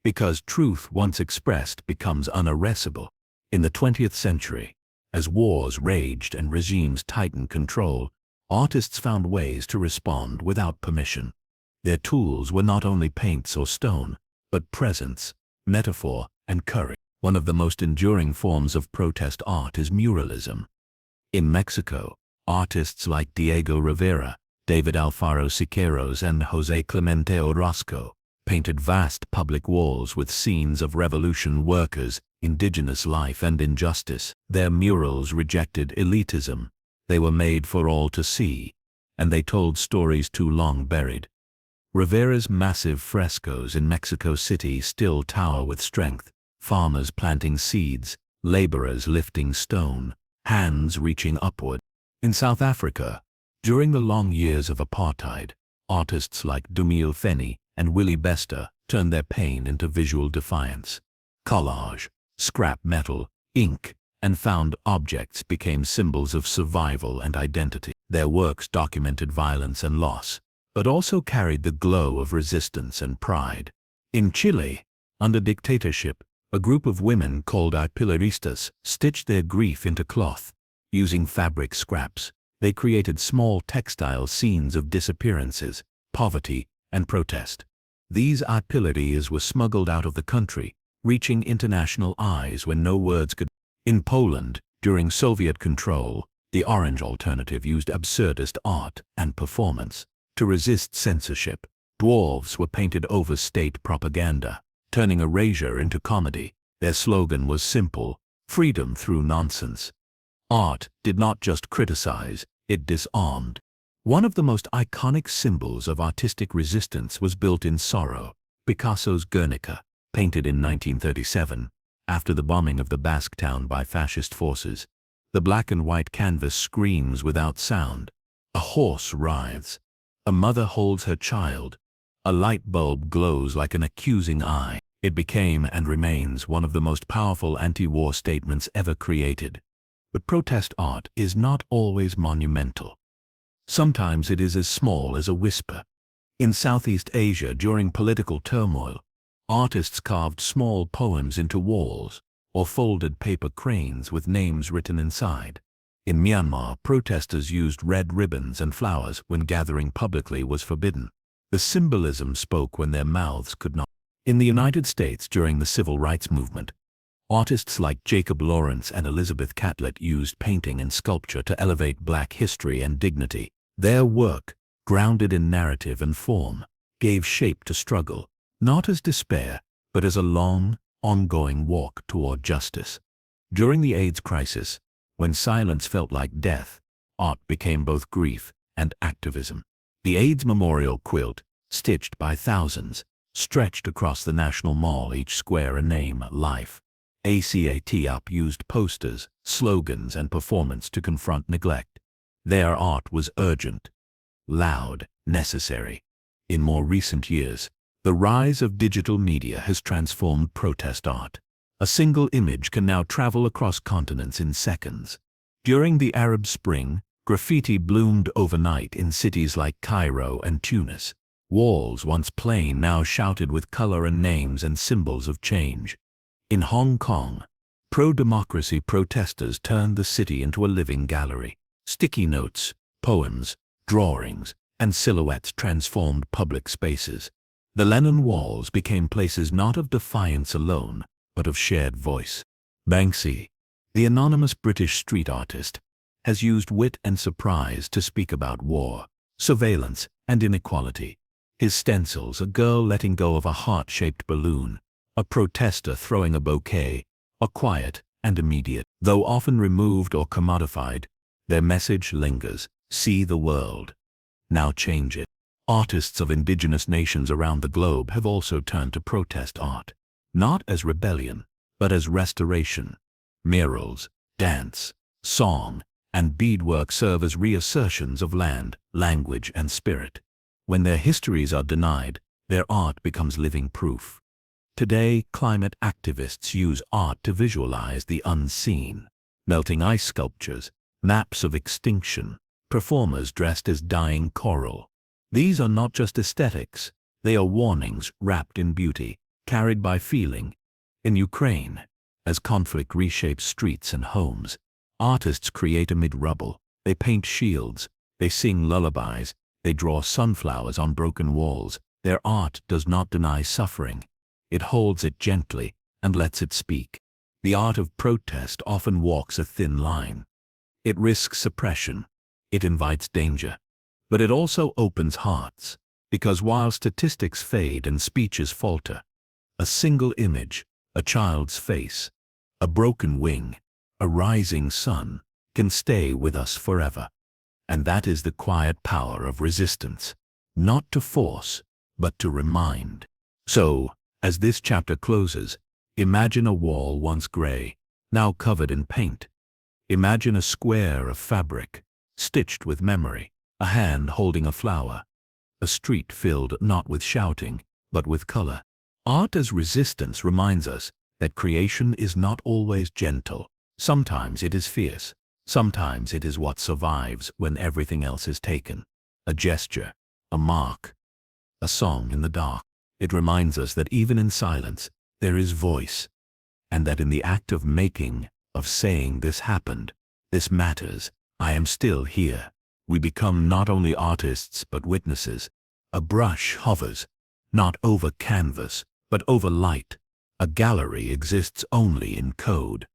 Because truth once expressed becomes unerasable. In the 20th century, as wars raged and regimes tightened control, artists found ways to respond without permission. Their tools were not only paints or stone, but presence, metaphor, and courage. One of the most enduring forms of protest art is muralism. In Mexico, artists like Diego Rivera, David Alfaro Siqueiros, and José Clemente Orozco painted vast public walls with scenes of revolution, workers, indigenous life, and injustice. Their murals rejected elitism. They were made for all to see, and they told stories too long buried. Rivera's massive frescoes in Mexico City still tower with strength. Farmers planting seeds, laborers lifting stone, hands reaching upward. In South Africa, during the long years of apartheid, artists like Dumile Feni and Willie Bester turned their pain into visual defiance. Collage, scrap metal, ink, and found objects became symbols of survival and identity. Their works documented violence and loss, but also carried the glow of resistance and pride. In Chile, under dictatorship, a group of women called arpilaristas stitched their grief into cloth. Using fabric scraps, they created small textile scenes of disappearances, poverty, and protest. These arpilaries were smuggled out of the country, reaching international eyes when no words could. In Poland, during Soviet control, the Orange Alternative used absurdist art and performance to resist censorship. Dwarves were painted over state propaganda. turning erasure into comedy. Their slogan was simple: freedom through nonsense. Art did not just criticize, it disarmed. One of the most iconic symbols of artistic resistance was built in sorrow: Picasso's Guernica, painted in 1937, after the bombing of the Basque town by fascist forces. The black and white canvas screams without sound. A horse writhes. A mother holds her child. A light bulb glows like an accusing eye. It became and remains one of the most powerful anti-war statements ever created. But protest art is not always monumental. Sometimes it is as small as a whisper. In Southeast Asia, during political turmoil, artists carved small poems into walls or folded paper cranes with names written inside. In Myanmar, protesters used red ribbons and flowers when gathering publicly was forbidden. The symbolism spoke when their mouths could not. In the United States, during the Civil Rights Movement, artists like Jacob Lawrence and Elizabeth Catlett used painting and sculpture to elevate Black history and dignity. Their work, grounded in narrative and form, gave shape to struggle, not as despair, but as a long, ongoing walk toward justice. During the AIDS crisis, when silence felt like death, art became both grief and activism. The AIDS memorial quilt, stitched by thousands, stretched across the National Mall, each square a name: life. ACAT UP used posters, slogans, and performance to confront neglect. Their art was urgent, loud, necessary. In more recent years, the rise of digital media has transformed protest art. A single image can now travel across continents in seconds. During the Arab Spring, graffiti bloomed overnight in cities like Cairo and Tunis. Walls once plain now shouted with color and names and symbols of change. In Hong Kong, pro-democracy protesters turned the city into a living gallery. Sticky notes, poems, drawings, and silhouettes transformed public spaces. The Lennon walls became places not of defiance alone, but of shared voice. Banksy, the anonymous British street artist, has used wit and surprise to speak about war, surveillance, and inequality. His stencils, a girl letting go of a heart-shaped balloon, a protester throwing a bouquet, are quiet and immediate. Though often removed or commodified, their message lingers: see the world, now change it. Artists of indigenous nations around the globe have also turned to protest art, not as rebellion, but as restoration. Murals, dance, song, and beadwork serve as reassertions of land, language, and spirit. When their histories are denied, their art becomes living proof. Today, climate activists use art to visualize the unseen. Melting ice sculptures, maps of extinction, performers dressed as dying coral. These are not just aesthetics, they are warnings wrapped in beauty, carried by feeling. In Ukraine, as conflict reshapes streets and homes, artists create amid rubble. They paint shields, they sing lullabies, they draw sunflowers on broken walls. Their art does not deny suffering. It holds it gently and lets it speak. The art of protest often walks a thin line. It risks suppression. It invites danger. But it also opens hearts, because while statistics fade and speeches falter, a single image, a child's face, a broken wing, a rising sun, can stay with us forever. And that is the quiet power of resistance, not to force, but to remind. So, as this chapter closes, imagine a wall once gray, now covered in paint. Imagine a square of fabric, stitched with memory, a hand holding a flower, a street filled not with shouting, but with color. Art as resistance reminds us that creation is not always gentle. Sometimes it is fierce. Sometimes it is what survives when everything else is taken. A gesture, a mark, a song in the dark. It reminds us that even in silence, there is voice, and that in the act of making, of saying this happened, this matters, I am still here, we become not only artists but witnesses. A brush hovers, not over canvas, but over light. A gallery exists only in code.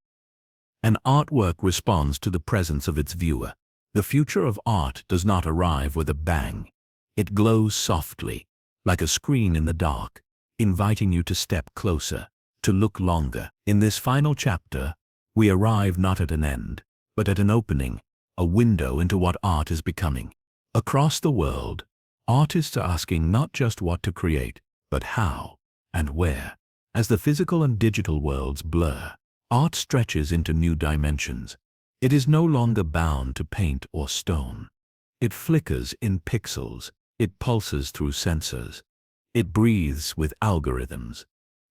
An artwork responds to the presence of its viewer. The future of art does not arrive with a bang. It glows softly, like a screen in the dark. inviting you to step closer, to look longer. In this final chapter, we arrive not at an end, but at an opening, a window into what art is becoming. Across the world, artists are asking not just what to create, but how and where. As the physical and digital worlds blur, art stretches into new dimensions. It is no longer bound to paint or stone. It flickers in pixels. It pulses through sensors. It breathes with algorithms.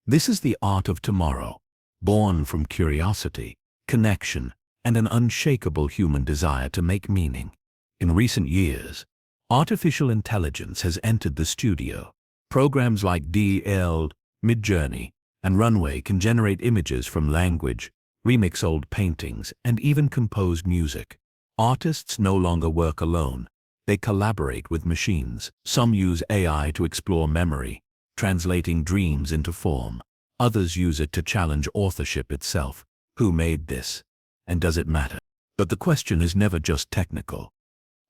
This is the art of tomorrow, born from curiosity, connection, and an unshakable human desire to make meaning. In recent years, artificial intelligence has entered the studio. Programs like DL, Midjourney, and Runway can generate images from language, remix old paintings, and even compose music. Artists no longer work alone. They collaborate with machines. Some use AI to explore memory, translating dreams into form. Others use it to challenge authorship itself. Who made this? And does it matter? But the question is never just technical.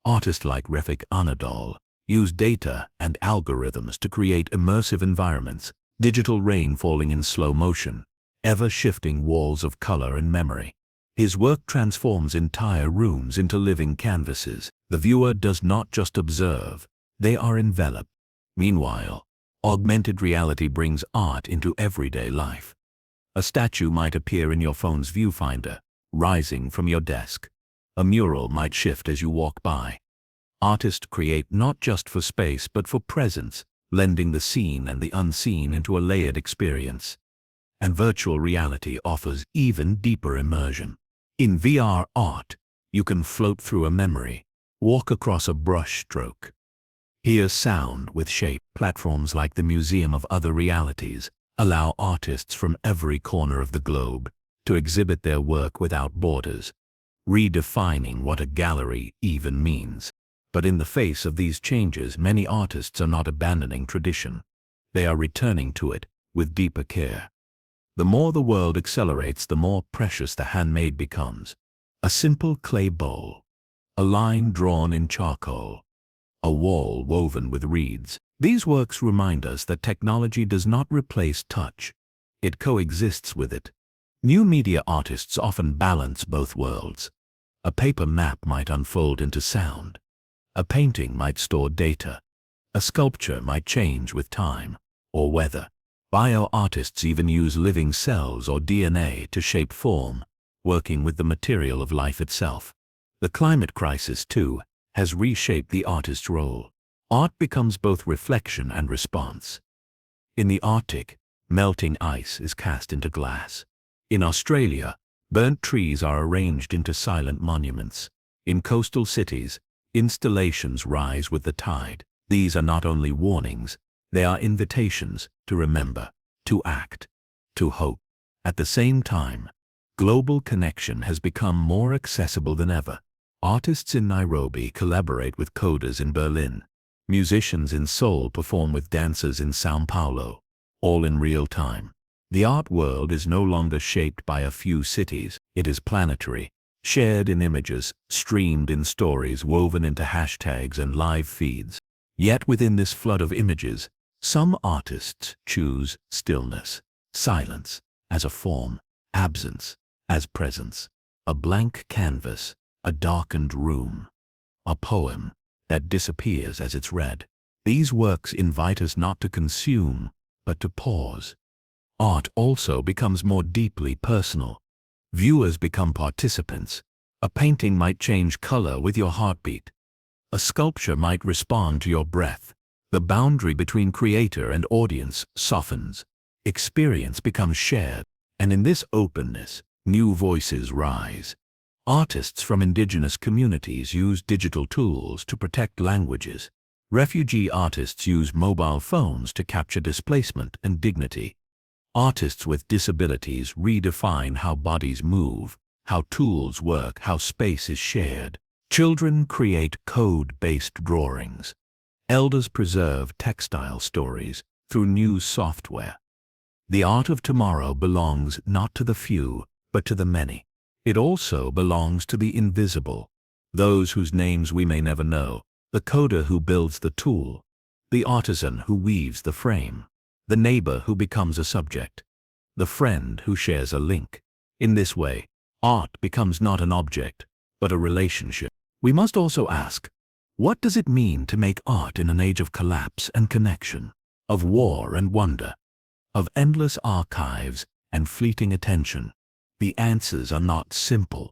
Artists like Refik Anadol use data and algorithms to create immersive environments, digital rain falling in slow motion, ever-shifting walls of color and memory. His work transforms entire rooms into living canvases. The viewer does not just observe, they are enveloped. Meanwhile, augmented reality brings art into everyday life. A statue might appear in your phone's viewfinder, rising from your desk. A mural might shift as you walk by. Artists create not just for space but for presence, blending the seen and the unseen into a layered experience. And virtual reality offers even deeper immersion. In VR art, you can float through a memory, walk across a brushstroke, hear sound with shape. Platforms like the Museum of Other Realities allow artists from every corner of the globe to exhibit their work without borders, redefining what a gallery even means. But in the face of these changes, many artists are not abandoning tradition. They are returning to it with deeper care. The more the world accelerates, the more precious the handmade becomes. A simple clay bowl, a line drawn in charcoal, a wall woven with reeds. These works remind us that technology does not replace touch. It coexists with it. New media artists often balance both worlds. A paper map might unfold into sound. A painting might store data. A sculpture might change with time or weather. Bioartists even use living cells or DNA to shape form, working with the material of life itself. The climate crisis, too, has reshaped the artist's role. Art becomes both reflection and response. In the Arctic, melting ice is cast into glass. In Australia, burnt trees are arranged into silent monuments. In coastal cities, installations rise with the tide. These are not only warnings, they are invitations to remember, to act, to hope. At the same time, global connection has become more accessible than ever. Artists in Nairobi collaborate with coders in Berlin. Musicians in Seoul perform with dancers in São Paulo, all in real time. The art world is no longer shaped by a few cities. It is planetary, shared in images, streamed in stories, woven into hashtags and live feeds. Yet within this flood of images, some artists choose stillness, silence as a form, absence as presence, a blank canvas, a darkened room, a poem that disappears as it's read. These works invite us not to consume, but to pause. Art also becomes more deeply personal. Viewers become participants. A painting might change color with your heartbeat. A sculpture might respond to your breath. The boundary between creator and audience softens. Experience becomes shared, and in this openness, new voices rise. Artists from indigenous communities use digital tools to protect languages. Refugee artists use mobile phones to capture displacement and dignity. Artists with disabilities redefine how bodies move, how tools work, how space is shared. Children create code-based drawings. Elders preserve textile stories through new software. The art of tomorrow belongs not to the few, but to the many. It also belongs to the invisible, those whose names we may never know, the coder who builds the tool, the artisan who weaves the frame. the neighbor who becomes a subject, the friend who shares a link. In this way, art becomes not an object, but a relationship. We must also ask, what does it mean to make art in an age of collapse and connection, of war and wonder, of endless archives and fleeting attention? The answers are not simple,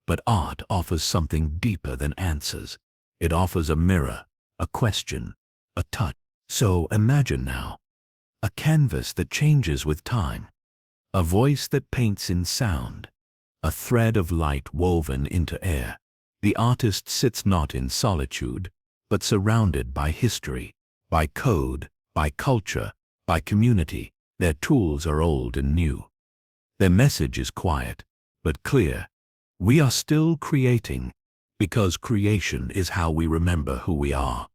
but art offers something deeper than answers. It offers a mirror, a question, a touch. So imagine now, a canvas that changes with time, a voice that paints in sound, a thread of light woven into air. The artist sits not in solitude, but surrounded by history, by code, by culture, by community. Their tools are old and new. Their message is quiet, but clear. We are still creating, because creation is how we remember who we are.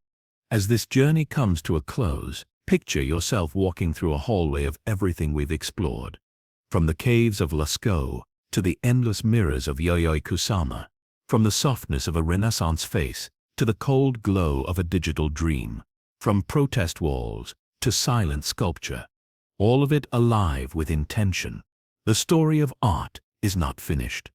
As this journey comes to a close, picture yourself walking through a hallway of everything we've explored, from the caves of Lascaux to the endless mirrors of Yayoi Kusama, from the softness of a Renaissance face to the cold glow of a digital dream, from protest walls to silent sculpture, all of it alive with intention. The story of art is not finished.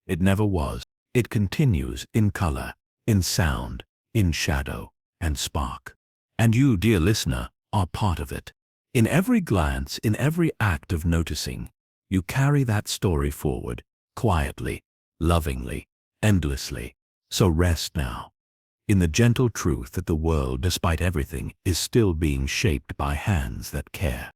It never was. It continues in color, in sound, in shadow, and spark. And you, dear listener, are part of it. In every glance, in every act of noticing, you carry that story forward, quietly, lovingly, endlessly. So rest now, in the gentle truth that the world, despite everything, is still being shaped by hands that care.